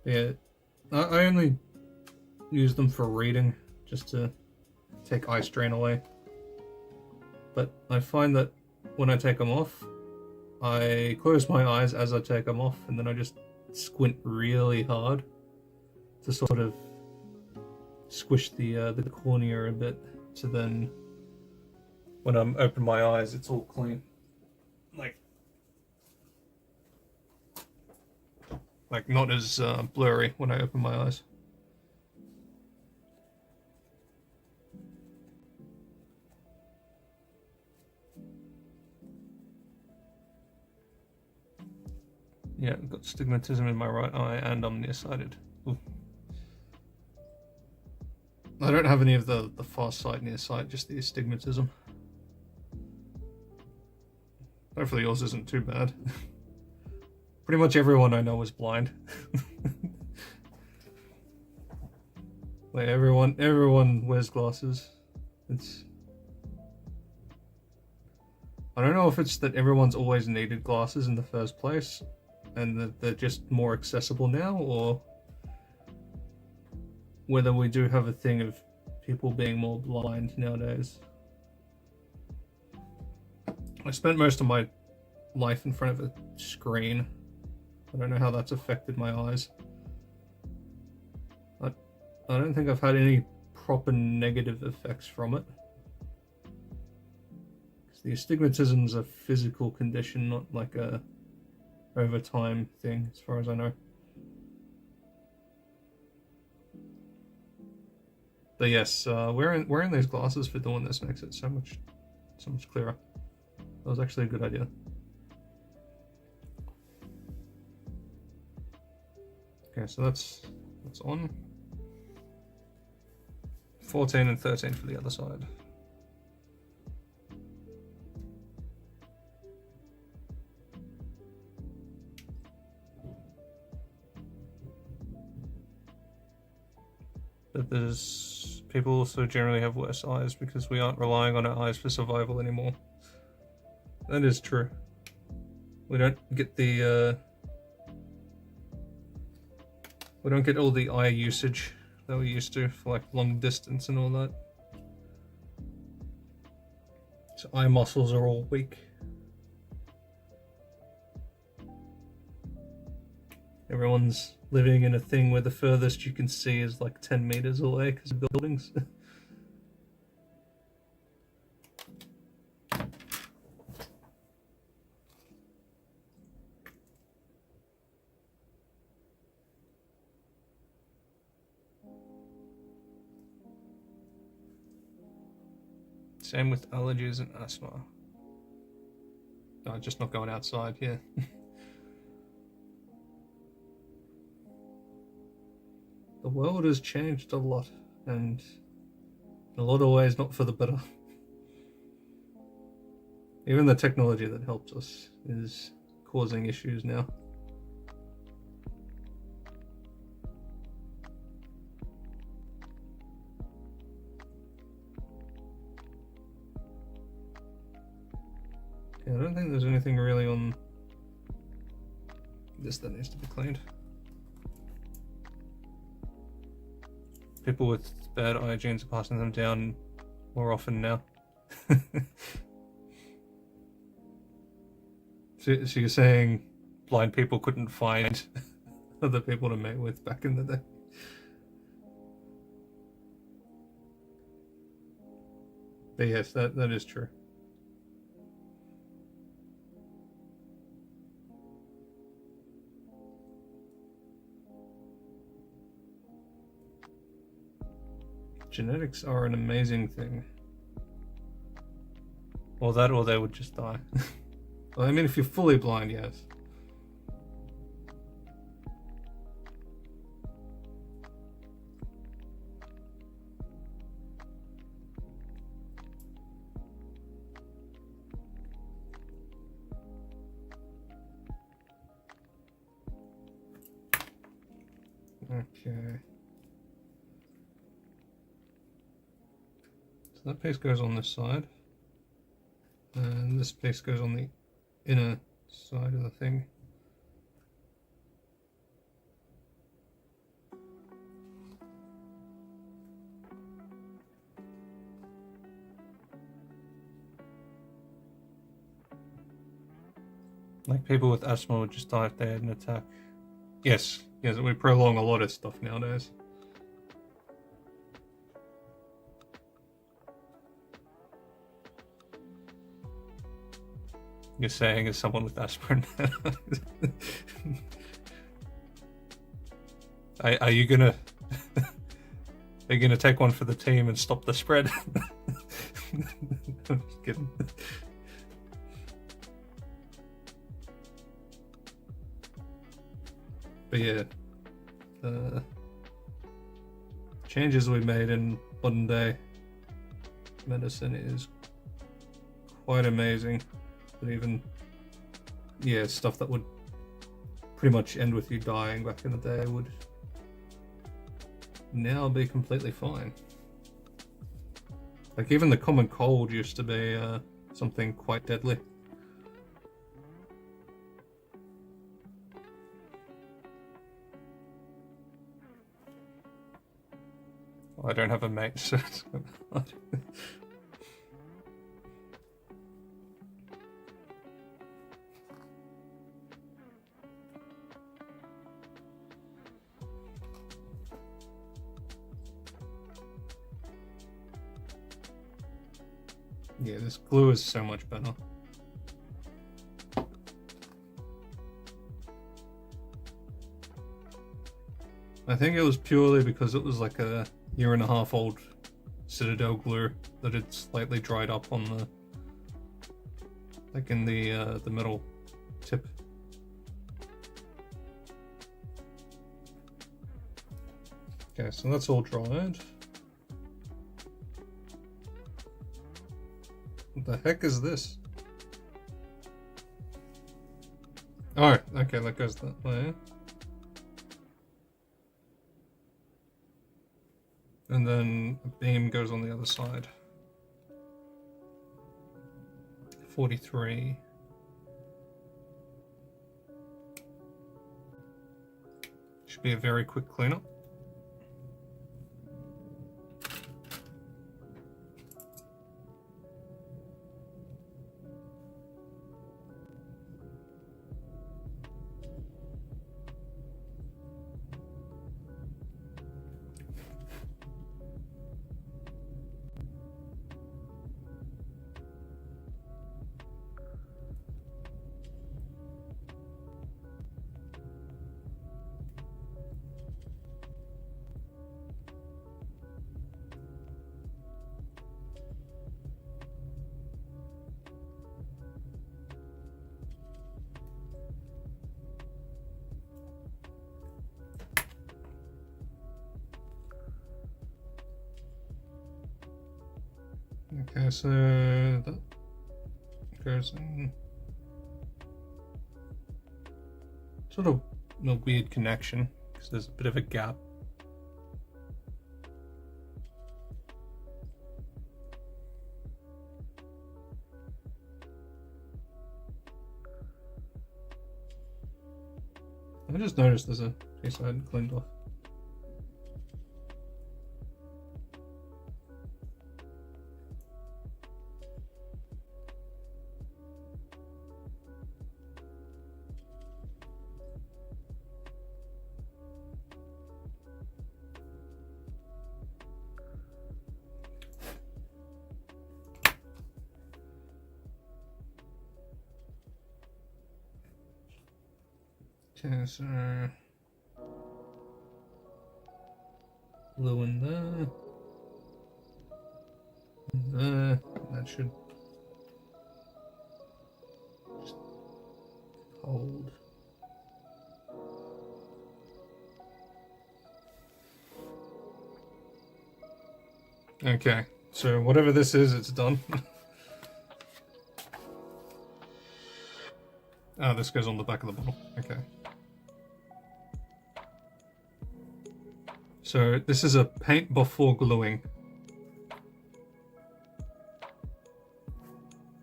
Yeah, I only use them for reading, just to take eye strain away. But I find that when I take them off, I close my eyes as I take them off, and then I just squint really hard to sort of squish the cornea a bit. So then, when I'm open my eyes, it's all clean, like not as blurry when I open my eyes. Yeah, I've got stigmatism in my right eye and I'm nearsighted. Ooh. I don't have any of the far side nearsight, just the astigmatism. Hopefully yours isn't too bad. Pretty much everyone I know is blind. Like everyone wears glasses. I don't know if it's that everyone's always needed glasses in the first place, and that they're just more accessible now, or whether we do have a thing of people being more blind nowadays. I spent most of my life in front of a screen. I don't know how that's affected my eyes. I don't think I've had any proper negative effects from it. The astigmatism's a physical condition, not like a over time thing, as far as I know. But yes, wearing these glasses for doing this makes it so much clearer. That was actually a good idea. Okay, so that's on. 14 and 13 for the other side. But there's people also generally have worse eyes because we aren't relying on our eyes for survival anymore. That is true. We don't get the we don't get all the eye usage that we used to for like long distance and all that. So eye muscles are all weak. Everyone's living in a thing where the furthest you can see is like 10 meters away because of buildings. Same with allergies and asthma. No, just not going outside, yeah. The world has changed a lot, and in a lot of ways not for the better. Even the technology that helps us is causing issues now. Yeah, I don't think there's anything really on this that needs to be cleaned. People with bad eye genes are passing them down more often now. So you're saying blind people couldn't find other people to mate with back in the day? But yes, that is true. Genetics are an amazing thing. Or that, or they would just die. Well, I mean, if you're fully blind, yes. Okay. So that piece goes on this side. And this piece goes on the inner side of the thing. Like people with asthma would just die if they had an attack. Yes, we prolong a lot of stuff nowadays. You're saying as someone with aspirin. Are you gonna take one for the team and stop the spread? I'm just kidding. But yeah, the changes we made in modern day medicine is quite amazing. But even, yeah, stuff that would pretty much end with you dying back in the day would now be completely fine. Like even the common cold used to be something quite deadly. Well, I don't have a mate, so it's hard. Yeah, this glue is so much better. I think it was purely because it was like a 1.5 year old Citadel glue that had slightly dried up on the, like in the metal tip. Okay, so that's all dried. What the heck is this? Oh, okay, that goes that way. And then a beam goes on the other side. 43. Should be a very quick cleanup. Okay, so that goes in sort of a weird connection because there's a bit of a gap. I just noticed there's a piece I hadn't cleaned off. Okay, so glue in there. There. That should just hold. Okay, so whatever this is, it's done. Oh, this goes on the back of the bottle. Okay. So this is a paint before gluing.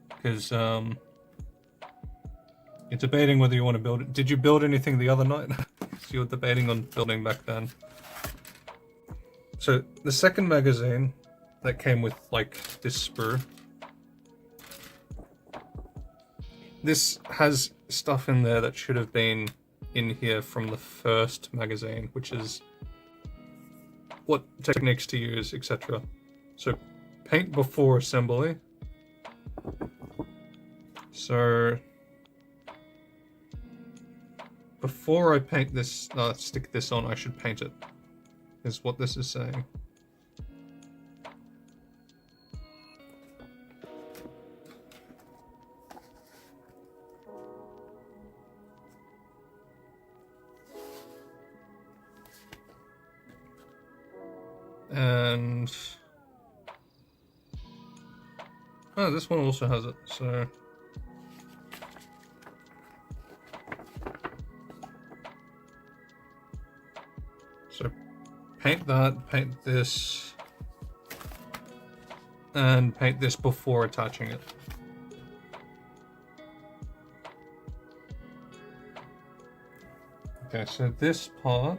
Because you're debating whether you want to build it. Did you build anything the other night? So you were debating on building back then. So the second magazine that came with like this sprue. This has stuff in there that should have been in here from the first magazine, which is what techniques to use, etc. So paint before assembly. So before I paint this, stick this on, I should paint it, is what this is saying. And oh, this one also has it, so paint that, paint this, and paint this before attaching it. Okay, so this part,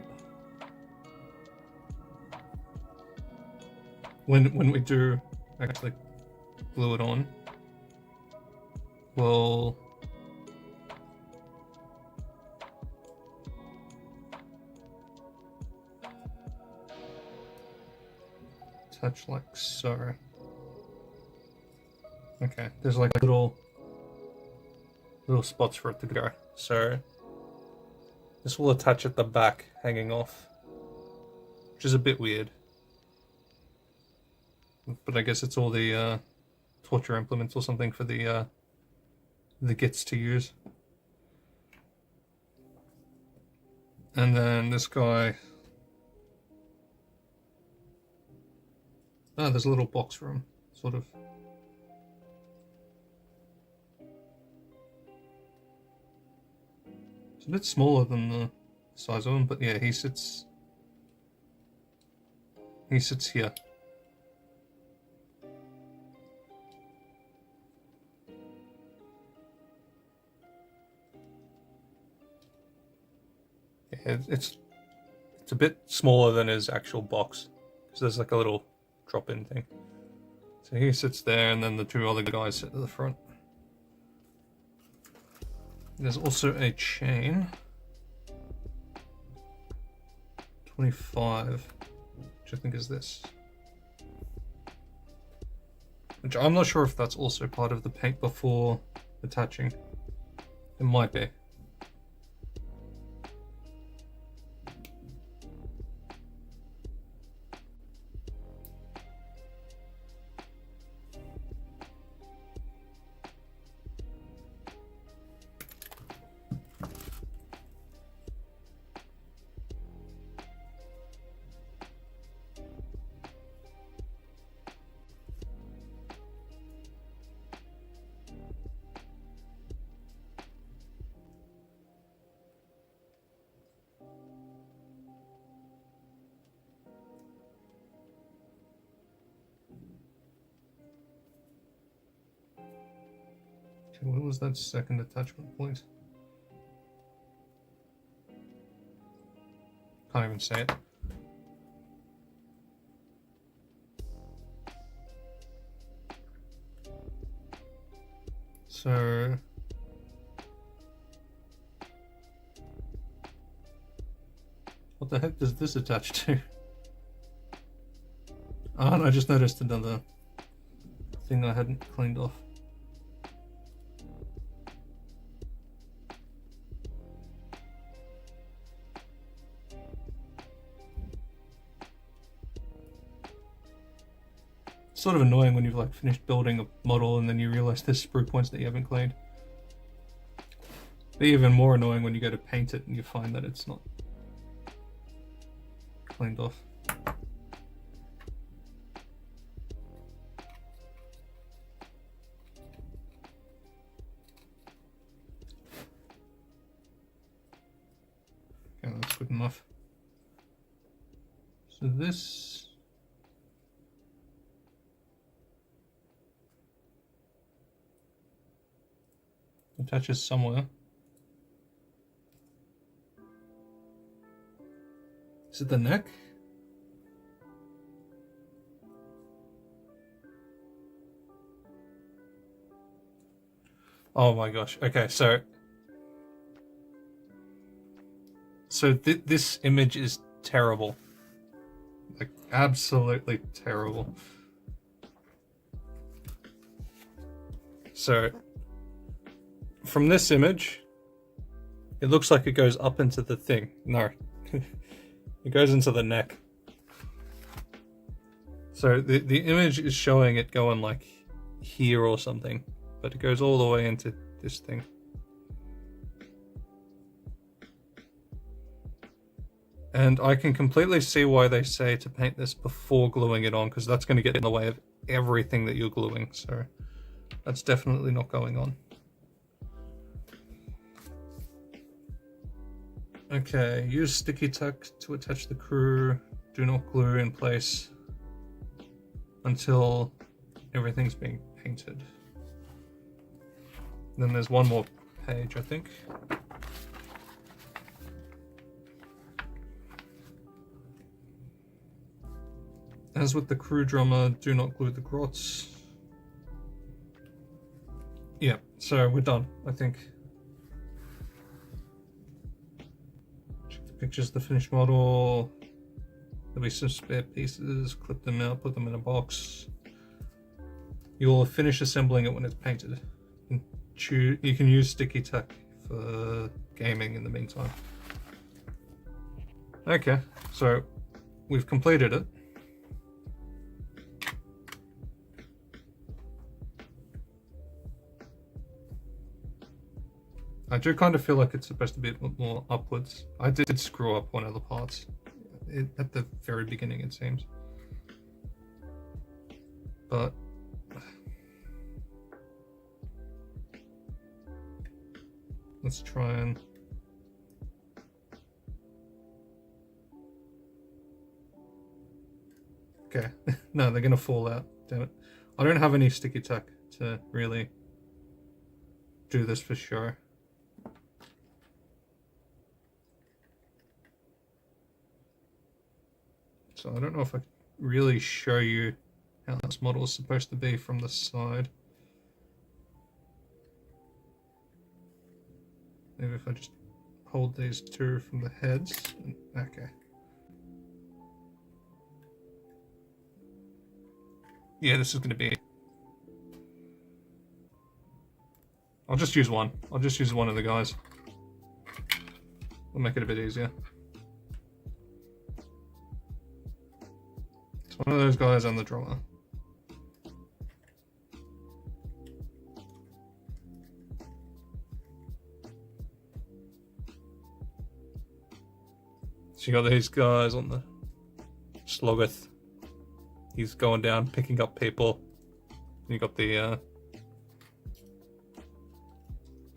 when we do actually glue it on, we'll attach like so. Okay, there's like little spots for it to go. So this will attach at the back, hanging off, which is a bit weird. But I guess it's all the torture implements or something for the gits to use. And then this guy. Oh, there's a little box for him, sort of. It's a bit smaller than the size of him, but yeah, he sits here. Yeah, it's a bit smaller than his actual box, because there's like a little drop-in thing. So he sits there, and then the two other guys sit at the front. There's also a chain, 25, which I think is this. Which I'm not sure if that's also part of the paint before attaching. It might be. What was that second attachment point? Can't even say it. So what the heck does this attach to? Oh, and I just noticed another thing I hadn't cleaned off. sort of annoying when you've like finished building a model and then you realize there's sprue points that you haven't cleaned. They're even more annoying when you go to paint it and you find that it's not cleaned off. Okay, that's good enough. So this attaches somewhere. Is it the neck? Oh my gosh. Okay, so this image is terrible. Like, absolutely terrible. So, from this image, it looks like it goes up into the thing. No. It goes into the neck. So, the image is showing it going like here or something, but it goes all the way into this thing. And I can completely see why they say to paint this before gluing it on, because that's going to get in the way of everything that you're gluing, so that's definitely not going on. Okay, use sticky tack to attach the crew. Do not glue in place until everything's being painted. Then there's one more page, I think. As with the crew drummer, do not glue the grots. Yeah, so we're done, I think. Check the pictures of the finished model. There'll be some spare pieces, clip them out, put them in a box. You'll finish assembling it when it's painted. You can use sticky tack for gaming in the meantime. Okay, so we've completed it. I do kind of feel like it's supposed to be a bit more upwards. I did screw up one of the parts at the very beginning, it seems. But let's try and okay. No, they're gonna fall out. Damn it! I don't have any sticky tack to really do this for sure. So I don't know if I can really show you how this model is supposed to be from the side. Maybe if I just hold these two from the heads. Okay. Yeah, this is going to be... I'll just use one. I'll just use one of the guys. We'll make it a bit easier. It's one of those guys and the drummer. So you got these guys on the Sloggeth. He's going down, picking up people. You got the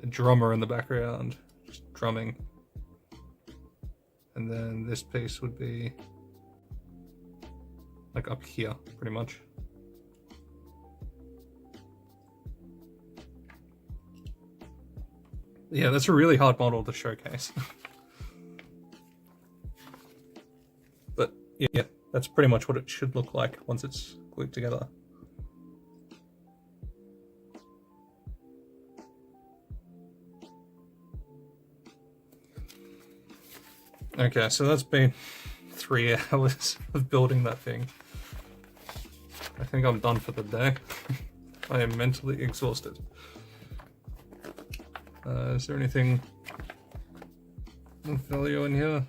drummer in the background, just drumming. And then this piece would be like up here, pretty much. Yeah, that's a really hard model to showcase. But yeah, that's pretty much what it should look like once it's glued together. Okay, so that's been 3 hours of building that thing. I think I'm done for the day. I am mentally exhausted. Is there anything of value in here?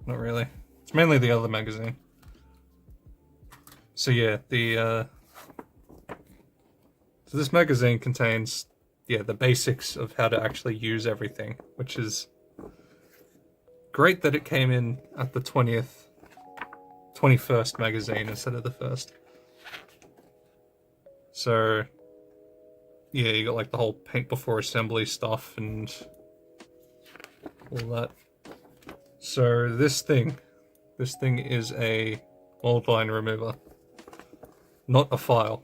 Not really. It's mainly the other magazine. So yeah, so this magazine contains the basics of how to actually use everything, which is great that it came in at the 21st magazine instead of the first. So yeah, you got like the whole paint before assembly stuff and all that. So this thing is a mold line remover, not a file.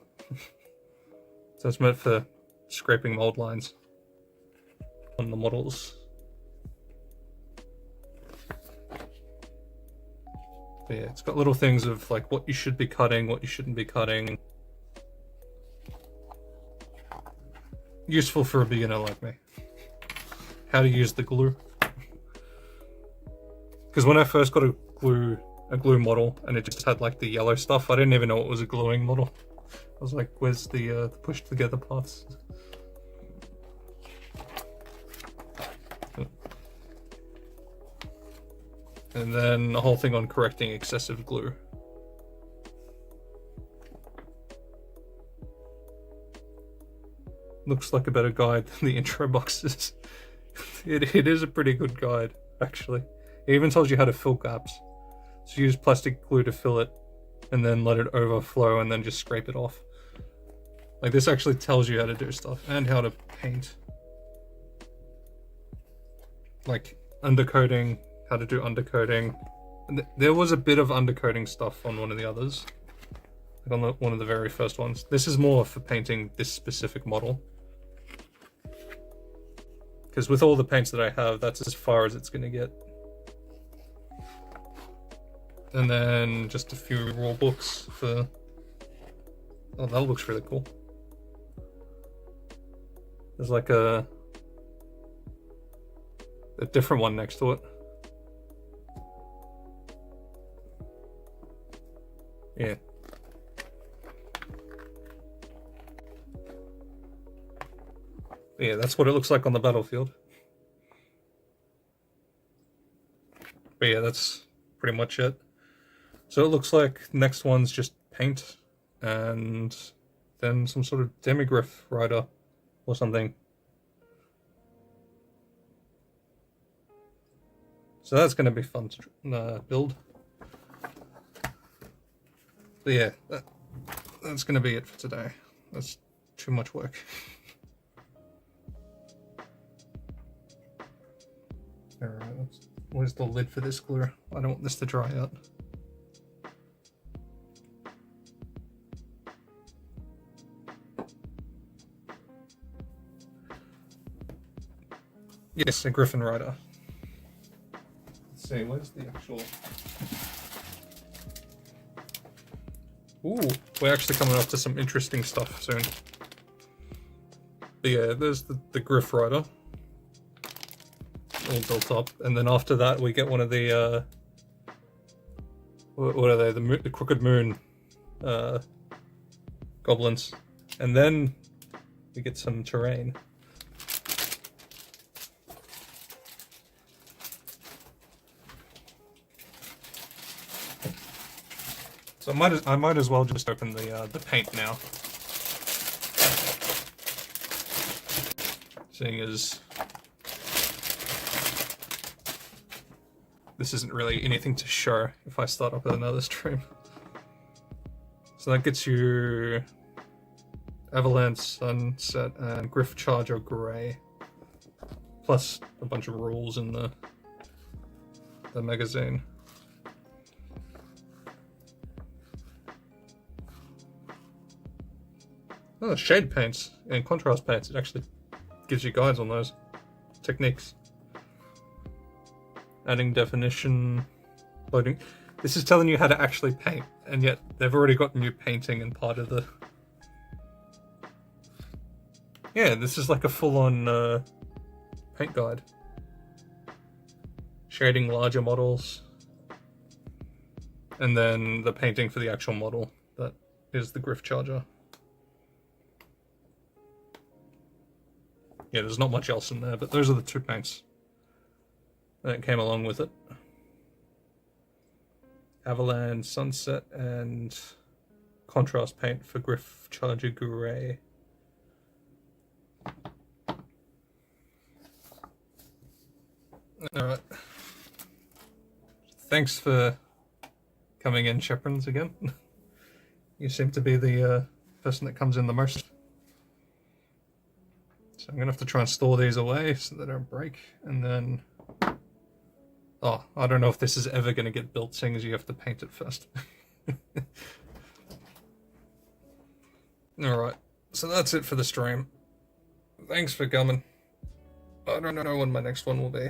So it's meant for scraping mold lines on the models. But yeah, it's got little things of like what you should be cutting, what you shouldn't be cutting. Useful for a beginner like me. How to use the glue. Because when I first got a glue model and it just had like the yellow stuff, I didn't even know it was a gluing model. I was like, where's the pushed together parts? And then the whole thing on correcting excessive glue. Looks like a better guide than the intro boxes. It is a pretty good guide, actually. It even tells you how to fill gaps. So use plastic glue to fill it, and then let it overflow, and then just scrape it off. Like, this actually tells you how to do stuff, and how to paint. Like, undercoating, how to do undercoating. And there was a bit of undercoating stuff on one of the others. Like on one of the very first ones. This is more for painting this specific model. Because with all the paints that I have, that's as far as it's going to get. And then just a few rule books for... Oh, that looks really cool. There's like a different one next to it. Yeah. Yeah, that's what it looks like on the battlefield. But yeah, that's pretty much it. So it looks like next one's just paint and then some sort of demigriff rider or something. So that's going to be fun to build. But yeah, that's going to be it for today. That's too much work. Alright, where's the lid for this glue? I don't want this to dry out. Yes, a Griffin Rider. Let's see, where's the actual... Ooh, we're actually coming up to some interesting stuff soon. But yeah, there's the Griff Rider. All built up, and then after that we get one of the what are they, the Crooked Moon goblins, and then we get some terrain. So I might as well just open the paint now, seeing as this isn't really anything to show if I start up with another stream. So that gets you Avalanche, Sunset, and Griff Charger Grey, plus a bunch of rules in the magazine. Oh, shade paints and contrast paints. It actually gives you guides on those techniques. Adding definition, loading. This is telling you how to actually paint, and yet they've already gotten you painting and part of the... Yeah, this is like a full-on paint guide. Shading larger models. And then the painting for the actual model. That is the Griff Charger. Yeah, there's not much else in there, but those are the two paints that came along with it. Avalanche, Sunset, and contrast paint for Griff Charger Grey. Alright. Thanks for coming in, Sheprins, again. You seem to be the person that comes in the most. So I'm going to have to try and store these away so they don't break. And then... Oh, I don't know if this is ever going to get built, seeing as you have to paint it first. Alright, so that's it for the stream. Thanks for coming. I don't know when my next one will be.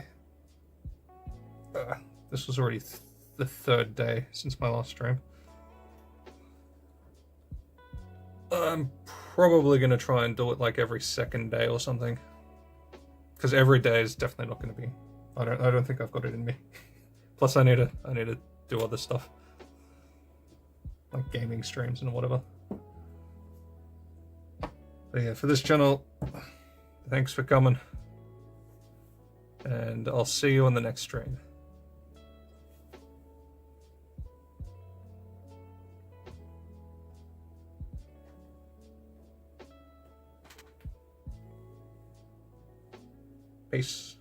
This was already the third day since my last stream. I'm probably going to try and do it like every second day or something. Because every day is definitely not going to be... I don't think I've got it in me. Plus I need to do other stuff. Like gaming streams and whatever. But yeah, for this channel, thanks for coming. And I'll see you on the next stream. Peace.